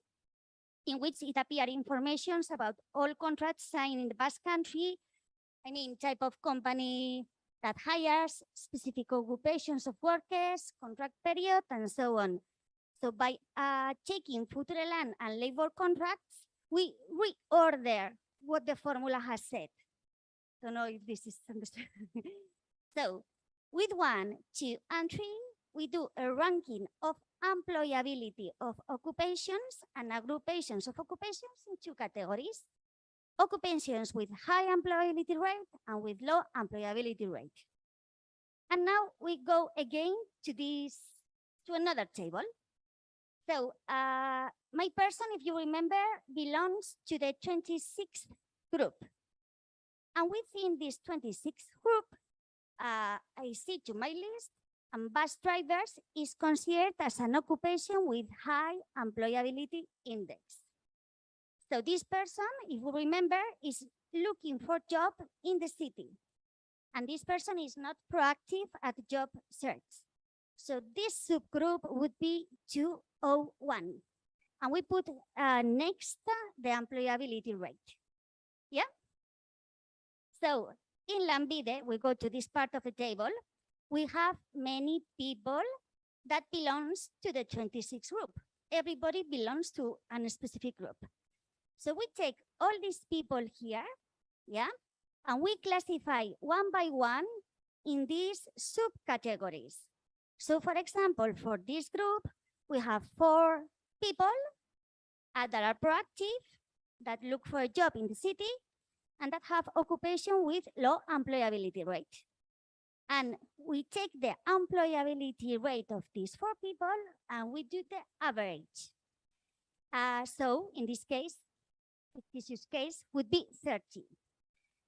in which it appears information about all contracts signed in the Basque Country, I mean, type of company that hires, specific occupations of workers, contract period, and so on. So by taking Futureland and labor contracts, we reorder what the formula has said. Don't know if this is understood. So with 1, 2, and 3, we do a ranking of employability of occupations and agrupations of occupations in 2 categories. Occupations with high employability rate and with low employability rate. And now we go again to another table. So my person, if you remember, belongs to the 26th group. And within this 26th group, I see to my list, and bus drivers is considered as an occupation with high employability index. So this person, if you remember, is looking for job in the city. And this person is not proactive at job search. So this subgroup would be 201. And we put next the employability rate. Yeah? So in Lambide, we go to this part of the table. We have many people that belongs to the 26 group. Everybody belongs to a specific group. So we take all these people here, yeah, and we classify one by one in these subcategories. So for example, for this group, we have 4 people that are proactive, that look for a job in the city, and that have occupation with low employability rate. And we take the employability rate of these 4 people and we do the average. So in this case, this use case would be 30.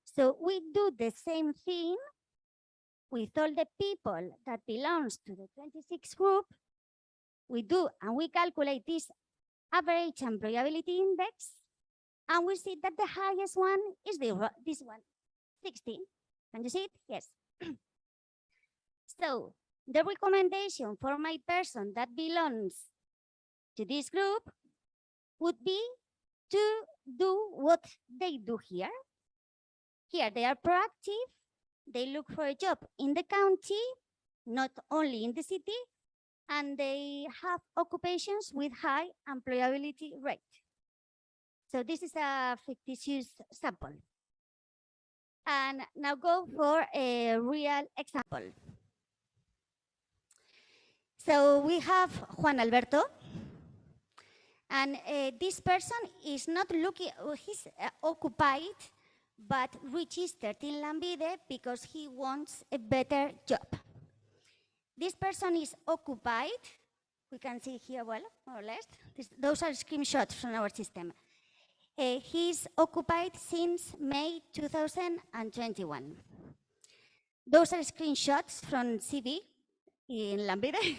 So we do the same thing with all the people that belongs to the 26 group, we do, and we calculate this average employability index, and we see that the highest one is this one, 16. Can you see it? Yes. So the recommendation for my person that belongs to this group would be to do what they do here. Here they are proactive, they look for a job in the county, not only in the city, and they have occupations with high employability rate. So this is a fictitious sample. And now go for a real example. So we have Juan Alberto, and this person is not looking, he's occupied, but registered in Lambide because he wants a better job. This person is occupied. We can see here, well, more or less. Those are screenshots from our system. He's occupied since May 2021. Those are screenshots from CV in Lambide.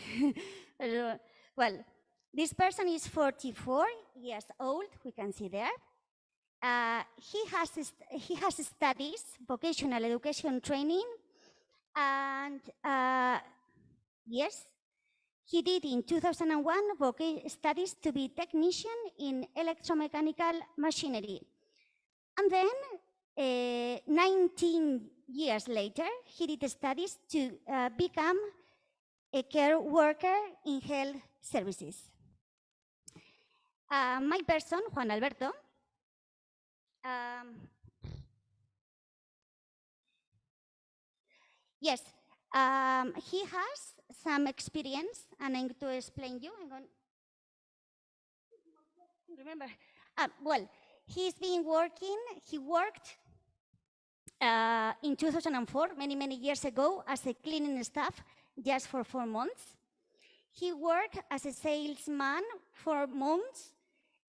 Well, this person is 44 years old, we can see there. He has studies, vocational education training, and yes, he did in 2001 studies to be technician in electromechanical machinery. And then 19 years later, he did studies to become a care worker in health services. My person, Juan Alberto, yes, he has some experience, and I'm going to explain you. I'm going remember. Well, he's been working. He worked in 2004, many years ago, as a cleaning staff, just for 4 months. He worked as a salesman for months,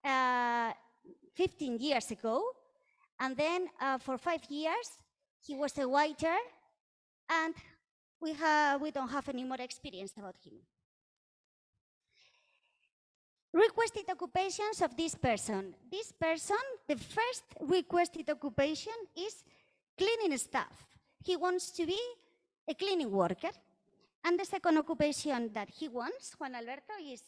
15 years ago, and then for 5 years he was a waiter, and we don't have any more experience about him. Requested occupations of this person. This person, the first requested occupation is cleaning staff. He wants to be a cleaning worker. And the second occupation that he wants, Juan Alberto, is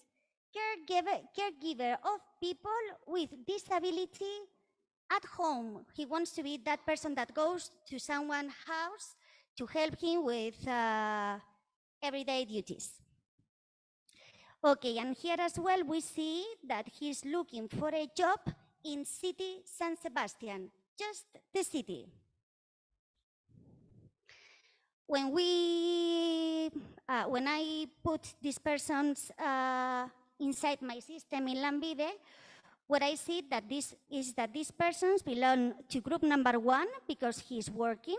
caregiver of people with disability at home. He wants to be that person that goes to someone's house to help him with everyday duties. Okay, and here as well we see that he's looking for a job in city San Sebastian, just the city. When I put these persons inside my system in Lambide, what I see that these persons belong to group number 1 because he's working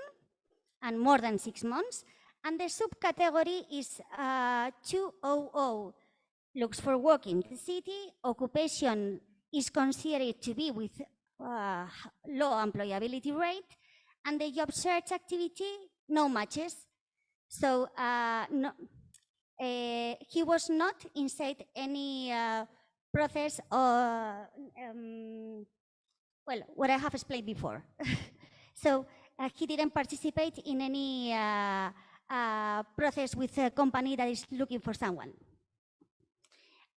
and more than 6 months, and the subcategory is 200, looks for work in the city, occupation is considered to be with low employability rate, and the job search activity, no matches. So he was not inside any process or, well, what I have explained before. So he didn't participate in any process with a company that is looking for someone.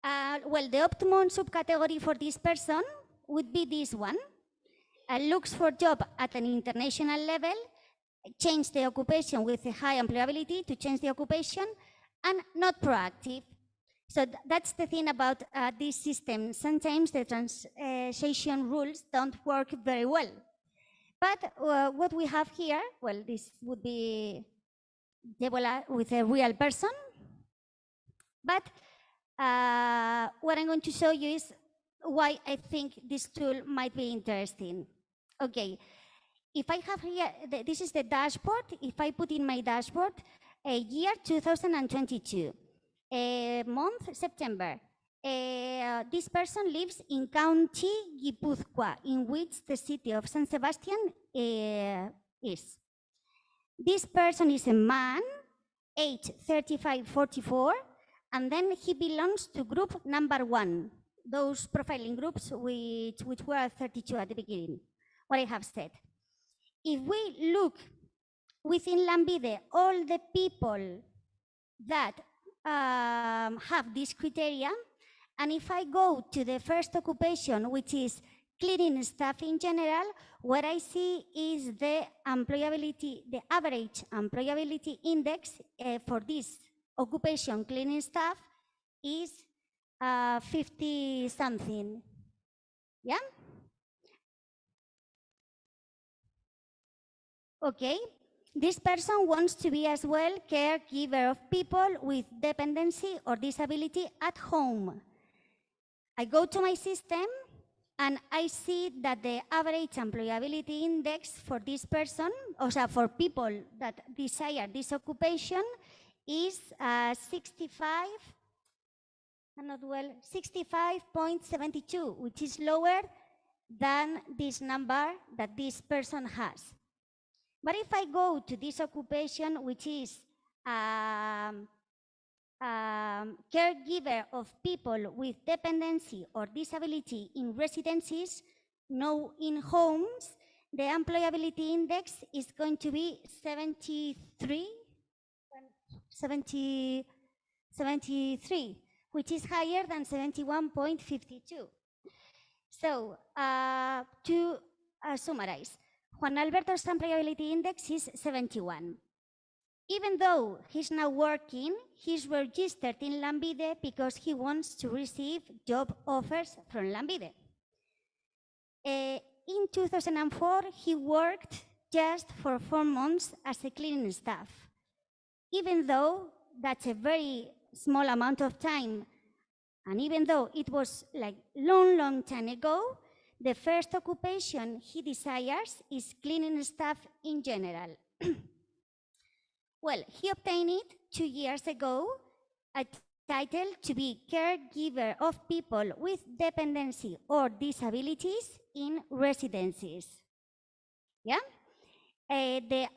Well, the optimum subcategory for this person would be this one. Looks for job at an international level, change the occupation with a high employability to change the occupation, and not proactive. So that's the thing about this system. Sometimes the translation rules don't work very well. But what we have here, well, this would be with a real person. But what I'm going to show you is why I think this tool might be interesting. Okay, if I have here, this is the dashboard. If I put in my dashboard, year 2022, month September, this person lives in County Guipúzcoa, in which the city of San Sebastian is. This person is a man, age 35-44, and then he belongs to group number 1, those profiling groups which were 32 at the beginning, what I have said. If we look within Lambide, all the people that have this criteria, and if I go to the first occupation, which is cleaning staff in general, what I see is the employability, the average employability index for this occupation, cleaning staff, is 50 something. Yeah? Okay. This person wants to be as well caregiver of people with dependency or disability at home. I go to my system and I see that the average employability index for this person, also for people that desire this occupation, is 65.72, which is lower than this number that this person has. But if I go to this occupation, which is caregiver of people with dependency or disability in residencies, no in homes, the employability index is going to be 73, which is higher than 71.52. So to summarize, Juan Alberto's employability index is 71. Even though he's now working, he's registered in Lambide because he wants to receive job offers from Lambide. In 2004, he worked just for 4 months as a cleaning staff. Even though that's a very small amount of time, and even though it was like long time ago, the first occupation he desires is cleaning staff in general. Well, he obtained it 2 years ago, a title to be caregiver of people with dependency or disabilities in residencies. Yeah? The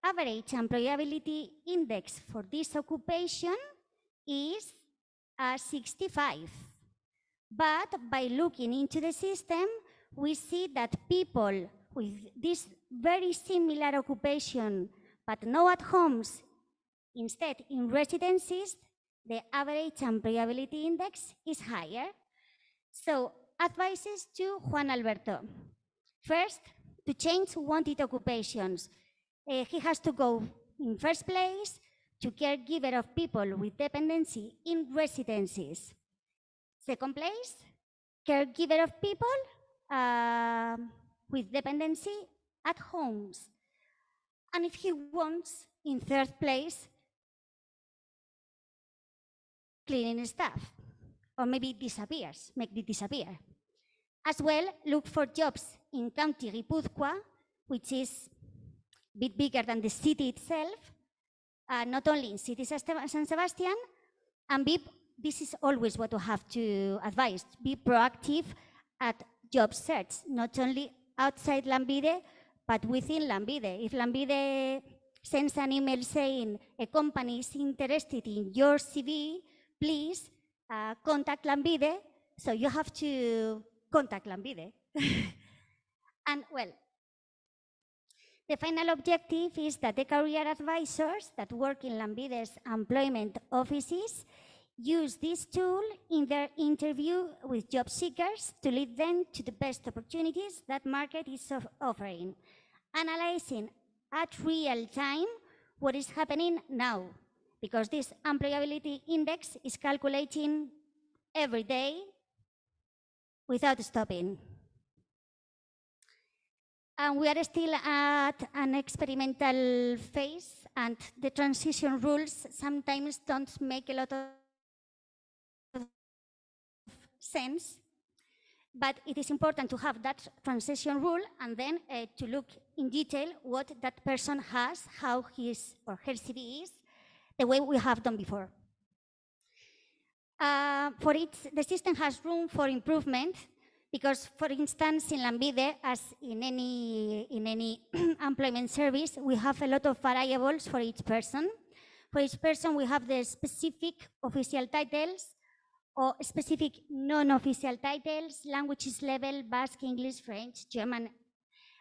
average employability index for this occupation is 65. But by looking into the system, we see that people with this very similar occupation, but not at homes, instead in residencies, the average employability index is higher. So advices to Juan Alberto. First, to change wanted occupations. He has to go in first place to caregiver of people with dependency in residencies. Second place, caregiver of people with dependency at homes. And if he wants, in third place, cleaning staff, or maybe disappears, make it disappear. As well, look for jobs in County Guipúzcoa, which is a bit bigger than the city itself, not only in city San Sebastian, and this is always what we have to advise, be proactive at job search, not only outside Lambide, but within Lambide. If Lambide sends an email saying a company is interested in your CV, please contact Lambide. So you have to contact Lambide. And well, the final objective is that the career advisors that work in Lambide's employment offices use this tool in their interview with job seekers to lead them to the best opportunities that market is offering, analyzing at real time what is happening now, because this employability index is calculating every day without stopping. And we are still at an experimental phase, and the transition rules sometimes don't make a lot of sense, but it is important to have that transition rule and then to look in detail what that person has, how his or her CV is, the way we have done before. For it, the system has room for improvement Because, for instance, in Lambide, as in any employment service, we have a lot of variables for each person. For each person, we have the specific official titles or specific non-official titles, languages level, Basque, English, French, German.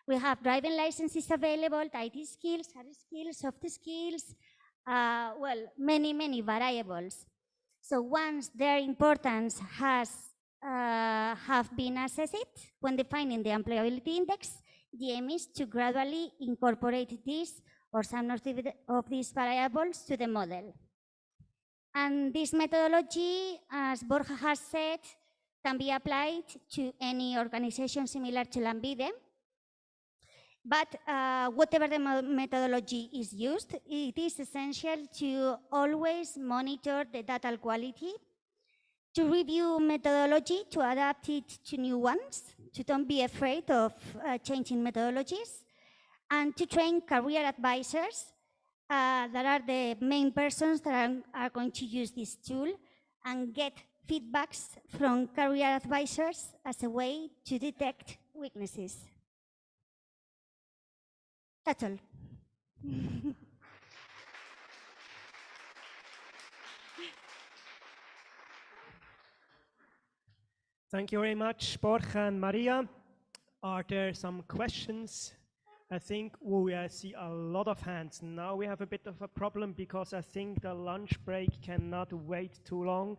We have driving licenses available, IT skills, hard skills, soft skills, well, many variables. So once their importance have been assessed when defining the employability index, the aim is to gradually incorporate this or some of these variables to the model. And this methodology, as Borja has said, can be applied to any organization similar to Lambide. But whatever the methodology is used, it is essential to always monitor the data quality, to review methodology, to adapt it to new ones, to don't be afraid of changing methodologies, and to train career advisors that are the main persons that are going to use this tool and get feedbacks from career advisors as a way to detect weaknesses. That's all. Thank you very much, Borja and Maria. Are there some questions? I think we see a lot of hands. Now we have a bit of a problem because I think the lunch break cannot wait too long.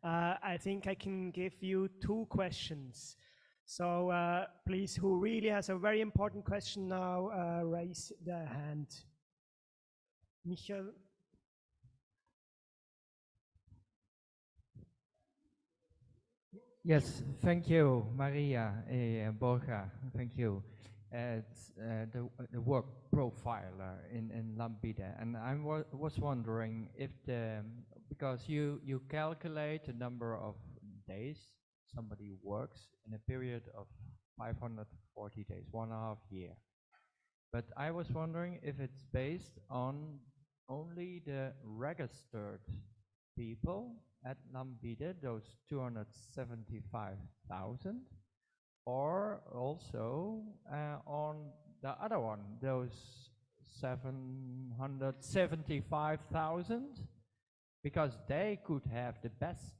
I think I can give you 2 questions. So please, who really has a very important question now, raise the hand. Michael. Yes, thank you, Maria and Borja. Thank you. The work profile in Lambide, and I was wondering if because you calculate the number of days somebody works in a period of 540 days, 1.5 year. But I was wondering if it's based on only the registered people at Lambide, those 275,000, or also on the other one, those 775,000, because they could have the best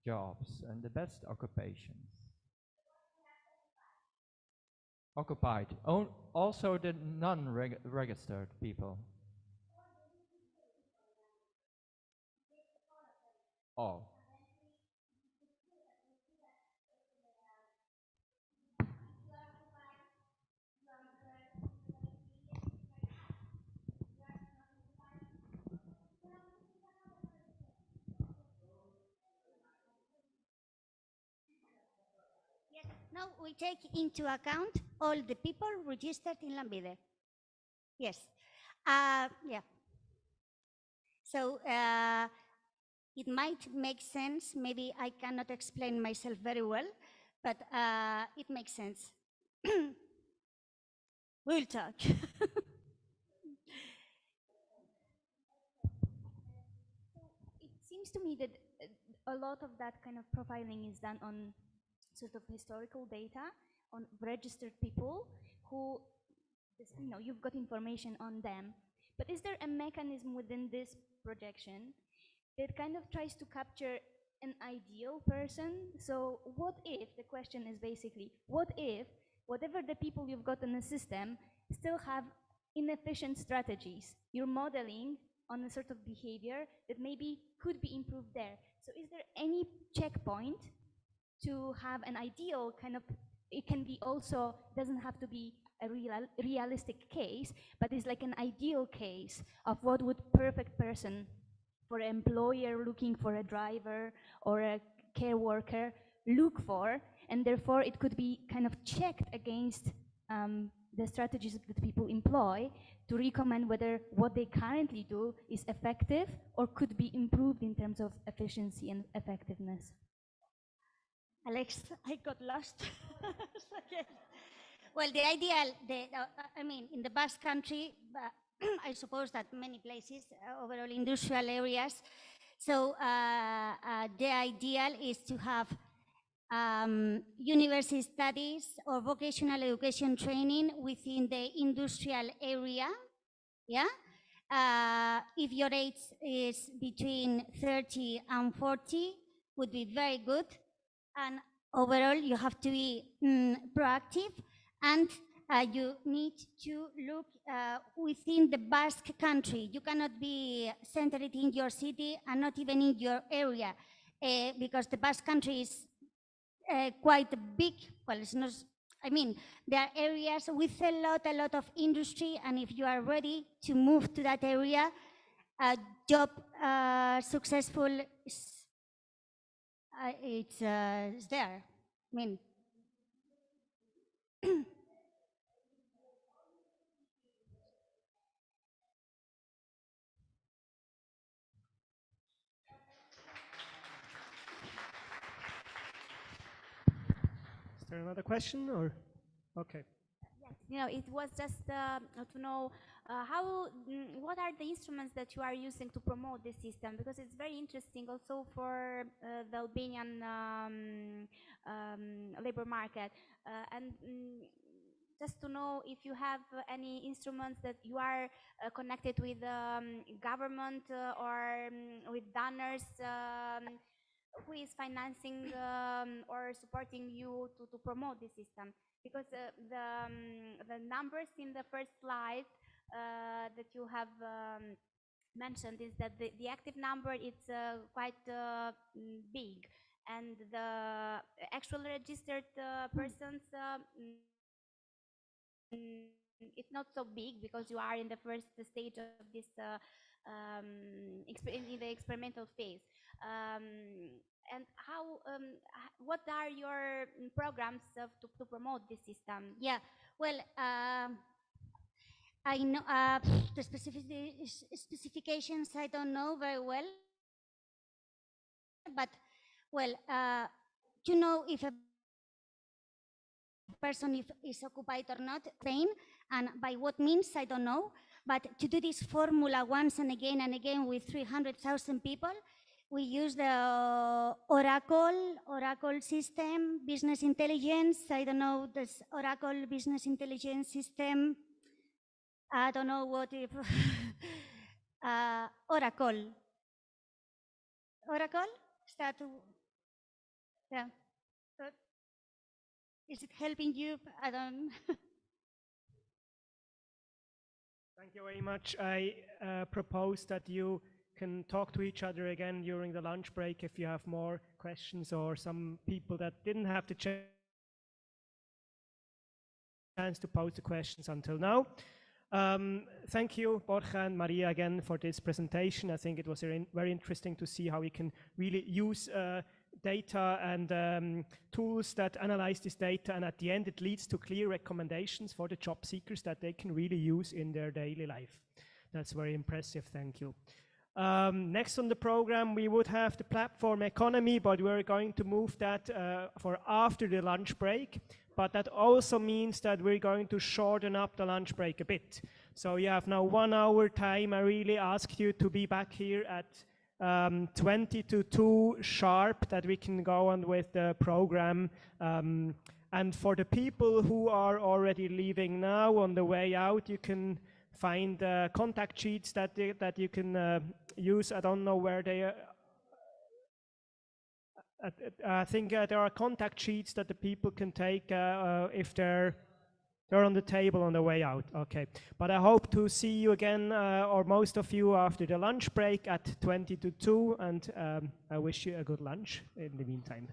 jobs and the best occupations. Occupied. Also the non-registered people. Oh. Now we take into account all the people registered in Lambide. Yes. Yeah. So it might make sense. Maybe I cannot explain myself very well, but it makes sense. We'll talk. It seems to me that a lot of that kind of profiling is done on sort of historical data on registered people who, you've got information on them. But is there a mechanism within this projection that kind of tries to capture an ideal person? So what if, the question is basically, what if whatever the people you've got in the system still have inefficient strategies? You're modeling on a sort of behavior that maybe could be improved there. So is there any checkpoint to have an ideal kind of, it can be also, doesn't have to be a realistic case, but it's like an ideal case of what would perfect person for an employer looking for a driver or a care worker look for, and therefore it could be kind of checked against the strategies that people employ to recommend whether what they currently do is effective or could be improved in terms of efficiency and effectiveness. Alex, I got lost. Okay. Well, the ideal, I mean, in the Basque Country, I suppose that many places, overall industrial areas, so the ideal is to have university studies or vocational education training within the industrial area. Yeah. If your age is between 30 and 40, would be very good. And overall, you have to be proactive, and you need to look within the Basque country. You cannot be centered in your city and not even in your area, because the Basque country is quite big. Well, it's not, I mean, there are areas with a lot of industry, and if you are ready to move to that area, a job successful it's there. I mean, Is there another question or? Okay. You know, it was just to know what are the instruments that you are using to promote this system, because it's very interesting also for the Albanian labor market, and just to know if you have any instruments that you are connected with government or with donors who is financing or supporting you to promote this system, because the numbers in the first slide that you have mentioned is that the active number is quite big, and the actual registered persons it's not so big, because you are in the first stage of this in the experimental phase. And what are your programs to promote this system? yeah, well, I know the specifications I don't know very well, but well, you know if a person is occupied or not, Spain, and by what means I don't know. But to do this formula once and again with 300,000 people, we use the Oracle system, business intelligence. I don't know this Oracle business intelligence system. I don't know what if Oracle. Is that yeah? But is it helping you? I don't. Thank you very much. I propose that you can talk to each other again during the lunch break if you have more questions, or some people that didn't have the chance to pose the questions until now. Thank you, Borja and Maria, again for this presentation. I think it was very interesting to see how we can really use data and tools that analyze this data, and at the end it leads to clear recommendations for the job seekers that they can really use in their daily life. That's very impressive, thank you. Next on the program we would have the platform economy, but we're going to move that for after the lunch break. But that also means that we're going to shorten up the lunch break a bit. So you have now 1 hour time. I really ask you to be back here at 20 to 2 sharp, that we can go on with the program. And for the people who are already leaving now, on the way out, you can find contact sheets that you can use. I don't know where they are. I think there are contact sheets that the people can take if they're on the table on the way out. Okay, but I hope to see you again, or most of you, after the lunch break at 20 to 2, and I wish you a good lunch in the meantime.